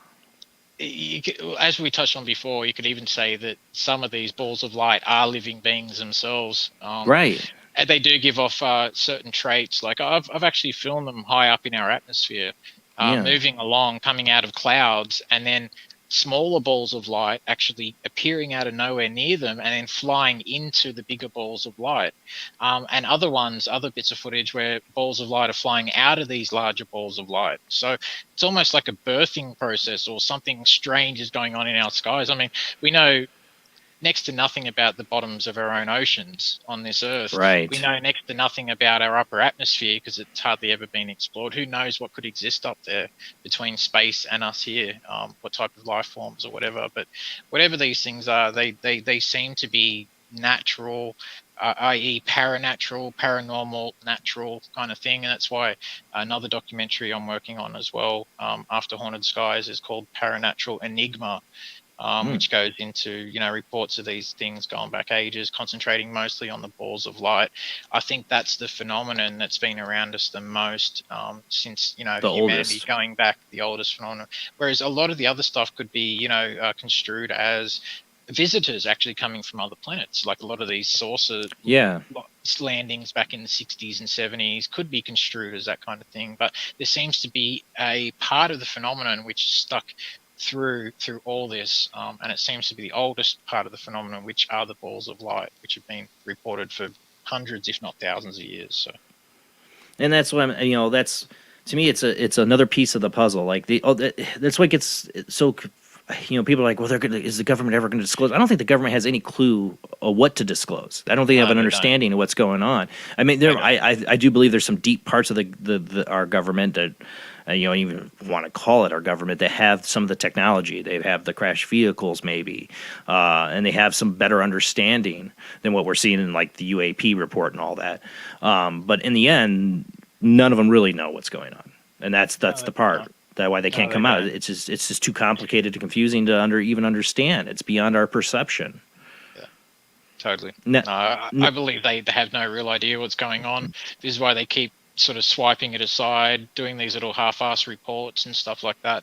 as we touched on before, you could even say that some of these balls of light are living beings themselves. Right. And they do give off certain traits. Like I've actually filmed them high up in our atmosphere, moving along, coming out of clouds, and then smaller balls of light actually appearing out of nowhere near them and then flying into the bigger balls of light. And other bits of footage where balls of light are flying out of these larger balls of light. So it's almost like a birthing process, or something strange is going on in our skies. I mean, we know next to nothing about the bottoms of our own oceans on this earth. Right. We know next to nothing about our upper atmosphere because it's hardly ever been explored. Who knows what could exist up there between space and us here, what type of life forms or whatever. But whatever these things are, they seem to be natural, i.e. paranatural, paranormal, natural kind of thing. And that's why another documentary I'm working on as well, after Haunted Skies, is called Paranatural Enigma. Which goes into, you know, reports of these things going back ages, concentrating mostly on the balls of light. I think that's the phenomenon that's been around us the most since, you know, The humanity oldest. going back, the oldest phenomenon. Whereas a lot of the other stuff could be, you know, construed as visitors actually coming from other planets. Like a lot of these saucer landings back in the 60s and 70s could be construed as that kind of thing. But there seems to be a part of the phenomenon which stuck through all this, and it seems to be the oldest part of the phenomenon, which are the balls of light, which have been reported for hundreds, if not thousands, of years. So, And that's what I'm, you know, that's, to me, it's another piece of the puzzle. Like that's what gets so, you know, people are like, well, is the government ever going to disclose? I don't think the government has any clue of what to disclose. I don't think they have an understanding of what's going on. I mean, I do believe there's some deep parts of our government that, you know, even want to call it our government, that have some of the technology. They have the crash vehicles, maybe, and they have some better understanding than what we're seeing in like the UAP report and all that. But in the end, none of them really know what's going on, and that's the part that why they can't come out. It's just too complicated and confusing to even understand. It's beyond our perception. Yeah, totally. I believe they have no real idea what's going on. This is why they keep sort of swiping it aside, doing these little half-ass reports and stuff like that.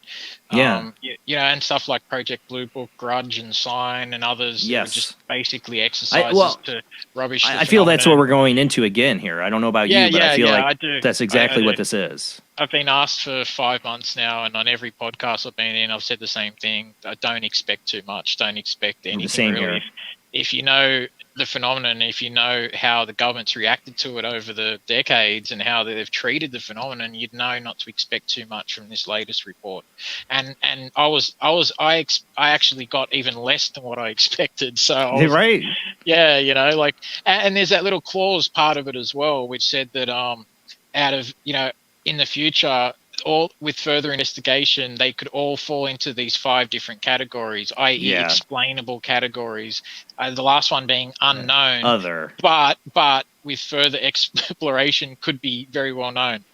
You know, and stuff like Project Blue Book, Grudge, and Sign, and others. Yes. Just basically exercises to rubbish. I feel that's what we're going into again here. I don't know about you, but I feel like I do. that's exactly I what this is. I've been asked for 5 months now, and on every podcast I've been in, I've said the same thing. Don't expect too much. Don't expect anything. Same really. here. If you know the phenomenon, if you know how the government's reacted to it over the decades and how they've treated the phenomenon, you'd know not to expect too much from this latest report. And I actually got even less than what I expected. So right. Yeah, you know, like, and there's that little clause part of it as well, which said that out of, you know, in the future, all with further investigation, they could all fall into these 5 different categories, i.e. explainable categories. The last one being unknown, other, but with further exploration could be very well known.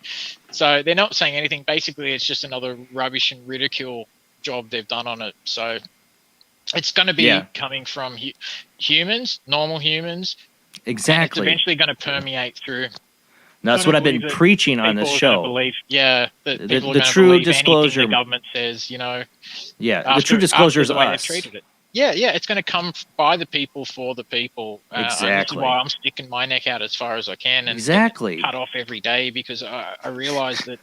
So they're not saying anything. Basically, it's just another rubbish and ridicule job they've done on it. So it's going to be coming from humans, normal humans. Exactly. And it's eventually going to permeate through. That's what I've been preaching on this show. That The people are gonna true believe disclosure. anything the government says, you know. Yeah, the true disclosure is the way they've us. treated it. Yeah, it's going to come by the people for the people. And this is Exactly. why I'm sticking my neck out as far as I can and Exactly. cut off every day, because I realize that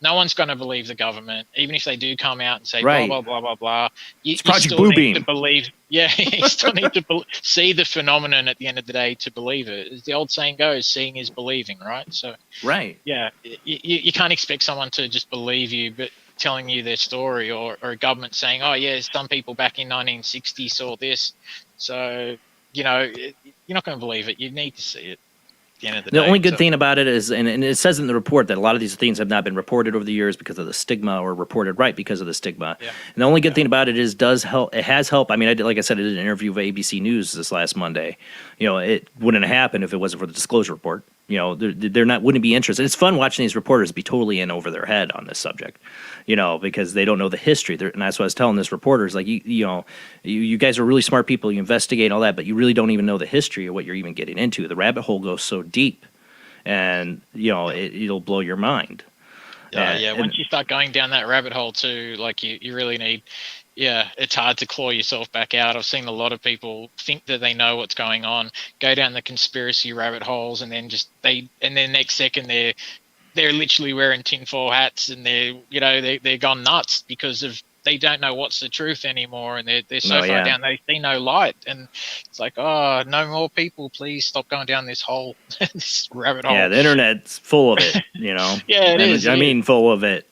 no one's going to believe the government, even if they do come out and say Right. blah blah blah blah blah. You Project still Blue need Beam. to believe. Yeah, you still need to see the phenomenon at the end of the day to believe it. As the old saying goes, seeing is believing, right? So Right. yeah, you can't expect someone to just believe you, but telling you their story, or a government saying, oh yeah, some people back in 1960 saw this. So, you know, you're not going to believe it. You need to see it. The end of the The day. only good thing about it is, and it says in the report that a lot of these things have not been reported over the years because of the stigma, or reported right because of the stigma. Yeah. And the only good thing about it is does help. It has helped. I mean, like I said, I did an interview with ABC News this last Monday. You know, it wouldn't have happened if it wasn't for the disclosure report. You know, they're not wouldn't be interested. It's fun watching these reporters be totally in over their head on this subject, you know, because they don't know the history. And that's what I was telling this reporter is like, you guys are really smart people. You investigate all that, but you really don't even know the history of what you're even getting into. The rabbit hole goes so deep, and you know it'll blow your mind. Yeah. Once you start going down that rabbit hole too, like you really need. Yeah, it's hard to claw yourself back out. I've seen a lot of people think that they know what's going on, go down the conspiracy rabbit holes, and then then next second they're literally wearing tinfoil hats, and they're gone nuts because they don't know what's the truth anymore, and they're so far down they see no light, and it's like, oh, no more people, please stop going down this hole, this rabbit hole. Yeah, the internet's full of it, you know. Yeah, it is. I mean, full of it.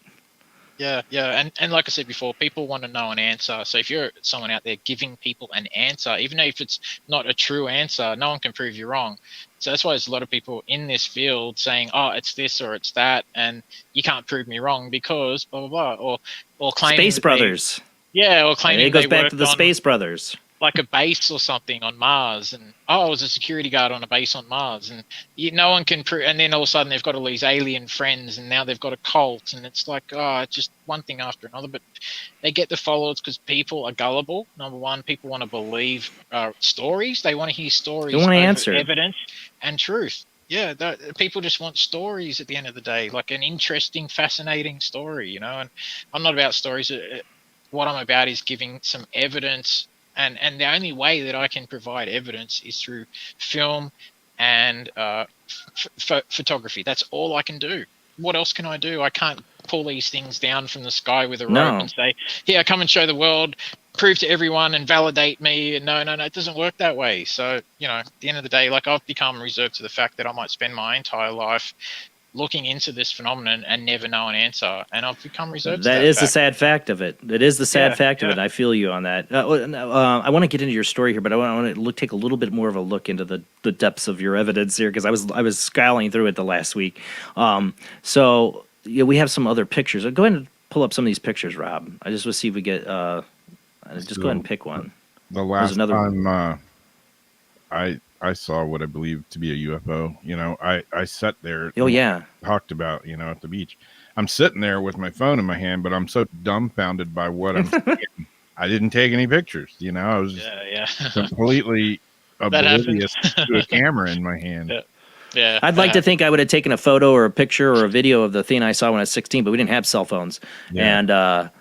Yeah, and like I said before, people want to know an answer. So if you're someone out there giving people an answer, even if it's not a true answer, no one can prove you wrong. So that's why there's a lot of people in this field saying, oh, it's this or it's that, and you can't prove me wrong because blah, blah, blah, or claiming Space Brothers. Or claiming it goes they back to the worked on, Space Brothers. like a base or something on Mars, and I was a security guard on a base on Mars, and no one can prove. And then all of a sudden they've got all these alien friends, and now they've got a cult, and it's like, it's just one thing after another. But they get the followers because people are gullible. Number one, people want to believe stories. They want to hear stories. They want to over answer evidence and truth. Yeah, people just want stories at the end of the day, like an interesting, fascinating story, you know. And I'm not about stories. What I'm about is giving some evidence. And the only way that I can provide evidence is through film and photography. That's all I can do. What else can I do? I can't pull these things down from the sky with a rope and say, here, come and show the world, prove to everyone and validate me. No, it doesn't work that way. So, you know, at the end of the day, like I've become reserved to the fact that I might spend my entire life looking into this phenomenon and never know an answer, and I've become reserved. That is the sad fact of it. It is the sad fact of it. I feel you on that. I want to get into your story here, but I want to take a little bit more of a look into the depths of your evidence here, because I was scouring through it the last week. So yeah, we have some other pictures. Go ahead and pull up some of these pictures, Rob. I just want to see if we get. Just go ahead and pick one. The last time I saw what I believe to be a UFO. You know, I sat there. Oh yeah. Talked about, you know, at the beach. I'm sitting there with my phone in my hand, but I'm so dumbfounded by what I'm seeing. I didn't take any pictures. You know, I was completely oblivious to a camera in my hand. Yeah. I'd like to think I would have taken a photo or a picture or a video of the thing I saw when I was 16, but we didn't have cell phones, and I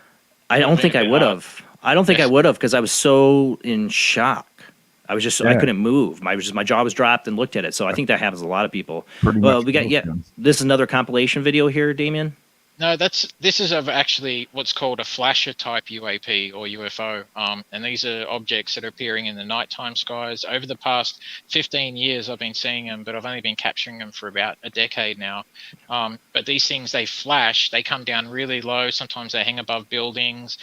don't think I would have. I don't think I would have, because I was so in shock. I was just I couldn't move. My jaw was dropped and looked at it. So I think that happens to a lot of people. Well, we got this is another compilation video here, Damien. No, this is of actually what's called a flasher type UAP or UFO. And these are objects that are appearing in the nighttime skies. Over the past 15 years, I've been seeing them, but I've only been capturing them for about a decade now. But these things, they flash. They come down really low. Sometimes they hang above buildings.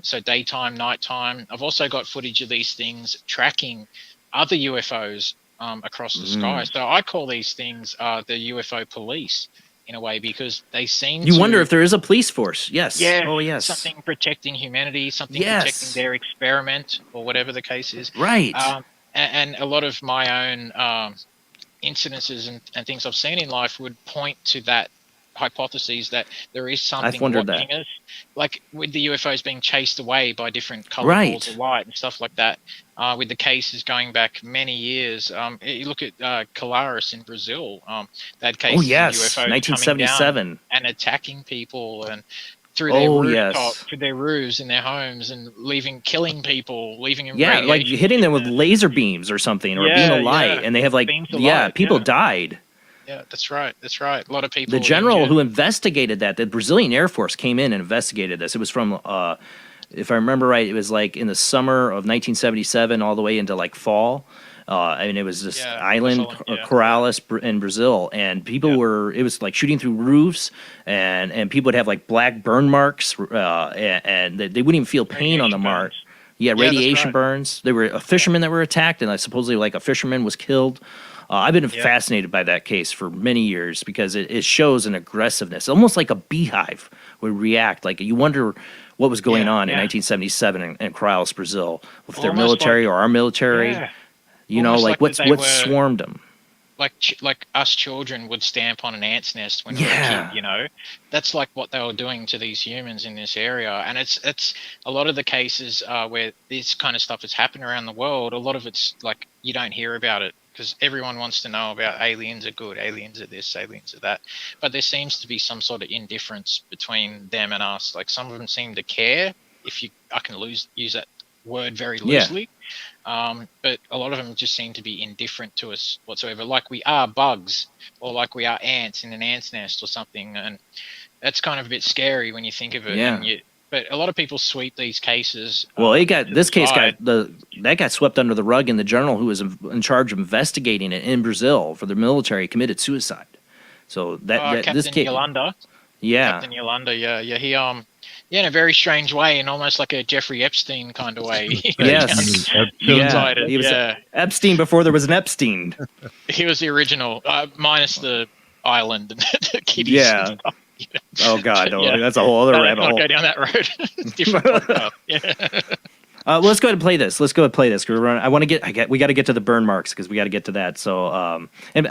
So daytime, nighttime. I've also got footage of these things tracking other UFOs across the sky. So I call these things the UFO police, in a way, because they seem You wonder if there is a police force. Yes. Yeah. Oh, yes. Something protecting humanity, something protecting their experiment, or whatever the case is. Right. And a lot of my own incidences and things I've seen in life would point to that hypotheses that there is something wondered watching that. us, like with the UFOs being chased away by different color balls of light and stuff like that. With the cases going back many years, you look at Colares in Brazil. They had cases of UFOs coming 1977. down and attacking people and through their through their roofs in their homes and killing people, leaving them Yeah, like radiation. hitting them with laser beams or something, or a beam of light, and they have like Beams of light, people died. Yeah, that's right. That's right. A lot of people. The general who investigated that, the Brazilian Air Force came in and investigated this. It was from, if I remember right, it was like in the summer of 1977 all the way into like fall. And it was this island, Corrales in Brazil, and people were, it was like shooting through roofs, and people would have like black burn marks, and they wouldn't even feel pain on the mark. Yeah, radiation burns. There were fishermen that were attacked, and supposedly like a fisherman was killed. I've been fascinated by that case for many years because it shows an aggressiveness, almost like a beehive would react. Like you wonder what was going on in 1977 in Corrales, Brazil, with their military or our military. You know, like what swarmed them. Like us children would stamp on an ant's nest when we were a kid, you know. That's like what they were doing to these humans in this area. And it's a lot of the cases where this kind of stuff has happened around the world, a lot of it's like you don't hear about it because everyone wants to know about aliens are good, aliens are this, aliens are that. But there seems to be some sort of indifference between them and us. Like some of them seem to care, I can use that word very loosely. But a lot of them just seem to be indifferent to us whatsoever, like we are bugs or like we are ants in an ant's nest or something, and that's kind of a bit scary when you think of it. But a lot of people sweep these cases. Well, that got swept under the rug, and the general who was in charge of investigating it in Brazil for the military committed suicide. So Captain this case, Yolanda. Yeah. Captain Yolanda, he in a very strange way, and almost like a Jeffrey Epstein kind of way. Yes. He was Epstein before there was an Epstein. He was the original, minus the island and the kiddies. Yeah. And stuff. Oh God, that's a whole other rabbit hole. Go down that road. It's different podcast. Well, let's go ahead and play this. We got to get to the burn marks because we got to get to that. So, and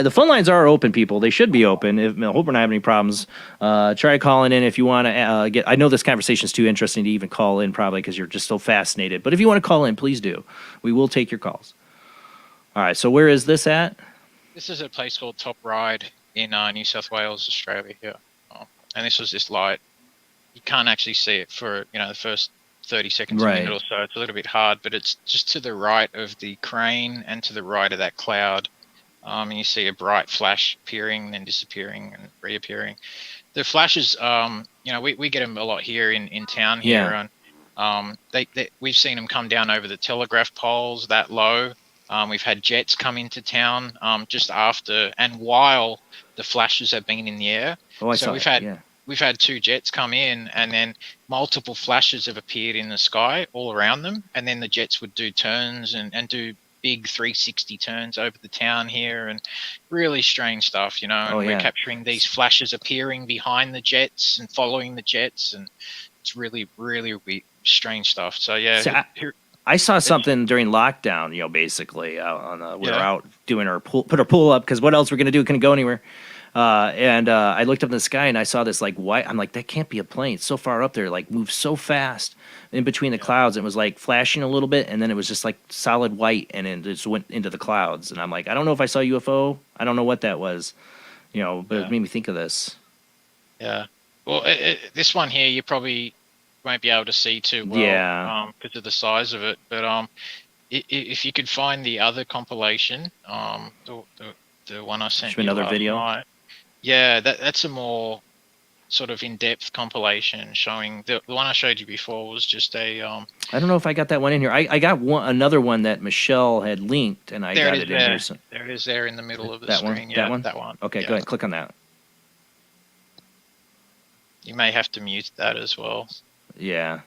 the phone lines are open, people. They should be open. I hope we're not having any problems. Try calling in if you want to get. I know this conversation is too interesting to even call in, probably because you're just so fascinated. But if you want to call in, please do. We will take your calls. All right. So where is this at? This is a place called Top Ryde in New South Wales, Australia. Here, and this was this light. You can't actually see it for the first 30 seconds a minute or so. It's a little bit hard, but it's just to the right of the crane and to the right of that cloud. And you see a bright flash appearing, then disappearing and reappearing. The flashes, we get them a lot here in town here. And we've seen them come down over the telegraph poles that low. We've had jets come into town just after and while the flashes have been in the air. We've had two jets come in, and then multiple flashes have appeared in the sky all around them, and then the jets would do turns and do big 360 turns over the town here, and really strange stuff, and we're capturing these flashes appearing behind the jets and following the jets, and it's really, really strange stuff. So I saw something during lockdown, basically we were out doing put our pool up because what else we're gonna do? Couldn't go anywhere. And I looked up in the sky and I saw this like white. I'm like, that can't be a plane. It's so far up there, like moves so fast in between the clouds. It was like flashing a little bit, and then it was just like solid white, and it just went into the clouds. And I'm like, I don't know if I saw a UFO. I don't know what that was, but it made me think of this. Yeah. Well, this one here, you probably won't be able to see too well. Yeah. Because of the size of it. But if you could find the other compilation, the one I sent you another last video. night. Yeah, that's a more sort of in-depth compilation showing the one I showed you before was just a. I don't know if I got that one in here. I got another one that Michelle had linked, and I got it in here. So. There it is, there in the middle of the that screen. One? Yeah, that one. Okay, go ahead. Click on that. You may have to mute that as well. Yeah.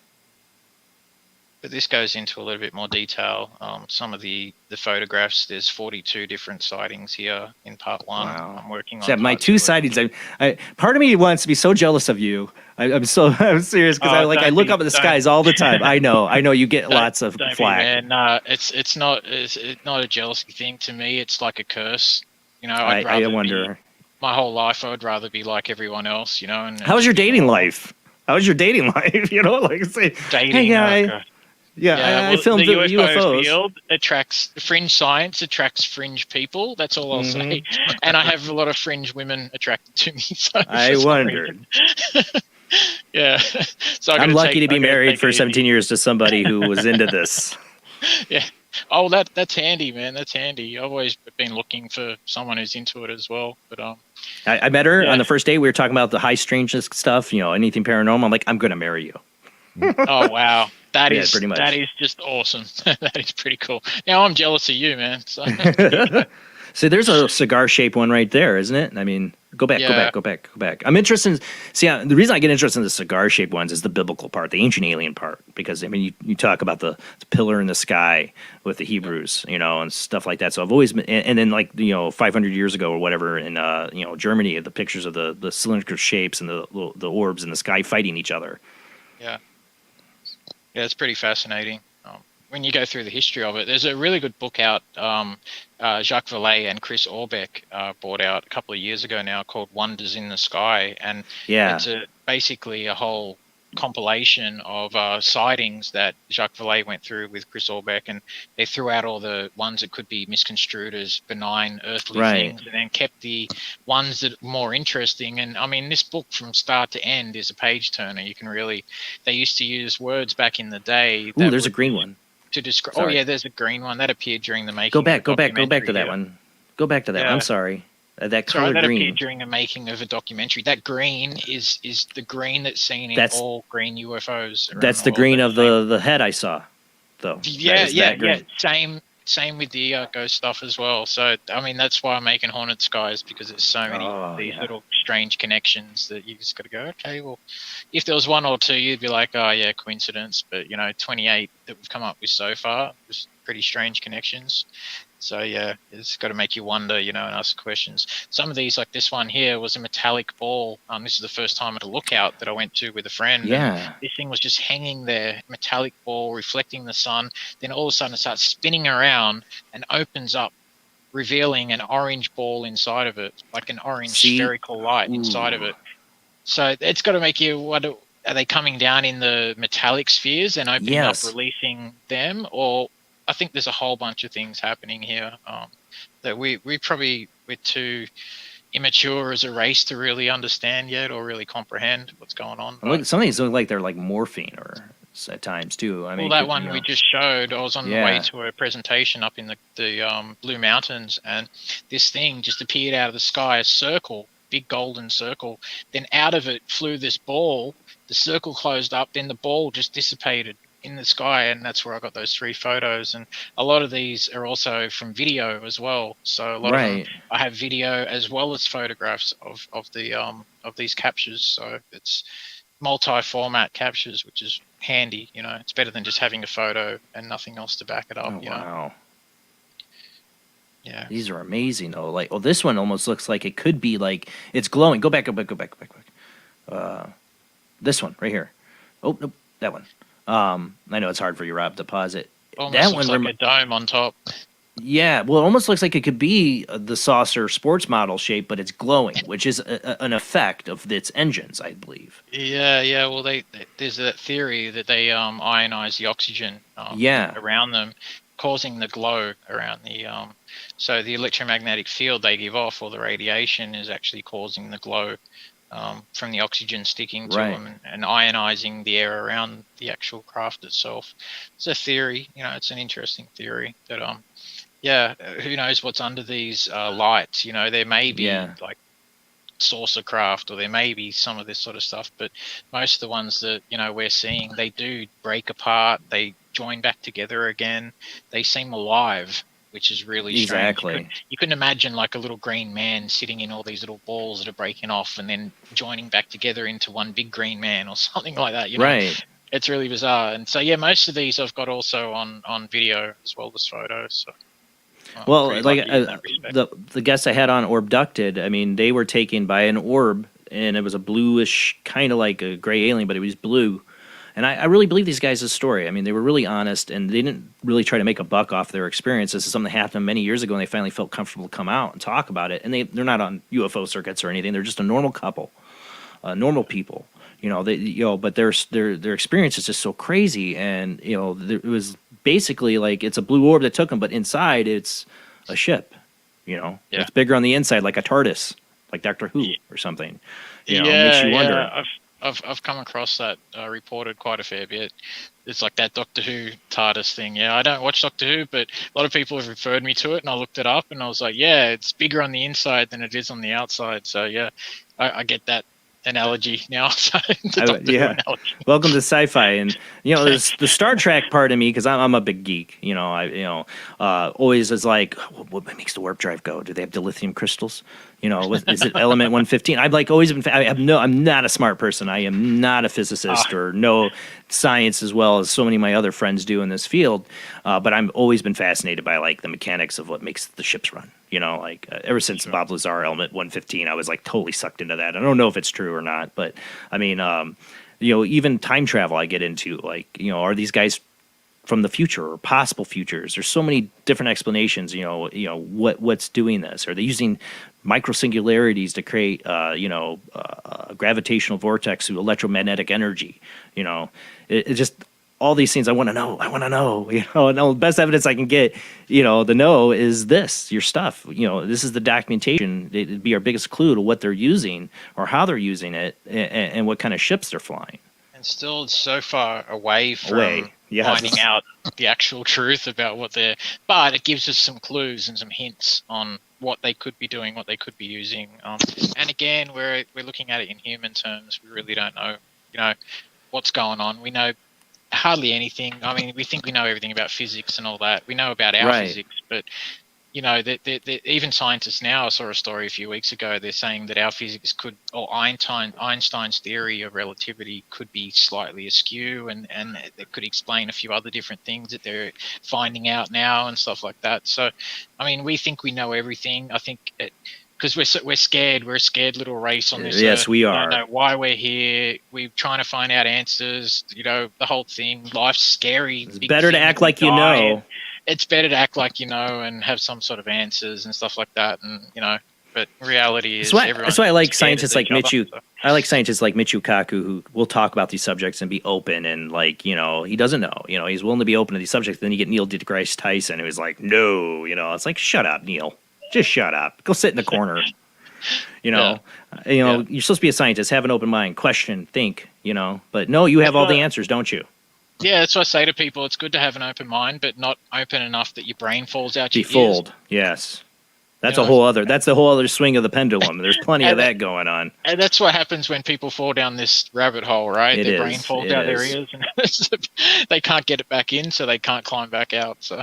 But this goes into a little bit more detail. Some of the photographs, there's 42 different sightings here in part one. Wow. I'm working on Except my two sightings. Part of me wants to be so jealous of you. I'm serious because I look up at the skies all the time. I know you get lots of flack. Man, it's not a jealousy thing to me. It's like a curse. I wonder. my whole life I would rather be like everyone else, you know. And How's your dating life? How's your dating life? You know, like say, dating? hey Oh, guy. God. Yeah, I well, filmed the UFOs. UFO field attracts fringe science, attracts fringe people. That's all I'll say. And I have a lot of fringe women attracted to me. So I wondered. Yeah. So I'm lucky to be married for 17 years to somebody who was into this. Yeah. Oh, that's handy, man. That's handy. I've always been looking for someone who's into it as well. But I met her on the first date. We were talking about the high strangeness stuff, you know, anything paranormal. I'm like, I'm going to marry you. Oh, wow. That Yeah, is pretty much. That is just awesome. That is pretty cool. Now I'm jealous of you, man. So. See, there's a cigar-shaped one right there, isn't it? I mean, go back. I'm interested in, the reason I get interested in the cigar-shaped ones is the biblical part, the ancient alien part, because, I mean, you talk about the pillar in the sky with the Hebrews, you know, and stuff like that. So I've always been, and then, like, you know, 500 years ago or whatever in, you know, Germany, the pictures of the cylindrical shapes and the orbs in the sky fighting each other. Yeah. Yeah, it's pretty fascinating. When you go through the history of it, there's a really good book out, Jacques Vallée and Chris Orbeck brought out a couple of years ago now called Wonders in the Sky. And it's basically a whole compilation of sightings that Jacques Vallée went through with Chris Orbeck, and they threw out all the ones that could be misconstrued as benign earthly things, and then kept the ones that are more interesting. And I mean, this book from start to end is a page turner. You can really, they used to use words back in the day. Ooh, there's a green one. To describe. Oh yeah, there's a green one that appeared during the making. Go back to that documentary. one. Go back to that. Yeah. I'm sorry. That color Sorry, that green. appeared during the making of a documentary. That green is the green that's seen in all green UFOs. That's the green of the head I saw, though. Yeah. Same with the ghost stuff as well. So I mean, that's why I'm making Haunted Skies, because there's so many these little strange connections that you just got to go, okay, well, if there was one or two, you'd be like, oh yeah, coincidence. But you know, 28 that we've come up with so far was pretty strange connections. So yeah, it's got to make you wonder, you know, and ask questions. Some of these, like this one here, was a metallic ball. This is the first time at a lookout that I went to with a friend. Yeah. And this thing was just hanging there, metallic ball reflecting the sun. Then all of a sudden it starts spinning around and opens up, revealing an orange ball inside of it, like an orange spherical light inside of it. So it's got to make you wonder, are they coming down in the metallic spheres and opening up, releasing them? Or I think there's a whole bunch of things happening here that we're too immature as a race to really understand yet or really comprehend what's going on. Look, some of these look like they're like morphine or at times too. I mean, well, that one we just showed, I was on the way to a presentation up in the Blue Mountains, and this thing just appeared out of the sky, a circle, big golden circle. Then out of it flew this ball. The circle closed up, then the ball just dissipated in the sky, and that's where I got those 3 photos. And a lot of these are also from video as well. So a lot of them, I have video as well as photographs of these captures. So it's multi-format captures, which is handy. You know, it's better than just having a photo and nothing else to back it up. You know? Wow. Yeah. These are amazing though. Like, oh, this one almost looks like it could be like it's glowing. Go back. This one right here. Oh, nope, that one. I know it's hard for you, Rob, to pause it. Almost that looks one like a dome on top. Yeah, well, it almost looks like it could be the saucer sports model shape, but it's glowing, which is an effect of its engines, I believe. Yeah. Well, there's that theory that they ionize the oxygen around them, causing the glow around the so the electromagnetic field they give off, or the radiation, is actually causing the glow from the oxygen sticking to them and ionizing the air around the actual craft itself. It's a theory, you know, it's an interesting theory that who knows what's under these lights. You know, there may be like saucer craft, or there may be some of this sort of stuff, but most of the ones that, you know, we're seeing, they do break apart, they join back together again, they seem alive, which is really strange. Exactly. You couldn't imagine like a little green man sitting in all these little balls that are breaking off and then joining back together into one big green man or something like that. You know? Right. It's really bizarre. And so, yeah, most of these I've got also on video as well as photos. So, well, like the guests I had on Orbducted, I mean, they were taken by an orb, and it was a bluish, kind of like a gray alien, but it was blue. And I really believe these guys' story. I mean, they were really honest, and they didn't really try to make a buck off their experience. This is something that happened many years ago, and they finally felt comfortable to come out and talk about it. And they're not on UFO circuits or anything. They're just a normal couple, normal people. But their experience is just so crazy, and it was basically like it's a blue orb that took them, but inside it's a ship. It's bigger on the inside, like a TARDIS, like Doctor Who or something. It makes you wonder. Yeah. I've come across that reported quite a fair bit. It's like that Doctor Who TARDIS thing. Yeah, I don't watch Doctor Who, but a lot of people have referred me to it, and I looked it up, and I was like, yeah, it's bigger on the inside than it is on the outside. So yeah, I get that analogy now. Welcome to sci-fi, and there's the Star Trek part of me, because I'm a big geek. Always is like, what makes the warp drive go? Do they have dilithium crystals? Is it element 115? I've always been. I'm not a smart person. I am not a physicist or know science as well as so many of my other friends do in this field. But I've always been fascinated by the mechanics of what makes the ships run. Ever since Bob Lazar element 115, I was totally sucked into that. I don't know if it's true or not, but I mean, even time travel I get into. Are these guys from the future or possible futures? There's so many different explanations. What's doing this? Are they using microsingularities to create a gravitational vortex through electromagnetic energy? It just all these things I want to know. And the best evidence I can get, the know is your stuff. This is the documentation. It'd be our biggest clue to what they're using or how they're using it and what kind of ships they're flying. And still so far away from finding out the actual truth about what they're... But it gives us some clues and some hints on what they could be doing, what they could be using. And again, we're looking at it in human terms. We really don't know, what's going on. We know hardly anything. I mean, we think we know everything about physics and all that. We know about our physics, but even scientists now, I saw a story a few weeks ago, they're saying that our physics could, or Einstein's theory of relativity could be slightly askew, and it could explain a few other different things that they're finding out now and stuff like that. So, I mean, we think we know everything. I think because we're scared. We're a scared little race on this Yes, earth. we are. We don't know why we're here. We're trying to find out answers. The whole thing. Life's scary. It's better to act like you know. It's better to act like you know and have some sort of answers and stuff like that. And but reality is that's why I like scientists like Michio. I like scientists like Michio Kaku, who will talk about these subjects and be open and he doesn't know. He's willing to be open to these subjects. Then you get Neil deGrasse Tyson, who is like, no, it's like, shut up, Neil. Just shut up. Go sit in the corner. You're supposed to be a scientist, have an open mind, question, think, But no, you have all the answers, don't you? Yeah, that's what I say to people. It's good to have an open mind, but not open enough that your brain falls out your ears. Fooled, yes. That's the whole other swing of the pendulum. There's plenty of that going on. And that's what happens when people fall down this rabbit hole, right? Their brain falls out their ears, and they can't get it back in, so they can't climb back out. So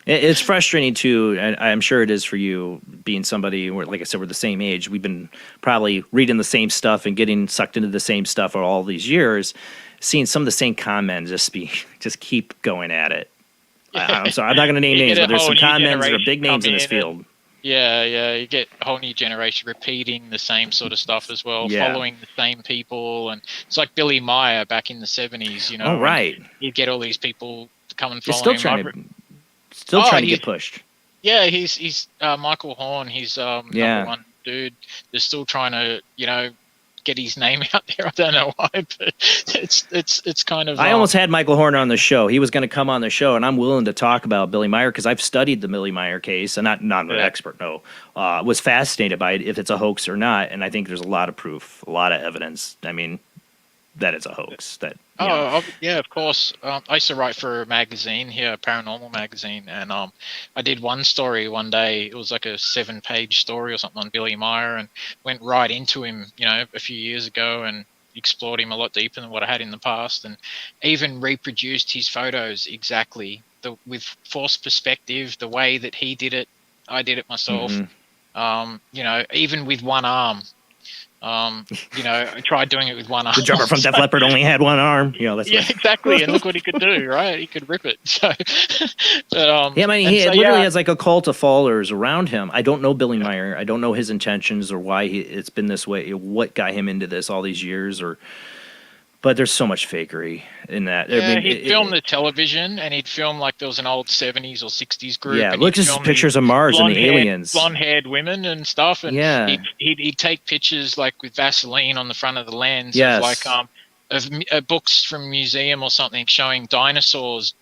it's frustrating too, and I'm sure it is for you, being somebody where, like I said, we're the same age. We've been probably reading the same stuff and getting sucked into the same stuff for all these years, seeing some of the same comments just keep going at it. I'm sorry, I'm not going to name names, but there's some comments that are big names in this field. Yeah, you get a whole new generation repeating the same sort of stuff as well, following the same people, and it's like Billy Meyer back in the 70s. Oh, right. You get all these people to come and follow him. Still trying to get pushed. Yeah, he's Michael Horn. He's number one dude. They're still trying to get his name out there. I don't know why, but it's kind of. I almost had Michael Horn on the show. He was going to come on the show, and I'm willing to talk about Billy Meyer because I've studied the Billy Meyer case, and not an expert. No, was fascinated by it, if it's a hoax or not, and I think there's a lot of proof, a lot of evidence. I mean, that it's a hoax. Yeah, of course. I used to write for a magazine here, a paranormal magazine, and I did one story one day. It was like a 7-page story or something on Billy Meyer, and went right into him, a few years ago, and explored him a lot deeper than what I had in the past, and even reproduced his photos exactly with forced perspective, the way that he did it. I did it myself. Mm-hmm. Even with one arm. I tried doing it with one arm. The drummer from Def Leppard only had one arm. Exactly. And look what he could do, right? He could rip it. So, but, he literally has like a cult of followers around him. I don't know Billy Meyer. I don't know his intentions or why it's been this way. What got him into this all these years, But there's so much fakery in that. Yeah, I mean, he'd film the television, and he'd film like there was an old 70s or 60s group. Yeah, and look he'd at film pictures these of Mars and the blonde-haired- aliens. blonde-haired women and stuff. And Yeah. he'd take pictures like with Vaseline on the front of the lens Yes. of like of books from a museum or something showing dinosaurs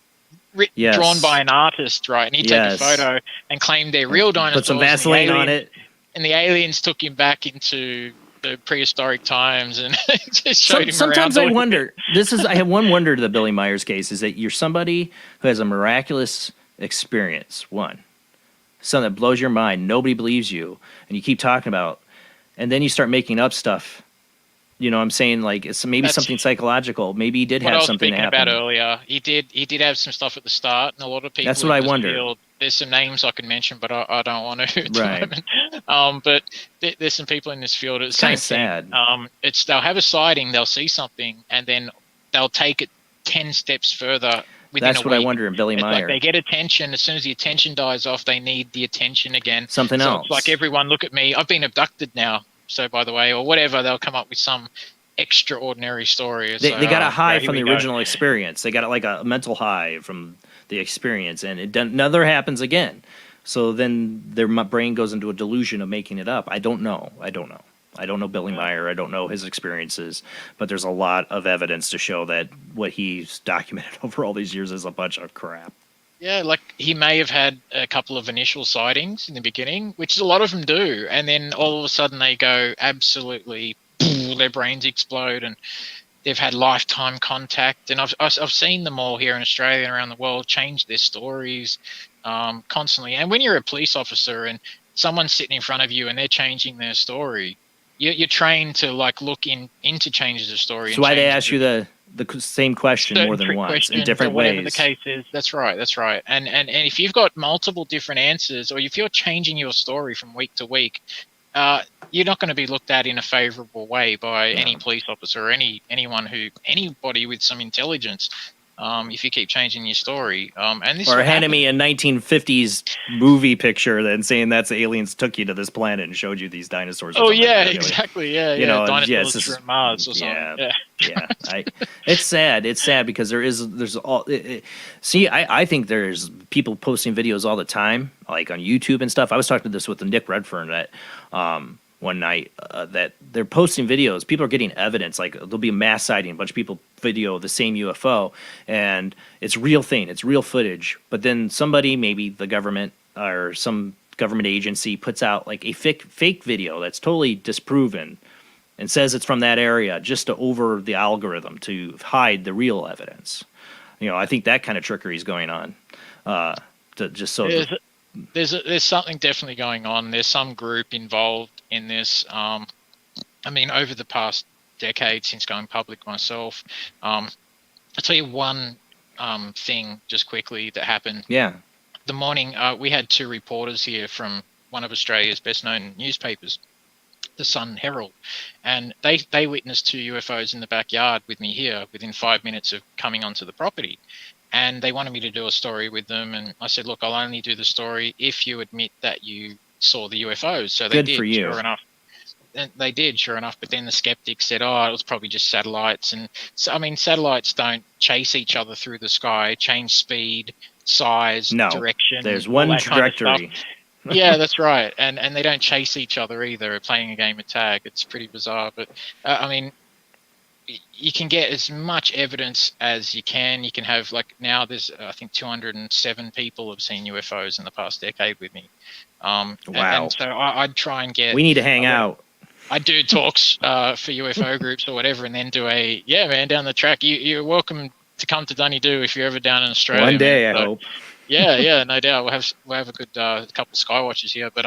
Yes. drawn by an artist, right? And he'd take a Yes. photo and claim they're real dinosaurs. Put some and the Vaseline on alien- it. And the aliens took him back into the prehistoric times and just showed him Sometimes around. I wonder. I have one wonder to the Billy Myers case is that you're somebody who has a miraculous experience. One, something that blows your mind. Nobody believes you, and you keep talking about, and then you start making up stuff. You know what I'm saying? Like it's maybe That's something psychological. Maybe he did what I have was something speaking happen. about earlier. He did have some stuff at the start, and a lot of people. That's what I in this wonder. field, there's some names I can mention, but I don't want to. At the Right. moment. But there's some people in this field. It's kinda same thing. sad. They'll have a sighting, they'll see something, and then they'll take it 10 steps further. Within That's a what I week. wonder in Billy It's Meyer. like they get attention. As soon as the attention dies off, they need the attention again. Something So else. It's like everyone, look at me. I've been abducted now. So by the way, or whatever, they'll come up with some extraordinary story. It's They like, got a "Oh, high great, from here the we go." original experience. They got like a mental high from the experience, and it never happens again. So then their brain goes into a delusion of making it up. I don't know. I don't know Billy Meyer. I don't know his experiences, but there's a lot of evidence to show that what he's documented over all these years is a bunch of crap. Yeah, like he may have had a couple of initial sightings in the beginning, which a lot of them do, and then all of a sudden they go absolutely, their brains explode, and they've had lifetime contact. And I've seen them all here in Australia and around the world change their stories constantly. And when you're a police officer and someone's sitting in front of you and they're changing their story, you're trained to like look into changes of story. So why they ask you the same question more than trick once questions in different or whatever ways? the case is. That's right. And if you've got multiple different answers, or if you're changing your story from week to week, you're not going to be looked at in a favorable way by any police officer or anybody with some intelligence. If you keep changing your story, and this Or is handing me a 1950s movie picture then saying that's aliens took you to this planet and showed you these dinosaurs. or Oh something. yeah, You know, exactly. Yeah, you know, Dinosaurs yes, this from is- Mars or something. yeah, Yeah. It's sad. It's sad because there's all. See, I think there's people posting videos all the time, like on YouTube and stuff. I was talking to this with Nick Redfern that one night that they're posting videos. People are getting evidence. Like there'll be a mass sighting, a bunch of people video the same UFO, and it's real thing. It's real footage. But then somebody, maybe the government or some government agency, puts out like a fake video that's totally disproven and says it's from that area just to over the algorithm to hide the real evidence. You know, I think that kind of trickery is going on. To just so There's something definitely going on. There's some group involved in this. I mean, over the past decade since going public myself, I'll tell you one thing just quickly that happened. Yeah. The morning we had two reporters here from one of Australia's best-known newspapers, the Sun Herald, and they witnessed two UFOs in the backyard with me here within 5 minutes of coming onto the property. And they wanted me to do a story with them, and I said, look, I'll only do the story if you admit that you saw the UFOs. So they Good did, for you. sure enough. And they did, sure enough. But then the skeptics said, oh, it was probably just satellites. And so, I mean, satellites don't chase each other through the sky, change speed, size, No, direction. there's all one that kind of stuff. trajectory. Yeah, that's right. And they don't chase each other either, playing a game of tag. It's pretty bizarre. But, I mean, you can get as much evidence as you can. You can have, like, now there's, I think, 207 people have seen UFOs in the past decade with me. Wow. And so I'd try and get... We need to hang out. I do talks for UFO groups or whatever, and then do down the track. You're welcome to come to Dunedoo if you're ever down in Australia. One day, man. I So, hope. Yeah, no doubt. We'll have a good couple of skywatchers here, but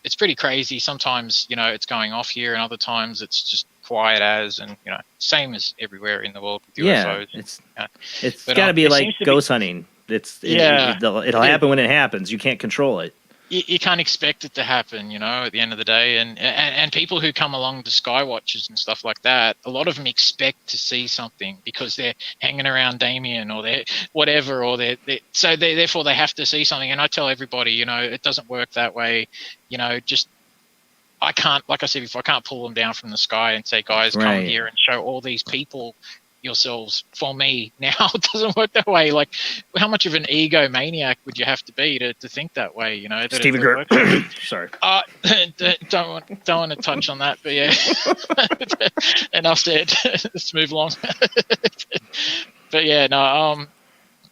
it's pretty crazy. Sometimes it's going off here, and other times it's just quiet as, and same as everywhere in the world with UFOs. Yeah, it's But, got to be there like seems to ghost hunting. It'll happen when it happens. You can't control it. You can't expect it to happen, at the end of the day. And people who come along to skywatchers and stuff like that, a lot of them expect to see something because they're hanging around Damien or they're whatever, or therefore they have to see something. And I tell everybody, it doesn't work that way. Just I can't, like I said before, I can't pull them down from the sky and say, guys, come Right. here and show all these people yourselves for me. Now it doesn't work that way. Like, how much of an egomaniac would you have to be to think that way? You know, that Stephen it Greer. works that way? Sorry. Don't want to touch on that, but yeah. Enough said. Let's move along. But yeah, no,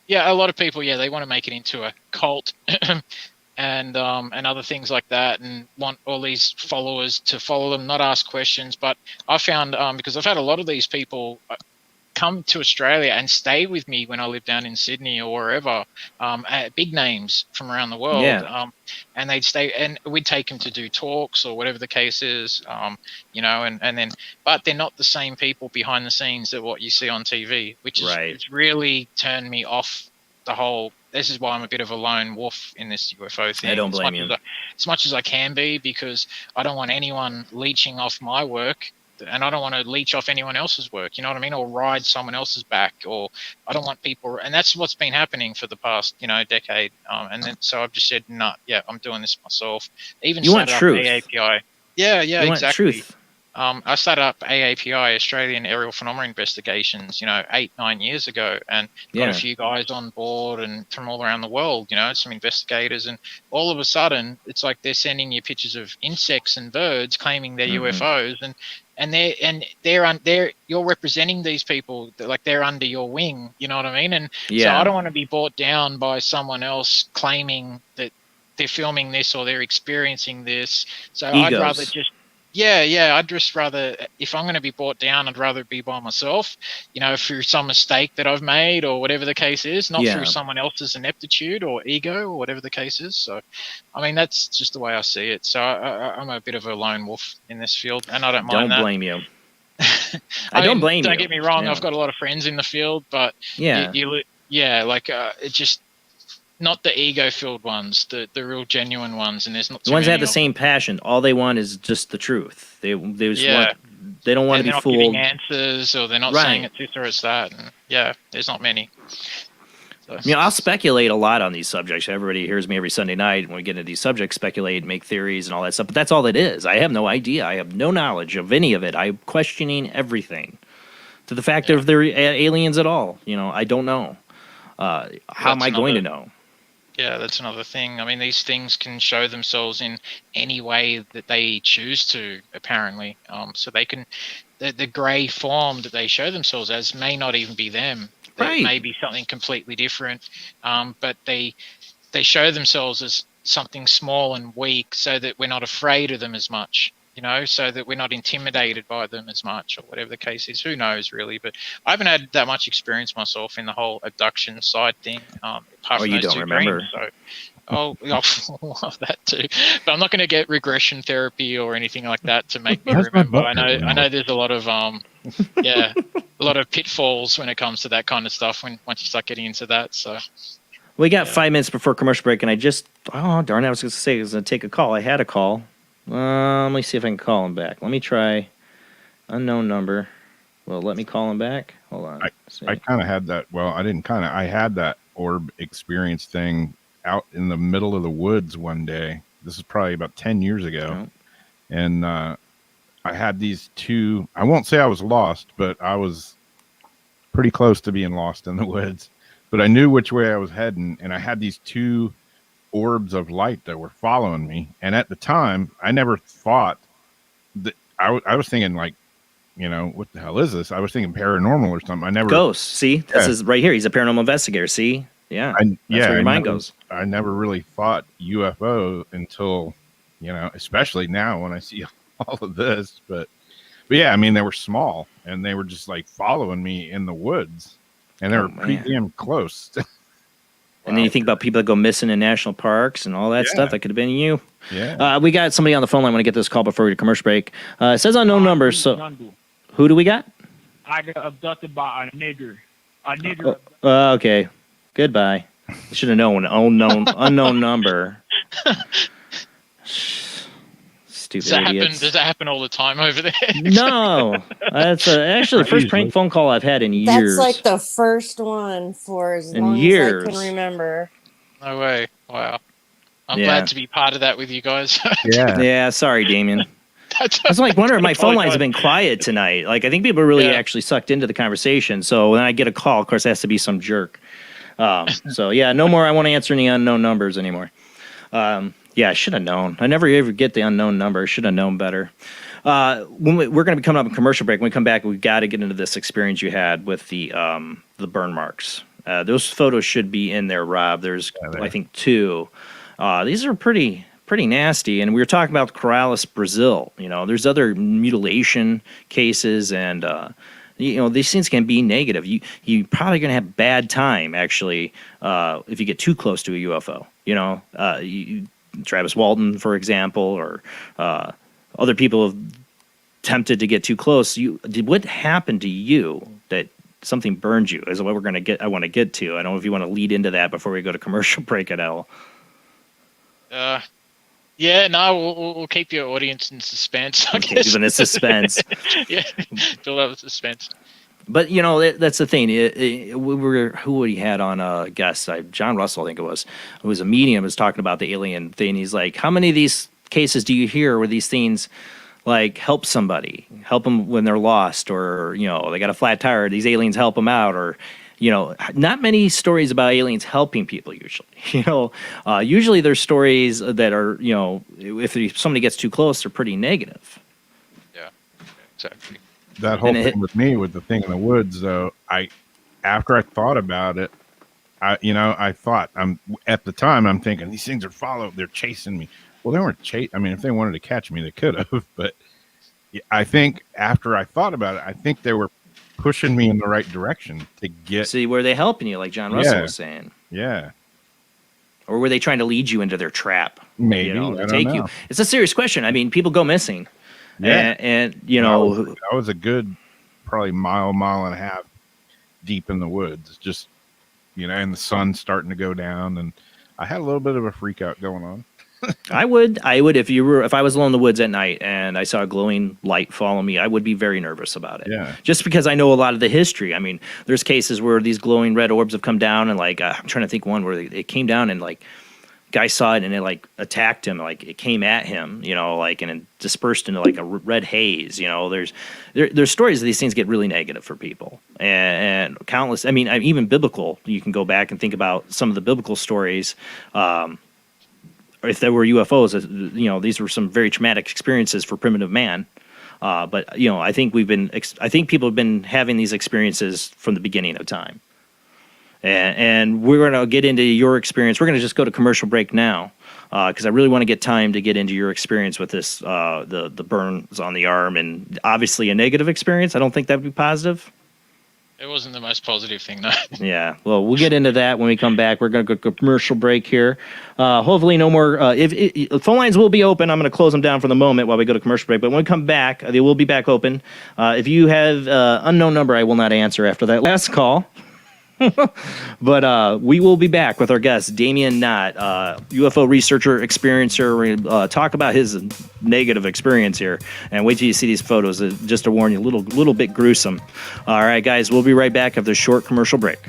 yeah, a lot of people, yeah, they want to make it into a cult and other things like that, and want all these followers to follow them, not ask questions. But I found, because I've had a lot of these people come to Australia and stay with me when I live down in Sydney or wherever, big names from around the world. Yeah. And they'd stay, and we'd take them to do talks or whatever the case is, you know, and then, but they're not the same people behind the scenes that what you see on TV, which is it's really turned me off the whole. This is why I'm a bit of a lone wolf in this UFO thing. I don't blame you. As much as I can be, because I don't want anyone leeching off my work, and I don't want to leech off anyone else's work, you know what I mean? Or ride someone else's back, or I don't want people, and that's what's been happening for the past, you know, decade. And then, so I've just said, no, yeah, I'm doing this myself. Even You want started truth. up AAPI. Yeah, You want exactly. truth. I started up AAPI, Australian Aerial Phenomena Investigations, you know, 8-9 years ago, and got a few guys on board and from all around the world, you know, some investigators, and all of a sudden it's like they're sending you pictures of insects and birds claiming they're UFOs, and they're you're representing these people, like they're under your wing, you know what I mean? And so I don't want to be brought down by someone else claiming that they're filming this or they're experiencing this. So I'd rather just I'd just rather, if I'm going to be brought down, I'd rather be by myself, you know, through some mistake that I've made or whatever the case is, not through someone else's ineptitude or ego or whatever the case is. So, I mean, that's just the way I see it. So I'm a bit of a lone wolf in this field, and I don't mind that. Don't blame you. I don't blame you. Don't get me wrong. I've got a lot of friends in the field, but it just, not the ego-filled ones, the real genuine ones, and there's not too The ones that many have the of same passion. All they want is just the truth. They just want. They don't want to be they're not fooled. giving answers, or they're not saying it's this or it's that. And there's not many. So, I'll speculate a lot on these subjects. Everybody hears me every Sunday night when we get into these subjects, speculate, make theories, and all that stuff. But that's all it is. I have no idea. I have no knowledge of any of it. I'm questioning everything, to the fact of they're aliens at all. You know, I don't know. How am I going to know? Yeah, that's another thing. I mean, these things can show themselves in any way that they choose to, apparently. So they can, the grey form that they show themselves as may not even be them. It may be something completely different. But they show themselves as something small and weak, so that we're not afraid of them as much. You know, so that we're not intimidated by them as much, or whatever the case is. Who knows, really? But I haven't had that much experience myself in the whole abduction side thing. Apart from you those don't two remember? Dreams, so, love that too. But I'm not going to get regression therapy or anything like that to make me remember. I know there's a lot of a lot of pitfalls when it comes to that kind of stuff. Once you start getting into that, so. We got 5 minutes before commercial break, and I just I was going to say I was going to take a call. I had a call. Let me see if I can call him back. Let me try unknown number. Well, let me call him back. Hold on. I kind of had that. Well, I didn't kind of. I had that orb experience thing out in the middle of the woods one day. This is probably about 10 years ago. And I had these two. I won't say I was lost, but I was pretty close to being lost in the woods. But I knew which way I was heading, and I had these two orbs of light that were following me. And at the time, I never thought that I was thinking, like, you know, what the hell is this? I was thinking paranormal or something. I never ghosts. See, this is right here. He's a paranormal investigator. See, that's where your mind goes. I never really thought UFO until, you know, especially now when I see all of this. But yeah, I mean, they were small and they were just like following me in the woods, and they were pretty damn close. And then you think about people that go missing in national parks and all that stuff. That could have been you. Yeah. We got somebody on the phone line. I want to get this call before we get commercial break. It says unknown numbers. So, who do we got? I got abducted by a nigger. A nigger. Okay. Goodbye. I should have known. Unknown number. Stupid idiots. Does that happen all the time over there? No. That's actually the first prank phone call I've had in years. That's like the first one for as long as I can remember. No way. Wow. I'm glad to be part of that with you guys. Yeah. Sorry, Damien. I was like wondering, my phone lines have been quiet tonight. Like, I think people are really actually sucked into the conversation. So when I get a call, of course, it has to be some jerk. So yeah, no more. I won't answer any unknown numbers anymore. Yeah, I should have known. I never ever get the unknown number. Should have known better. When we're going to be coming up a commercial break. When we come back, we've got to get into this experience you had with the burn marks. Those photos should be in there, Rob. There's, I think, 2. These are pretty nasty. And we were talking about Corrales, Brazil. You know, there's other mutilation cases, and you know, these things can be negative. You probably going to have bad time actually if you get too close to a UFO. You know, Travis Walton, for example, or other people have tempted to get too close. What happened to you that something burned you? Is what we're going to get. I want to get to. I don't know if you want to lead into that before we go to commercial break at all. Yeah, no, we'll keep your audience in suspense. I guess. Keep them in suspense. Yeah, build up suspense. But you know, that's the thing. Who we had on a guest? John Russell, I think it was. Who was a medium, was talking about the alien thing. He's like, how many of these cases do you hear where these things like help somebody, help them when they're lost, or you know, they got a flat tire, these aliens help them out, or you know, not many stories about aliens helping people usually. You know, usually there's stories that are, you know, if somebody gets too close, they're pretty negative. Yeah, exactly. That whole thing with me, with the thing in the woods, though, after I thought about it, I thought, at the time, I'm thinking, these things they're chasing me. Well, they weren't chasing. I mean, if they wanted to catch me, they could have. But I think after I thought about it, I think they were pushing me in the right direction to get. See, were they helping you, like John Russell was saying? Yeah. Or were they trying to lead you into their trap? Maybe. You know, I don't know. It's a serious question. I mean, people go missing. Yeah. And you know, I was a good probably mile and a half deep in the woods, just, you know, and the sun's starting to go down, and I had a little bit of a freak out going on. I would if I was alone in the woods at night and I saw a glowing light follow me, I would be very nervous about it. Yeah. Just because I know a lot of the history. I mean, there's cases where these glowing red orbs have come down, and like I'm trying to think one where it came down and like guy saw it and it like attacked him, like it came at him, you know, like, and it dispersed into like a red haze. You know, there's stories of these things get really negative for people, and countless. I mean, even biblical. You can go back and think about some of the biblical stories. If there were UFOs, you know, these were some very traumatic experiences for primitive man. But you know, I think people have been having these experiences from the beginning of time. And we're going to get into your experience. We're going to just go to commercial break now because I really want to get time to get into your experience with this, the burns on the arm, and obviously a negative experience. I don't think that would be positive. It wasn't the most positive thing, though. Yeah, well, we'll get into that when we come back. We're going to go commercial break here. Hopefully no more. If phone lines will be open, I'm going to close them down for the moment while we go to commercial break. But when we come back, they will be back open. If you have unknown number, I will not answer after that last call. But we will be back with our guest, Damien Nott, UFO researcher, experiencer. We'll talk about his negative experience here. And wait till you see these photos. Just to warn you, a little bit gruesome. All right, guys, we'll be right back after a short commercial break.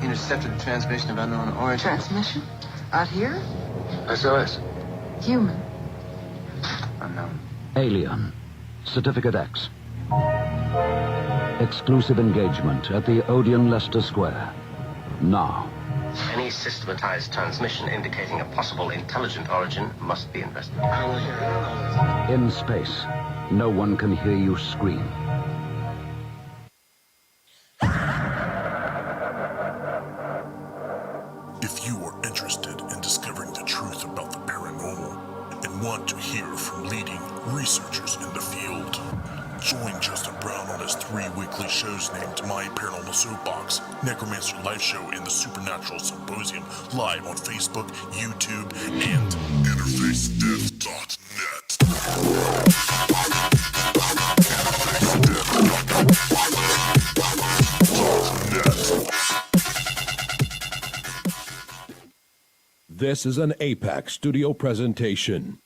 Intercepted the transmission of unknown origin. Transmission? Out here? SOS. Human. Unknown. Alien. Certificate X. Exclusive engagement at the Odeon Leicester Square. Now. Any systematized transmission indicating a possible intelligent origin must be investigated. I will hear it. In space, no one can hear you scream. If you are interested in discovering the truth about the paranormal and want to hear from leading researchers in the field, join Justin Brown on his 3 weekly shows named My Paranormal Soapbox, Necromancer Live Show, and the Supernatural Symposium, live on Facebook, YouTube, and InterfaceDeath.net. This is an APAC studio presentation.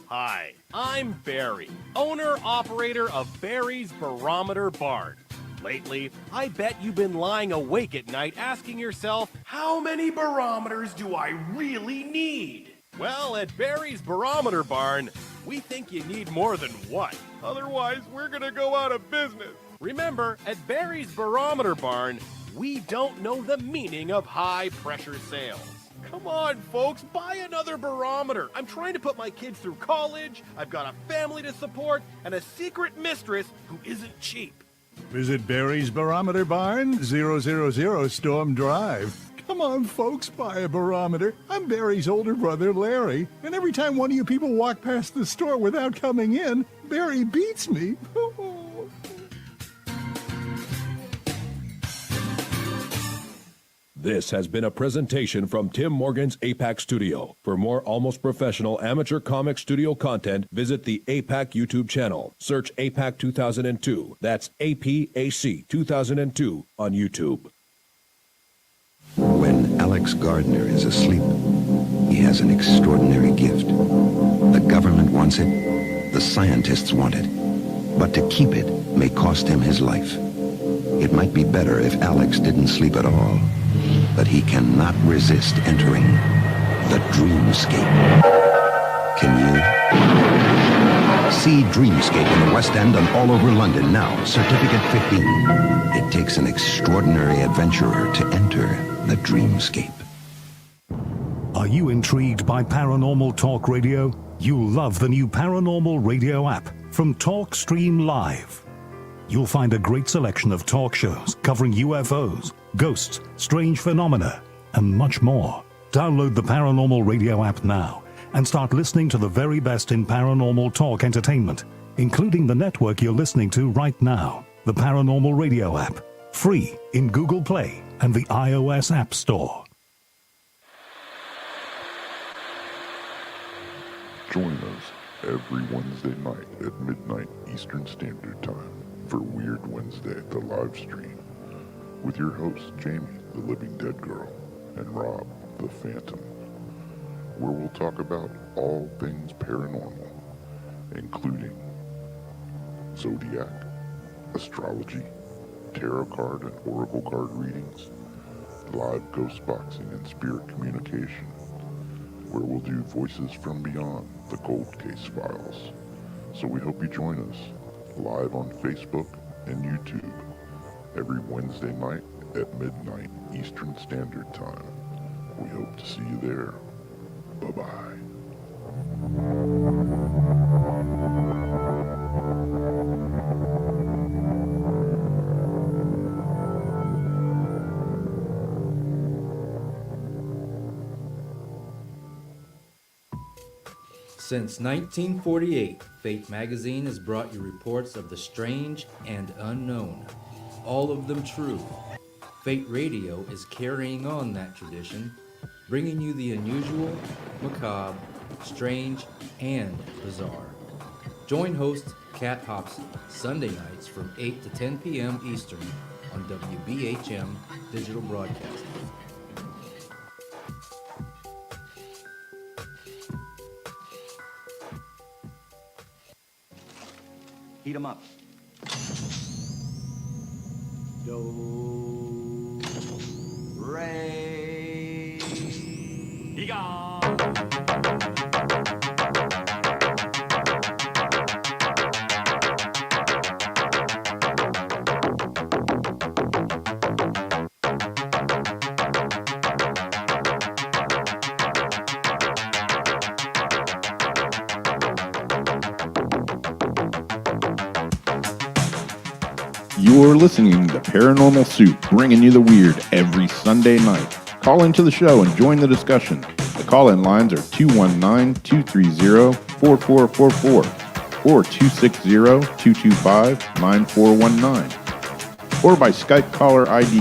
Hi, I'm Barry, owner-operator of Barry's Barometer Barn. Lately, I bet you've been lying awake at night asking yourself, how many barometers do I really need? Well, at Barry's Barometer Barn, we think you need more than one. Otherwise, we're gonna go out of business. Remember, at Barry's Barometer Barn, we don't know the meaning of high-pressure sales. Come on, folks, buy another barometer. I'm trying to put my kids through college, I've got a family to support, and a secret mistress who isn't cheap. Visit Barry's Barometer Barn, 000 Storm Drive. Come on, folks, buy a barometer. I'm Barry's older brother, Larry, and every time one of you people walk past the store without coming in, Barry beats me. This has been a presentation from Tim Morgan's APAC Studio. For more almost professional amateur comic studio content, visit the APAC YouTube channel. Search APAC 2002. That's APAC 2002 on YouTube. When Alex Gardner is asleep, he has an extraordinary gift. The government wants it, the scientists want it, but to keep it may cost him his life. It might be better if Alex didn't sleep at all, but he cannot resist entering the dreamscape. Can you? See Dreamscape in the West End and all over London now. Certificate 15. It takes an extraordinary adventurer to enter the dreamscape. Are you intrigued by Paranormal Talk Radio? You'll love the new Paranormal Radio app from Talkstream Live. You'll find a great selection of talk shows covering UFOs, ghosts, strange phenomena, and much more. Download the Paranormal Radio app now and start listening to the very best in paranormal talk entertainment, including the network you're listening to right now. The Paranormal Radio app, free in Google Play and the iOS App Store. Join us every Wednesday night at midnight Eastern Standard Time for Weird Wednesday, the live stream, with your hosts Jamie, the Living Dead Girl, and Rob, the Phantom, where we'll talk about all things paranormal, including zodiac, astrology, tarot card and oracle card readings, live ghost boxing and spirit communication, where we'll do Voices from Beyond, the Cold Case Files. So we hope you join us live on Facebook and YouTube every Wednesday night at midnight Eastern Standard Time. We hope to see you there. Bye-bye. Since 1948, Fate magazine has brought you reports of the strange and unknown, all of them true. Fate Radio is carrying on that tradition, bringing you the unusual, macabre, strange, and bizarre. Join host Kat Hobson Sunday nights from 8 to 10 p.m. Eastern on WBHM Digital Broadcasting. Heat 'em up. Do, re, You're listening to Paranormal Soup, bringing you the weird every Sunday night. Call into the show and join the discussion. The call-in lines are 219-230-4444 or 260-225-9419. Or by Skype caller ID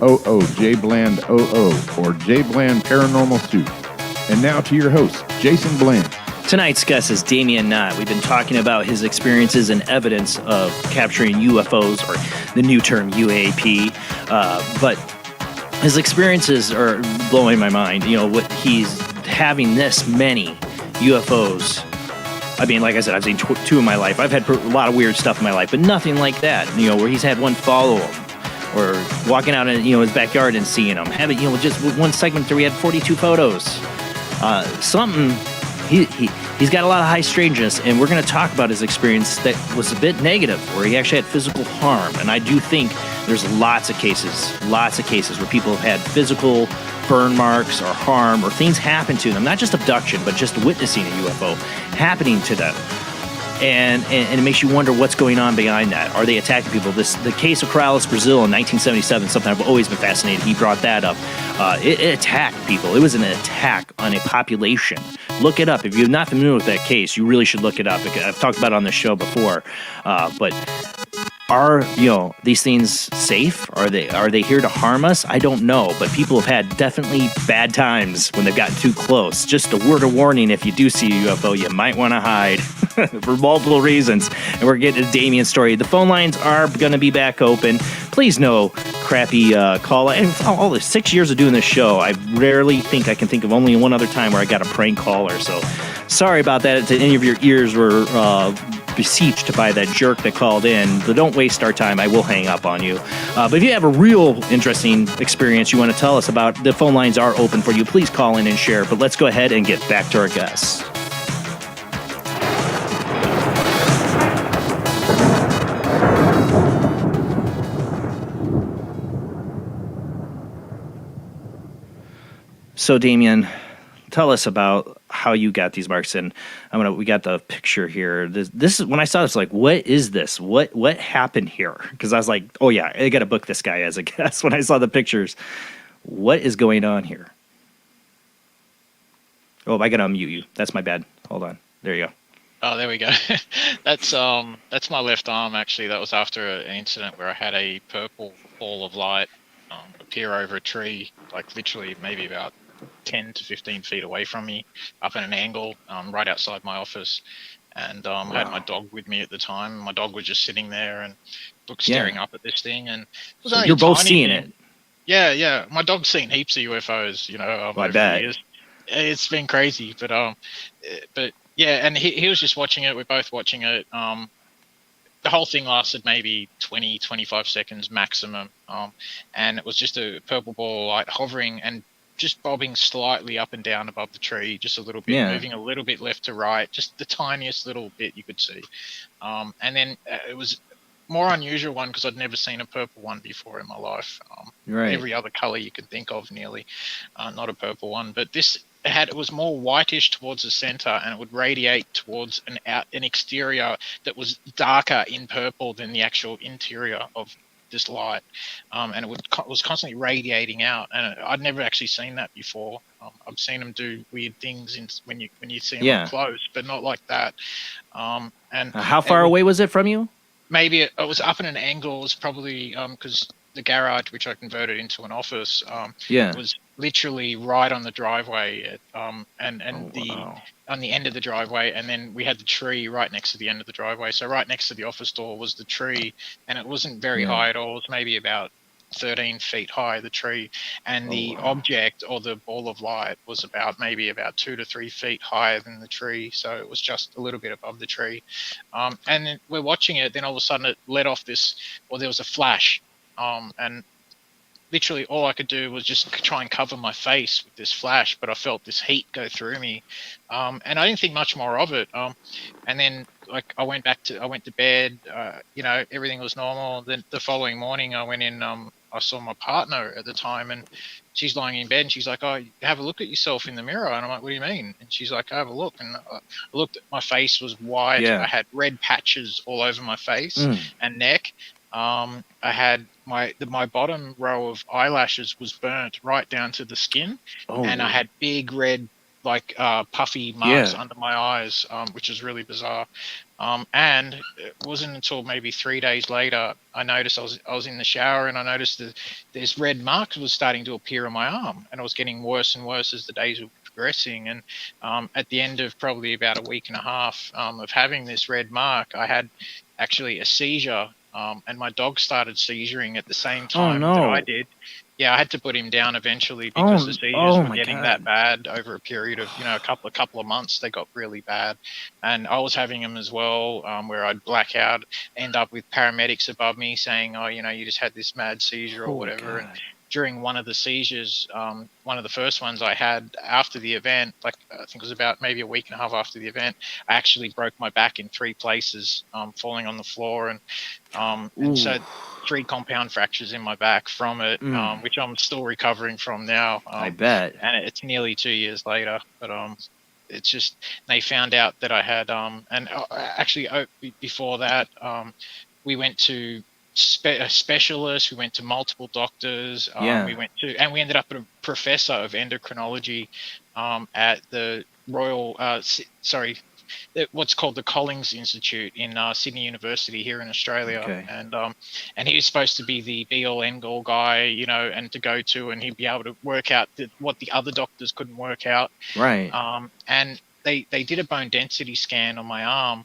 00JBland00 or JBland Paranormal Soup. And now to your host, Jason Bland. Tonight's guest is Damien Nott. We've been talking about his experiences and evidence of capturing UFOs, or the new term UAP. But his experiences are blowing my mind. You know, what he's having this many UFOs. I mean, like I said, I've seen two in my life. I've had a lot of weird stuff in my life, but nothing like that. You know, where he's had one follow him, or walking out in his backyard and seeing him. Having just one segment where we had 42 photos. Something. He's got a lot of high strangeness, and we're going to talk about his experience that was a bit negative, where he actually had physical harm. And I do think there's lots of cases where people have had physical burn marks or harm, or things happen to them, not just abduction, but just witnessing a UFO happening to them. And it makes you wonder what's going on behind that. Are they attacking people? The case of Corrales, Brazil in 1977, something I've always been fascinated. He brought that up. It attacked people. It was an attack on a population. Look it up. If you're not familiar with that case, you really should look it up. I've talked about it on the show before. But are these things safe? Are they here to harm us? I don't know, but people have had definitely bad times when they've gotten too close. Just a word of warning: if you do see a UFO, you might want to hide for multiple reasons. And we're getting to Damien's story. The phone lines are going to be back open. Please no crappy call. And all the 6 years of doing this show, I rarely think I can think of only one other time where I got a prank caller. So sorry about that. To any of your ears were beseeched by that jerk that called in, but don't waste our time. I will hang up on you. But if you have a real interesting experience you want to tell us about, the phone lines are open for you. Please call in and share. But let's go ahead and get back to our guests. So, Damien, tell us about how you got these marks. And we got the picture here. This is when I saw this, like, what is this? What happened here? Because I was like, oh yeah, I got to book this guy as a guest. When I saw the pictures, what is going on here? Oh, I got to unmute you. That's my bad. Hold on. There you go. Oh, there we go. That's my left arm, actually. That was after an incident where I had a purple ball of light appear over a tree, like literally maybe about 10 to 15 feet away from me, up at an angle, right outside my office. And I had my dog with me at the time. My dog was just sitting there and staring up at this thing. And it was So only you're a both tiny seeing thing. it. Yeah. My dog's seen heaps of UFOs, over bet. the years. It's been crazy, but yeah, and he was just watching it. We're both watching it. The whole thing lasted maybe 20, 25 seconds maximum. And it was just a purple ball of light hovering and just bobbing slightly up and down above the tree, just a little bit, moving a little bit left to right, just the tiniest little bit you could see. And then it was more unusual one because I'd never seen a purple one before in my life. Right. Every other color you could think of nearly, not a purple one. But this it was more whitish towards the center, and it would radiate towards an exterior that was darker in purple than the actual interior of this light, and it was constantly radiating out, and I'd never actually seen that before. I've seen them do weird things when you see them up close, but not like that. And how far away was it from you? Maybe it was up at an angle. It was probably because the garage, which I converted into an office, was literally right on the driveway, on the end of the driveway, and then we had the tree right next to the end of the driveway. So right next to the office door was the tree, and it wasn't very high at all. It was maybe about 13 feet high, the tree, and the object, or the ball of light, was maybe about 2 to 3 feet higher than the tree. So it was just a little bit above the tree. And then we're watching it, then all of a sudden it let off there was a flash, and literally all I could do was just try and cover my face with this flash, but I felt this heat go through me, and I didn't think much more of it. And then I went to bed. Everything was normal. Then the following morning, I went in. I saw my partner at the time, and she's lying in bed, and she's like, "Oh, have a look at yourself in the mirror." And I'm like, "What do you mean?" And she's like, "Have a look." And I looked at my face was white. Yeah. I had red patches all over my face and neck. I had my bottom row of eyelashes was burnt right down to the skin, and I had big red like puffy marks under my eyes, which is really bizarre. And it wasn't until maybe 3 days later I noticed I was in the shower and I noticed that this red mark was starting to appear on my arm, and it was getting worse and worse as the days were progressing. And at the end of probably about a week and a half of having this red mark, I had actually a seizure, and my dog started seizuring at the same time that I did. Yeah, I had to put him down eventually because the seizures were getting that bad over a period of, a couple of months. They got really bad, and I was having them as well, where I'd black out, end up with paramedics above me saying, "Oh, you just had this mad seizure or whatever." And during one of the seizures, one of the first ones I had after the event, like I think it was about maybe a week and a half after the event, I actually broke my back in 3 places, falling on the floor, and so 3 compound fractures in my back from it, which I'm still recovering from now. I bet. And it's nearly 2 years later, but it's just they found out that I had and actually before that we went to specialists, we went to multiple doctors, we ended up at a professor of endocrinology at the Royal what's called the Collins Institute in Sydney University here in Australia. And he was supposed to be the be-all end-all guy, and to go to, and he'd be able to work out what the other doctors couldn't work out. Right. And they did a bone density scan on my arm.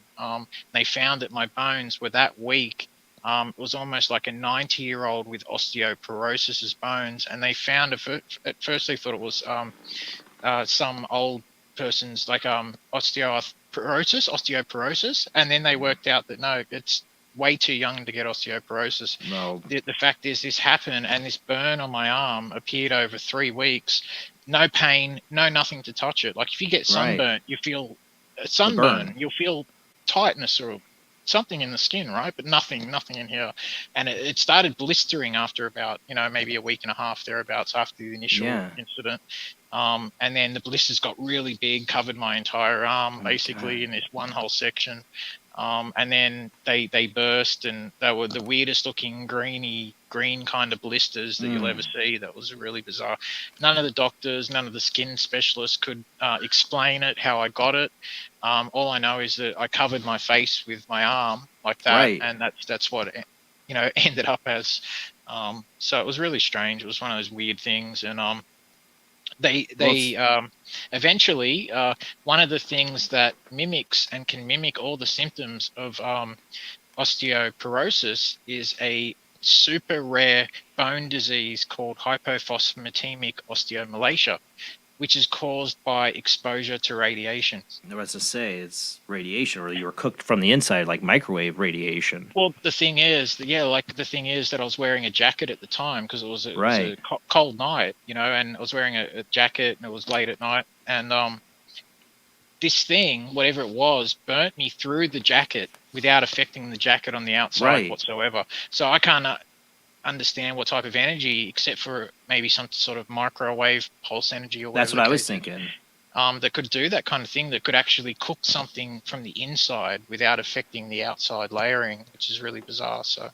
They found that my bones were that weak. It was almost like a 90-year-old with osteoporosis bones, and they found at first they thought it was some old person's like osteoporosis, and then they worked out that no, it's way too young to get osteoporosis. No. The fact is, this happened, and this burn on my arm appeared over 3 weeks. No pain, no nothing to touch it. Like if you get sunburn, you feel sunburn, you'll feel tightness or something in the skin, right? But nothing in here. And it started blistering after about, maybe a week and a half thereabouts after the initial incident. And then the blisters got really big, covered my entire arm, basically in this one whole section. And then they burst, and they were the weirdest looking green kind of blisters that you'll ever see. That was really bizarre. None of the doctors, none of the skin specialists could explain it, how I got it. All I know is that I covered my face with my arm like that, and that's what ended up as. So it was really strange. It was one of those weird things, and they eventually one of the things that mimics and can mimic all the symptoms of osteoporosis is a super rare bone disease called hypophosphatemic osteomalacia, which is caused by exposure to radiation. I was to say, it's radiation, or you were cooked from the inside, like microwave radiation. Well, the thing is that I was wearing a jacket at the time because it was a cold night, and I was wearing a jacket, and it was late at night, and this thing, whatever it was, burnt me through the jacket without affecting the jacket on the outside whatsoever. So I can't understand what type of energy, except for maybe some sort of microwave pulse energy or whatever. That's what I was thinking. That could do that kind of thing, that could actually cook something from the inside without affecting the outside layering, which is really bizarre. So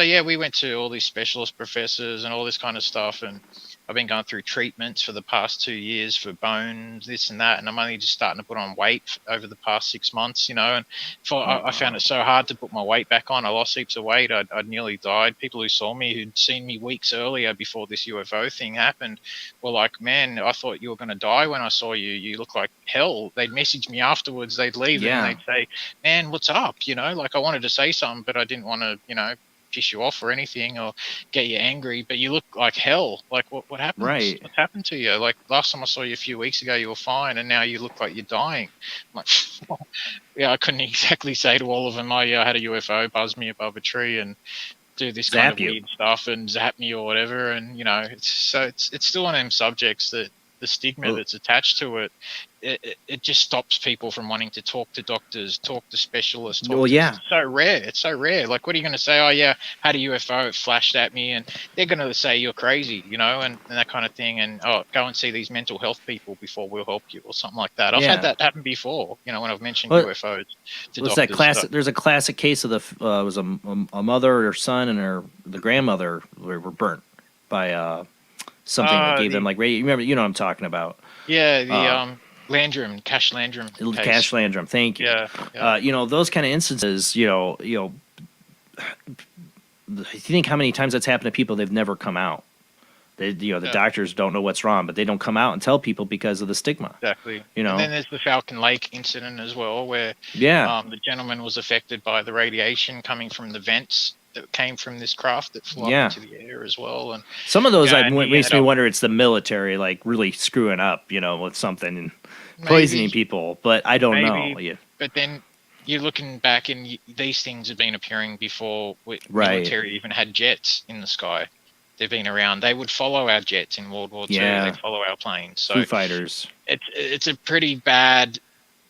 yeah, we went to all these specialist professors and all this kind of stuff, and I've been going through treatments for the past 2 years for bones, this and that, and I'm only just starting to put on weight over the past 6 months, and I found it so hard to put my weight back on. I lost heaps of weight. I'd nearly died. People who saw me, who'd seen me weeks earlier before this UFO thing happened, were like, "Man, I thought you were going to die when I saw you. You look like hell." They'd message me afterwards. They'd leave and they'd say, "Man, what's up?" Like I wanted to say something, but I didn't want to, piss you off or anything or get you angry, but you look like hell. Like what happened? Right. What happened to you? Like last time I saw you a few weeks ago, you were fine, and now you look like you're dying. I'm like, I couldn't exactly say to all of them, I had a UFO buzz me above a tree and do this kind of weird stuff and zap me or whatever. And it's still one of them subjects that the stigma that's attached to it, it just stops people from wanting to talk to doctors, talk to specialists. It's so rare. It's so rare. Like, what are you going to say? Oh, yeah, had a UFO, it flashed at me, and they're going to say you're crazy, and that kind of thing. And, go and see these mental health people before we'll help you or something like that. I've had that happen before, when I've mentioned UFOs to doctors. That classic, there's a classic case of it was a mother, her son, and the grandmother were burnt by something that gave them like radio. You know what I'm talking about. Yeah, the Landrum, Cash Landrum case. Cash Landrum. Thank you. Yeah. You know, those kind of instances. You know, you think how many times that's happened to people, they've never come out. They, you know, the doctors don't know what's wrong, but they don't come out and tell people because of the stigma. Exactly. You know, and then there's the Falcon Lake incident as well, where the gentleman was affected by the radiation coming from the vents that came from this craft that flew up into the air as well. And some of those makes me wonder it's the military like really screwing up, you know, with something and poisoning people, but I don't know. Yeah. But then you're looking back and these things have been appearing before military even had jets in the sky. They've been around. They would follow our jets in World War II. They follow our planes. So Foo Fighters. It's a pretty bad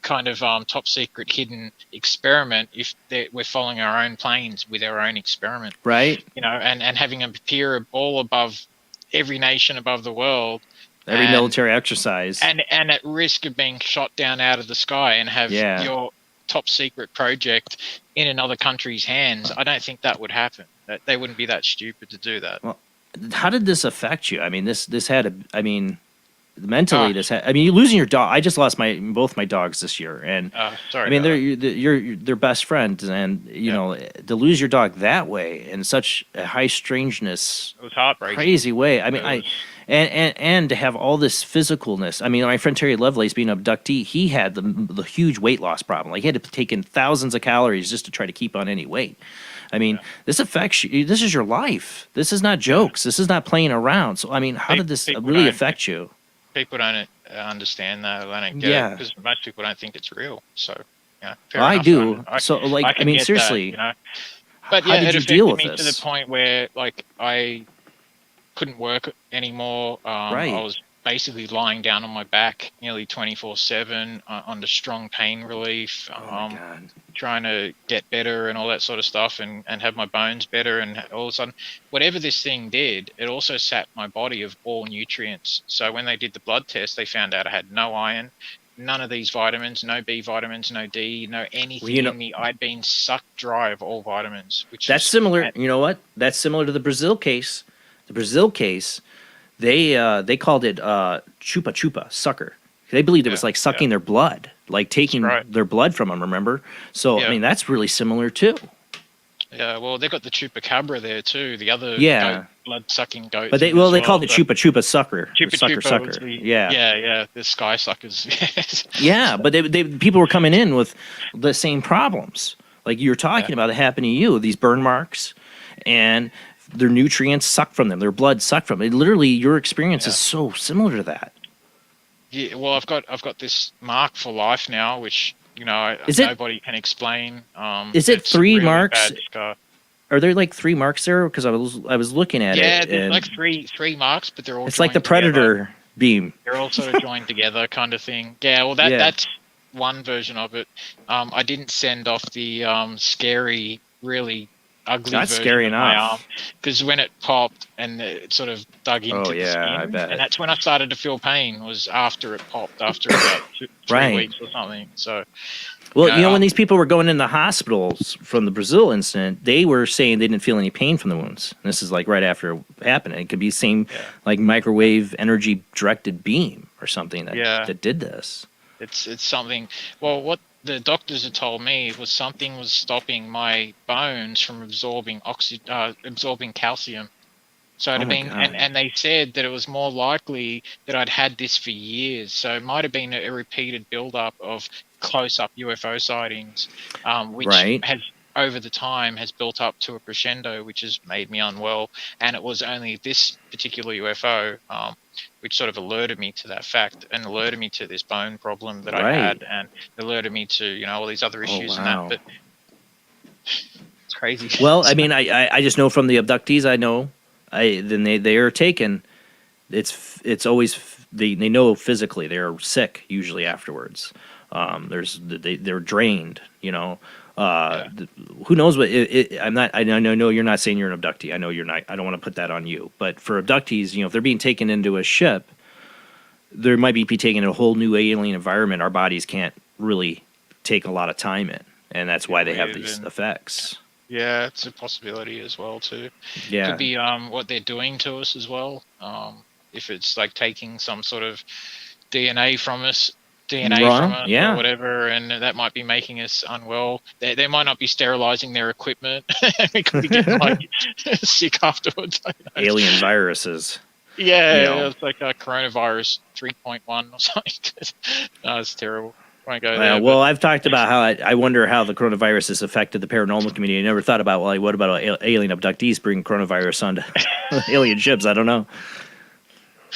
kind of top secret hidden experiment if we're following our own planes with our own experiment. Right. You know, and having them appear all above every nation above the world. Every military exercise. And at risk of being shot down out of the sky and have your top secret project in another country's hands. I don't think that would happen. They wouldn't be that stupid to do that. Well, how did this affect you? I mean, this had mentally this had. I mean, you losing your dog. I just lost both my dogs this year, and sorry. I mean, they're best friends, and you know, to lose your dog that way in such a high strangeness, it was heartbreaking, crazy way. I mean, and to have all this physicalness. I mean, my friend Terry Lovelace being an abductee, he had the huge weight loss problem. Like he had to take in thousands of calories just to try to keep on any weight. I mean, this affects you. This is your life. This is not jokes. This is not playing around. So, I mean, how did this really affect you? People don't understand that. They don't get it because most people don't think it's real. So, yeah. Well, I do. So, like, I mean, seriously. That, you know? But yeah, it affected me to the point where, like, I couldn't work anymore. I was basically lying down on my back nearly 24/7 under strong pain relief, trying to get better and all that sort of stuff and have my bones better. And all of a sudden, whatever this thing did, it also sapped my body of all nutrients. So when they did the blood test, they found out I had no iron, none of these vitamins, no B vitamins, no D, no anything in me. I'd been sucked dry of all vitamins. That's similar. You know what? That's similar to the Brazil case. The Brazil case, they called it chupa chupa, sucker. They believed it was like sucking their blood, like taking their blood from them, remember? So, I mean, that's really similar too. Yeah, well, they've got the chupacabra there too, the other blood-sucking goat. But they called it chupa chupa sucker. Sucker. The sky suckers. Yeah, but people were coming in with the same problems. Like you were talking about, it happened to you, these burn marks, and their nutrients sucked from them, their blood sucked from them. Literally, your experience is so similar to that. Yeah, well, I've got this mark for life now, which nobody can explain. Is it 3 marks? Are there like 3 marks there? Because I was looking at it. Yeah, there's like three marks, but they're all. It's like the Predator beam. They're all sort of joined together, kind of thing. Yeah, well, that's one version of it. I didn't send off the scary, really ugly That's version scary of my enough. arm, because when it popped and it sort of dug into the skin, I bet. and that's when I started to feel pain, was after it popped, after about 3 weeks or something. So, well, when these people were going in the hospitals from the Brazil incident, they were saying they didn't feel any pain from the wounds. And this is like right after it happened. It could be the same like microwave energy directed beam or something that did this. It's something. Well, what the doctors had told me was something was stopping my bones from absorbing calcium. So it had been, and they said that it was more likely that I'd had this for years. So it might have been a repeated build-up of close-up UFO sightings, which has over the time has built up to a crescendo, which has made me unwell. And it was only this particular UFO which sort of alerted me to that fact and alerted me to this bone problem that I had, and alerted me to all these other issues and that. But it's crazy. Well, I mean, I just know from the abductees I know, then they are taken. It's always they know physically they're sick usually afterwards. They're drained. Who knows what? I'm not. I know you're not saying you're an abductee. I know you're not. I don't want to put that on you. But for abductees, if they're being taken into a ship, there might be taken in a whole new alien environment. Our bodies can't really take a lot of time in, and that's why they have these effects. Yeah, it's a possibility as well too. Yeah, could be what they're doing to us as well. If it's like taking some sort of DNA from us. DNA Right, from us yeah. or whatever, and that might be making us unwell. They might not be sterilizing their equipment. We could be getting like sick afterwards. I don't know. Alien viruses. Yeah, You know. it's like a coronavirus 3.1 or something. No, it's terrible. Won't go there. Well, I've talked about how I wonder how the coronavirus has affected the paranormal community. I never thought about, well, what about alien abductees bringing coronavirus onto alien ships? I don't know.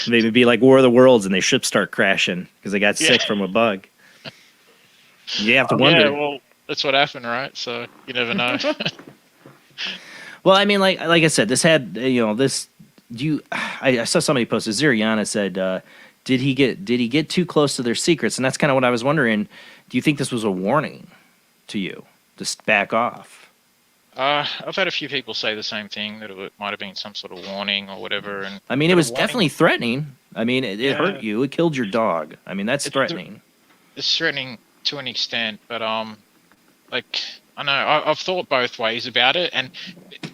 Maybe it'd be like War of the Worlds and their ships start crashing because they got sick from a bug. You have to wonder. Yeah, well, that's what happened, right? So you never know. Well, I mean, like I said, this had this. I saw somebody posted. Ziriana said, "Did he get too close to their secrets?" And that's kind of what I was wondering. Do you think this was a warning to you? Just back off. I've had a few people say the same thing, that it might have been some sort of warning or whatever. And I mean, it was definitely threatening. I mean, it hurt you. It killed your dog. I mean, that's threatening. It's threatening to an extent, but like I know I've thought both ways about it, and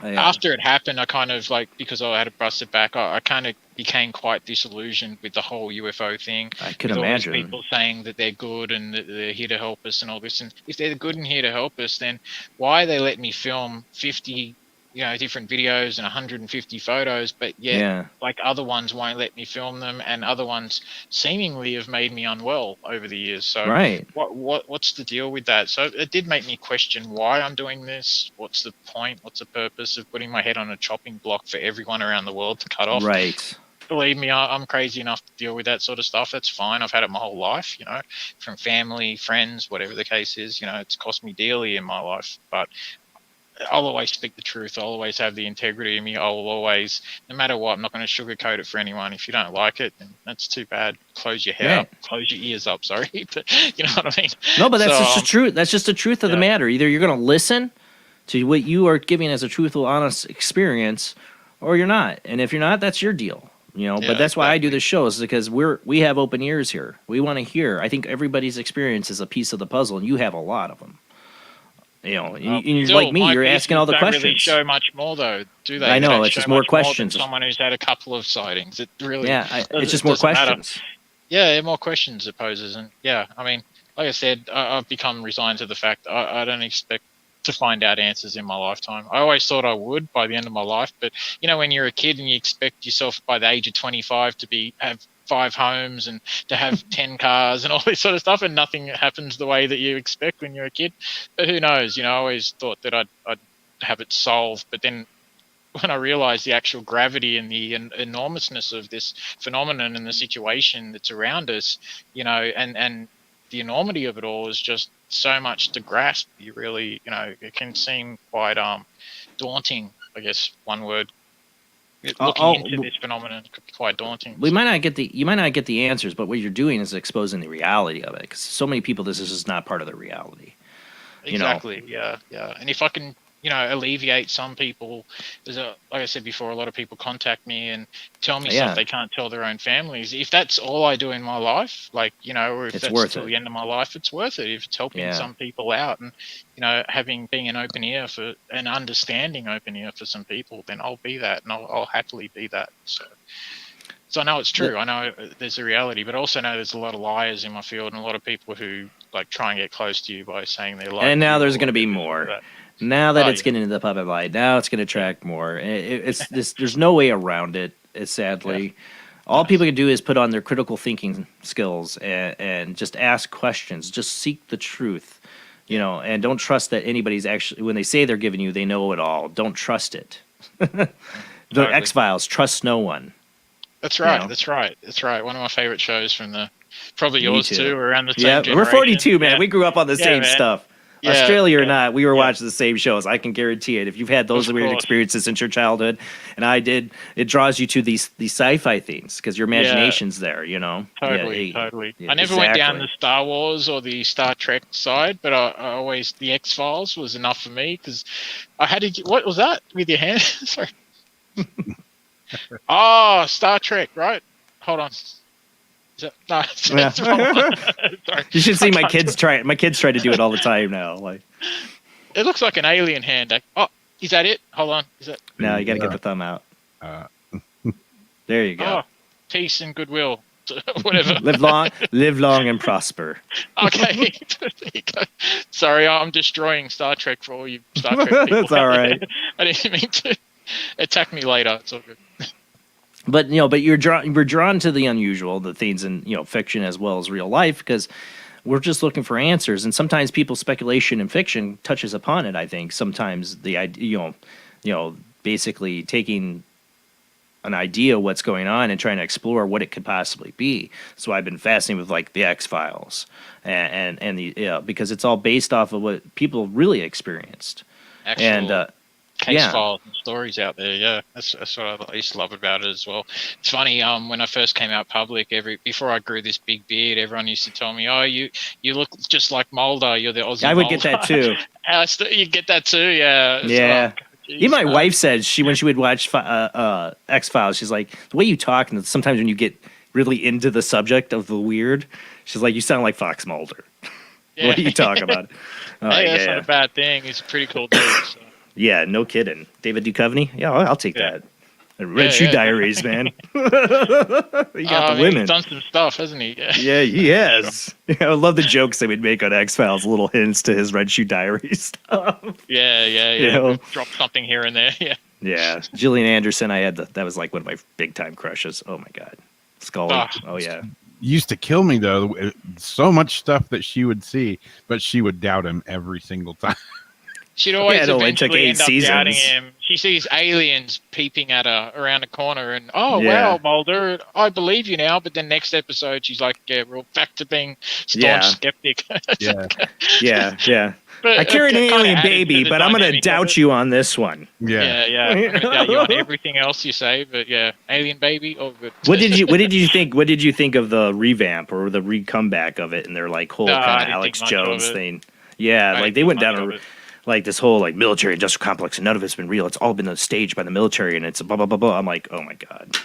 after it happened, I kind of because I had to bust it back. I kind of became quite disillusioned with the whole UFO thing. I could with imagine all these people saying that they're good and that they're here to help us and all this. And if they're good and here to help us, then why they let me film 50 different videos and 150 photos, but yet like other ones won't let me film them, and other ones seemingly have made me unwell over the years. So what's the deal with that? So it did make me question why I'm doing this. What's the point? What's the purpose of putting my head on a chopping block for everyone around the world to cut off? Right. Believe me, I'm crazy enough to deal with that sort of stuff. That's fine. I've had it my whole life, from family, friends, whatever the case is. It's cost me dearly in my life, but I'll always speak the truth. I'll always have the integrity in me. I'll always, no matter what, I'm not going to sugarcoat it for anyone. If you don't like it, then that's too bad. Close your hair up. Close your ears up. Sorry, but you know what I mean. No, but that's just the truth. That's just the truth of the matter. Either you're going to listen to what you are giving as a truthful, honest experience, or you're not. And if you're not, that's your deal. But that's why I do this show, is because we have open ears here. We want to hear. I think everybody's experience is a piece of the puzzle, and you have a lot of them. You're like me. You're asking all the questions. Don't really show much more, though, do they? I know. They It's don't just show more much questions. Than someone who's had a couple of sightings. It really. It's just more questions. Matter. Yeah, more questions it poses, and I mean, like I said, I've become resigned to the fact I don't expect to find out answers in my lifetime. I always thought I would by the end of my life, but when you're a kid and you expect yourself by the age of 25 to have 5 homes and to have 10 cars and all this sort of stuff, and nothing happens the way that you expect when you're a kid. But who knows? I always thought that I'd have it solved, but then when I realized the actual gravity and the enormousness of this phenomenon and the situation that's around us, and the enormity of it all is just so much to grasp. You really, it can seem quite daunting, I guess, one word. Looking into this phenomenon could be quite daunting. You might not get the answers, but what you're doing is exposing the reality of it. Because so many people, this is just not part of the reality. Exactly. Yeah. And if I can, alleviate some people, like I said before, a lot of people contact me and tell me stuff they can't tell their own families. If that's all I do in my life, or if it's that's worth till it. the end of my life, it's worth it. If it's helping some people out and, being an open ear for an understanding open ear for some people, then I'll be that, and I'll happily be that. So I know it's true. I know there's a reality, but I also know there's a lot of liars in my field and a lot of people who try and get close to you by saying they like. And now there's going to be more. Now that it's getting into the public light, now it's going to attract more. There's no way around it. Sadly, all people can do is put on their critical thinking skills and just ask questions. Just seek the truth, and don't trust that anybody's actually, when they say they're giving you, they know it all. Don't trust it. The X-Files, trust no one. That's right. That's right. One of my favorite shows from probably yours too, around the same generation. We're 42, man. We grew up on the same stuff. Yeah, Australia or not, we were watching the same shows. I can guarantee it. If you've had those weird experiences since your childhood, and I did, it draws you to these sci-fi things because your imagination's there, Totally. I never went down the Star Wars or the Star Trek side, but I always, the X-Files was enough for me because I had to. What was that with your hand? Sorry. Star Trek, right? Hold on. No, sorry. You should see my kids try it. My kids try to do it all the time now. It looks like an alien hand. Oh, is that it? Hold on. Is that? No, you got to get the thumb out. There you go. Peace and goodwill. whatever. live long and prosper. Okay. There you go. Sorry, I'm destroying Star Trek for all you Star Trek people. That's all right. I didn't mean to. Attack me later. It's all good. But we're drawn to the unusual, the things in fiction as well as real life, because we're just looking for answers. And sometimes people's speculation in fiction touches upon it. I think sometimes the idea, basically taking an idea of what's going on and trying to explore what it could possibly be. So I've been fascinated with like the X-Files and the because it's all based off of what people really experienced. Case files and stories out there. Yeah, that's what I used to love about it as well. It's funny. When I first came out public, before I grew this big beard, everyone used to tell me, "Oh, you look just like Mulder. You're the Aussie." I would Mulder. get that too. You get that too. Yeah. Yeah. Even my wife said when she would watch X-Files, she's like, the way you talk, and sometimes when you get really into the subject of the weird, she's like, you sound like Fox Mulder. Yeah. What are you talking about? That's not a bad thing. He's a pretty cool dude. So. Yeah, no kidding. David Duchovny? Yeah, I'll take that. Red Shoe Diaries, man. You got the women. He's done some stuff, hasn't he? Yeah, he has. I love the jokes they would make on X-Files, little hints to his Red Shoe Diaries stuff. Yeah. Drop something here and there. Yeah. Yeah. Gillian Anderson, that was like one of my big time crushes. Oh my God. Scully. Oh yeah. Used to kill me though. So much stuff that she would see, but she would doubt him every single time. She'd always eventually end up doubting him. She sees aliens peeping at her around the corner and, wow, Mulder, I believe you now. But then next episode, she's like, yeah, we're back to being staunch skeptic. Yeah. But I carried an alien baby, but I'm going to doubt you on this one. Yeah. I'm going to doubt you on everything else you say, but yeah, alien baby, oh good. What did you think? What did you think of the revamp or the comeback of it and their like whole kind of Alex Jones thing? Yeah, like they went down like this whole like military industrial complex, and none of it's been real. It's all been staged by the military, and it's blah blah blah blah. I'm like, oh my God.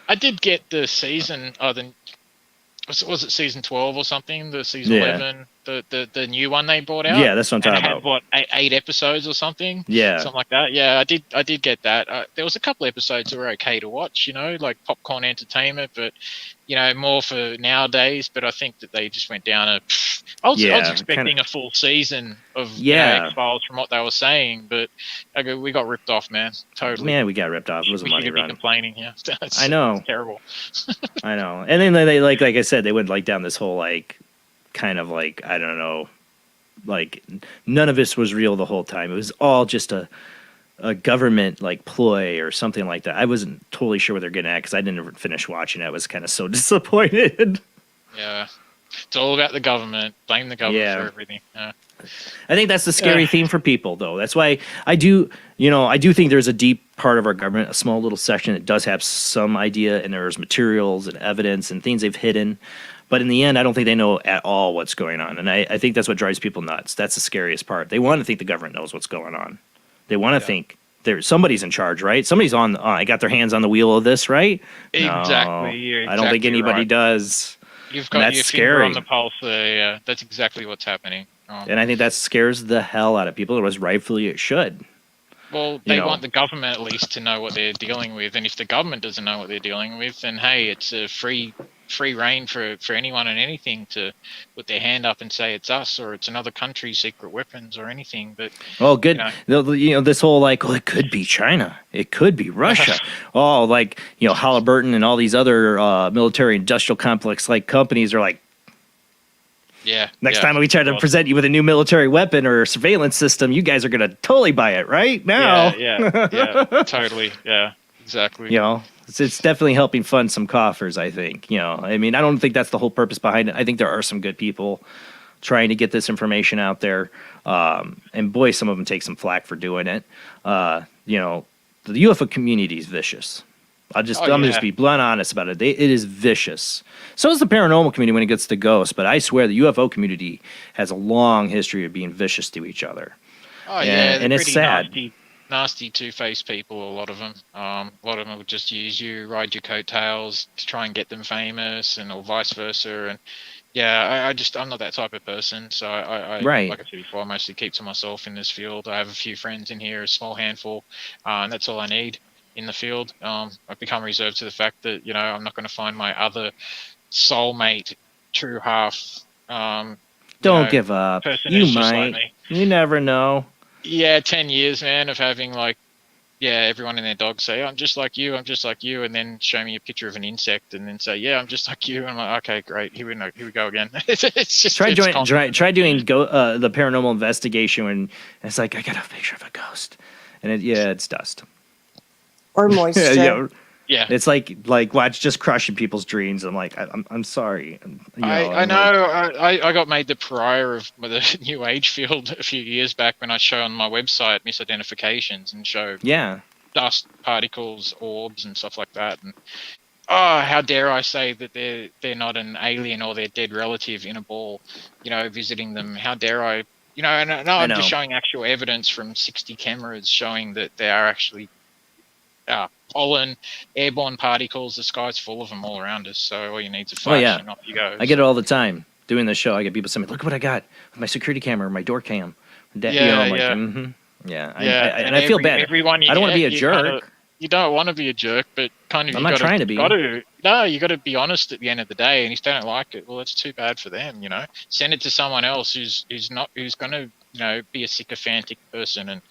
I did get the season. Was it season 12 or something? The season 11, the new one they brought out. Yeah, that's what I'm talking about. What, 8 episodes or something? Yeah, something like that. Yeah, I did get that. There was a couple episodes that were okay to watch, like popcorn entertainment, but more for nowadays. But I think that they just went down I was expecting a full season of X-Files from what they were saying, but we got ripped off, man. Totally. Man, we got ripped off. It was a money run. Complaining, yeah. I know. It's terrible. I know. And then they like I said, they went like down this whole like kind of like I don't know, like none of this was real the whole time. It was all just a government like ploy or something like that. I wasn't totally sure what they're getting at because I didn't finish watching it. I was kind of so disappointed. Yeah. It's all about the government. Blame the government for everything. Yeah. I think that's the scary theme for people, though. That's why I do think there's a deep part of our government, a small little section that does have some idea, and there's materials and evidence and things they've hidden. But in the end, I don't think they know at all what's going on. And I think that's what drives people nuts. That's the scariest part. They want to think the government knows what's going on. They want to think somebody's in charge, right? Somebody's I got their hands on the wheel of this, right? Exactly. No, I don't think anybody does. You've got your finger on the pulse there. Yeah, that's exactly what's happening. And I think that scares the hell out of people, or as rightfully it should. Well, they want the government at least to know what they're dealing with, and if the government doesn't know what they're dealing with, then hey, it's a free reign for anyone and anything to put their hand up and say it's us or it's another country's secret weapons or anything. But good. This whole like, it could be China, it could be Russia. Halliburton and all these other military industrial complex like companies are like. Next time we try to present you with a new military weapon or surveillance system, you guys are going to totally buy it right now. Yeah, totally. Yeah, exactly. It's definitely helping fund some coffers, I think. I mean, I don't think that's the whole purpose behind it. I think there are some good people trying to get this information out there. And boy, some of them take some flack for doing it. The UFO community is vicious. I'm just be blunt honest about it. It is vicious. So is the paranormal community when it gets to ghosts, but I swear the UFO community has a long history of being vicious to each other. And it's sad. Nasty two-faced people, a lot of them. A lot of them will just use you, ride your coattails to try and get them famous, or vice versa. And I'm not that type of person. So I like I said before, I mostly keep to myself in this field. I have a few friends in here, a small handful, and that's all I need. in the field. I've become reserved to the fact that, you know, I'm not going to find my other soulmate, true half. Don't give up. Person You who's just like might. me. You never know. Yeah, 10 years, man, of having like, yeah, everyone and their dog say, I'm just like you, and then show me a picture of an insect and then say, yeah, I'm just like you. And I'm like, okay, great. Here we go again. It's just Try doing constant. the paranormal investigation when it's like, I got a picture of a ghost. And it's dust. Or moisture. Yeah. It's like watch just crushing people's dreams. I'm like, I'm sorry. I know. I got made the pariah of the New Age field a few years back when I show on my website misidentifications and show dust particles, orbs, and stuff like that. And how dare I say that they're not an alien or their dead relative in a ball, you know, visiting them? How dare I? You know, and I'm just showing actual evidence from 60 cameras showing that they are actually pollen, airborne particles. The sky's full of them all around us. So all you need is a flash and off you go. I get it all the time doing the show. I get people saying, "Look what I got with my security camera or my door cam." Yeah. And I feel bad. I don't want to be a jerk. You don't want to be a jerk, but kind of. I'm not trying to be. You got to be honest at the end of the day. And if they don't like it, well, that's too bad for them. You know, send it to someone else who's going to, you know, be a sycophantic person and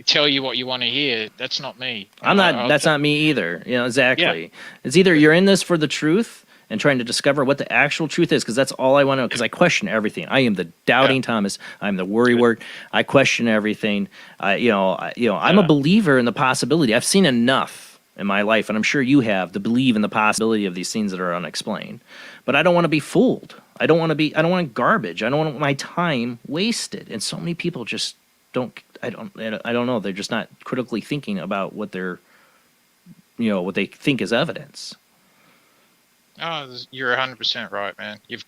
tell you what you want to hear. That's not me. That's not me either. You know, exactly. Yeah. It's either you're in this for the truth and trying to discover what the actual truth is, because that's all I want to know, because I question everything. I am the doubting Thomas. I'm the worrywart. I question everything. I'm a believer in the possibility. I've seen enough in my life, and I'm sure you have, to believe in the possibility of these things that are unexplained. But I don't want to be fooled. I don't want garbage. I don't want my time wasted. And so many people just don't know. They're just not critically thinking about what what they think is evidence. Oh, you're 100% right, man. You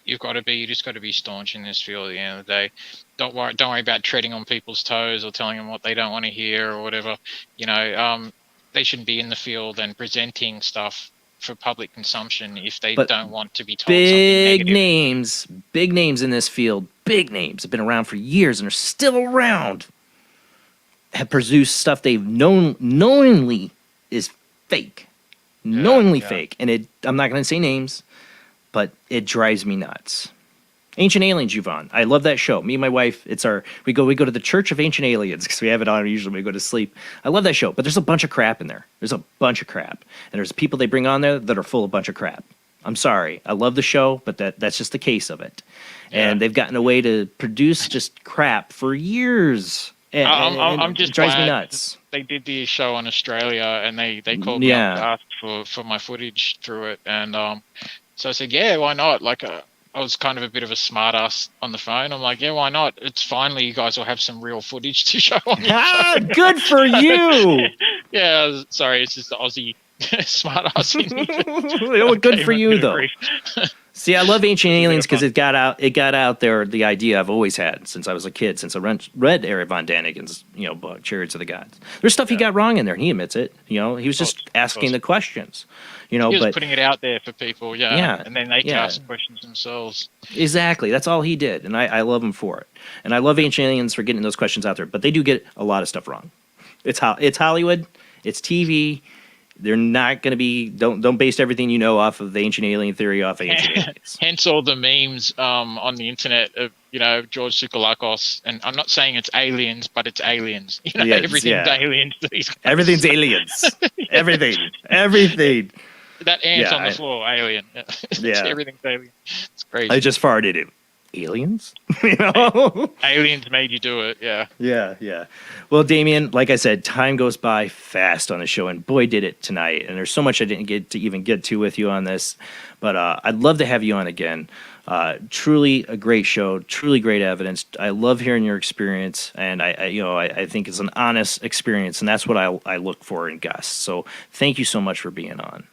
just got to be staunch in this field at the end of the day. Don't worry about treading on people's toes or telling them what they don't want to hear or whatever. You know, they shouldn't be in the field and presenting stuff for public consumption if they don't want to be told something negative. Big names in this field, big names have been around for years and are still around, have produced stuff they've knowingly is fake. Knowingly fake. And I'm not going to say names, but it drives me nuts. Ancient Aliens, Yvonne. I love that show. Me and my wife, we go to the Church of Ancient Aliens because we have it on usually when we go to sleep. I love that show, but there's a bunch of crap in there. There's a bunch of crap. And there's people they bring on there that are full of a bunch of crap. I'm sorry. I love the show, but that's just the case of it. Yeah. And they've gotten a way to produce just crap for years. And I'm just it drives me glad nuts. They did the show on Australia, and they called me up to ask for my footage through it, and so I said, yeah, why not? Like I was kind of a bit of a smart ass on the phone. I'm like, yeah, why not? It's finally you guys will have some real footage to show on your show. Good for you. Yeah, sorry, it's just the Aussie smart ass in me. Good for you though. See, I love Ancient Aliens because it got out there the idea I've always had since I was a kid, since I read Eric Von Daniken's book, Chariots of the Gods. There's stuff he got wrong in there, and he admits it. He was just asking the questions. He was putting it out there for people, and then they can ask questions themselves. Exactly, that's all he did, and I love him for it. And I love Ancient Aliens for getting those questions out there, but they do get a lot of stuff wrong. It's Hollywood, it's TV. They're not going to be. Don't base everything you know off of the ancient alien theory off of ancient aliens. Hence all the memes on the internet of George Tsoukalakos, and I'm not saying it's aliens, but it's aliens. Everything's aliens. Everything's aliens. Everything. That ant on the floor, alien. Everything's alien. It's crazy. I just farted it. Aliens? Aliens made you do it, yeah. Yeah. Well, Damien, like I said, time goes by fast on the show, and boy, did it tonight. And there's so much I didn't get to with you on this, but I'd love to have you on again. Truly a great show, truly great evidence. I love hearing your experience, and I think it's an honest experience, and that's what I look for in guests. So thank you so much for being on.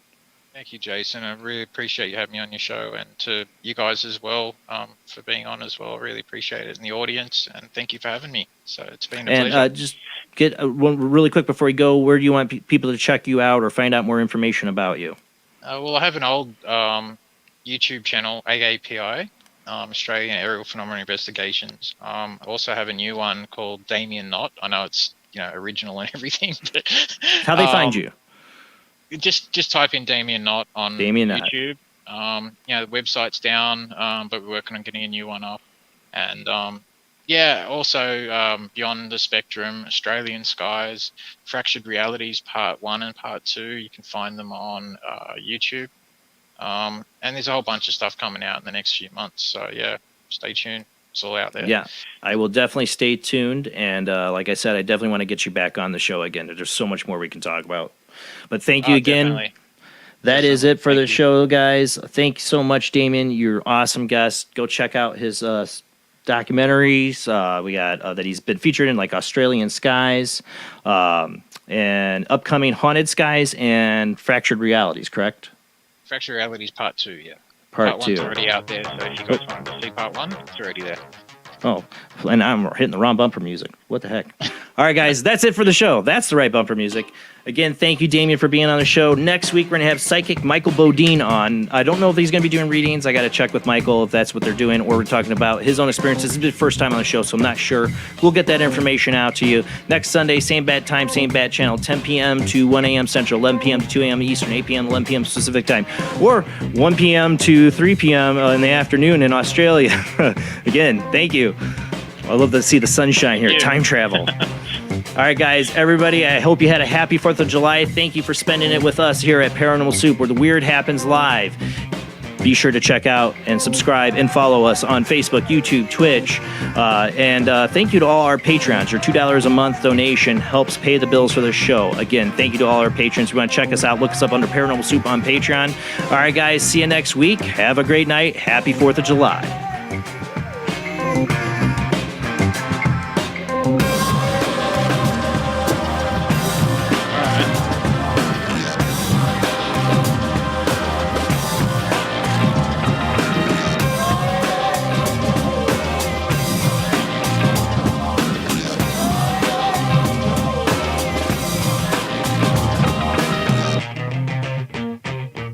Thank you, Jason. I really appreciate you having me on your show, and to you guys as well for being on as well. I really appreciate it, and the audience, and thank you for having me. So it's been a pleasure. And just get one really quick before we go, where do you want people to check you out or find out more information about you? Well, I have an old YouTube channel, AAPI, Australian Aerial Phenomena Investigations. I also have a new one called Damien Nott. I know it's original and everything. But, How they find you? Just type in Damien Nott on Damien Nott. YouTube. The website's down, but we're working on getting a new one up. And also Beyond the Spectrum, Australian Skies, Fractured Realities Part 1 and Part 2. You can find them on YouTube. And there's a whole bunch of stuff coming out in the next few months. So yeah, stay tuned. It's all out there. Yeah, I will definitely stay tuned. And like I said, I definitely want to get you back on the show again. There's so much more we can talk about. But thank you again. Definitely. That is it for the show, guys. Thank you so much, Damien. You're an awesome guest. Go check out his documentaries. We got that he's been featured in, like Australian Skies, and upcoming Haunted Skies and Fractured Realities, correct? Fractured Realities Part 2, yeah. Part 2. 1's already out there, so if you guys want to see Part 1, it's already there. Oh, and I'm hitting the wrong bumper music. What the heck? All right, guys, that's it for the show. That's the right bumper music. Again, thank you, Damien, for being on the show. Next week, we're going to have psychic Michael Bodine on. I don't know if he's going to be doing readings. I got to check with Michael if that's what they're doing, or we're talking about his own experiences. This is his first time on the show, so I'm not sure. We'll get that information out to you. Next Sunday, same bad time, same bad channel, 10 p.m. to 1 a.m. Central, 11 p.m. to 2 a.m. Eastern, 8 p.m. to 11 p.m. Pacific time, or 1 p.m. to 3 p.m. In the afternoon in Australia. Again, thank you. I love to see the sunshine here. Time travel. All right, guys, everybody, I hope you had a happy 4th of July. Thank you for spending it with us here at Paranormal Soup, where the weird happens live. Be sure to check out and subscribe and follow us on Facebook, YouTube, Twitch. And thank you to all our patrons. Your $2 a month donation helps pay the bills for the show. Again, thank you to all our patrons. If you want to check us out, look us up under Paranormal Soup on Patreon. All right, guys, see you next week. Have a great night. Happy 4th of July.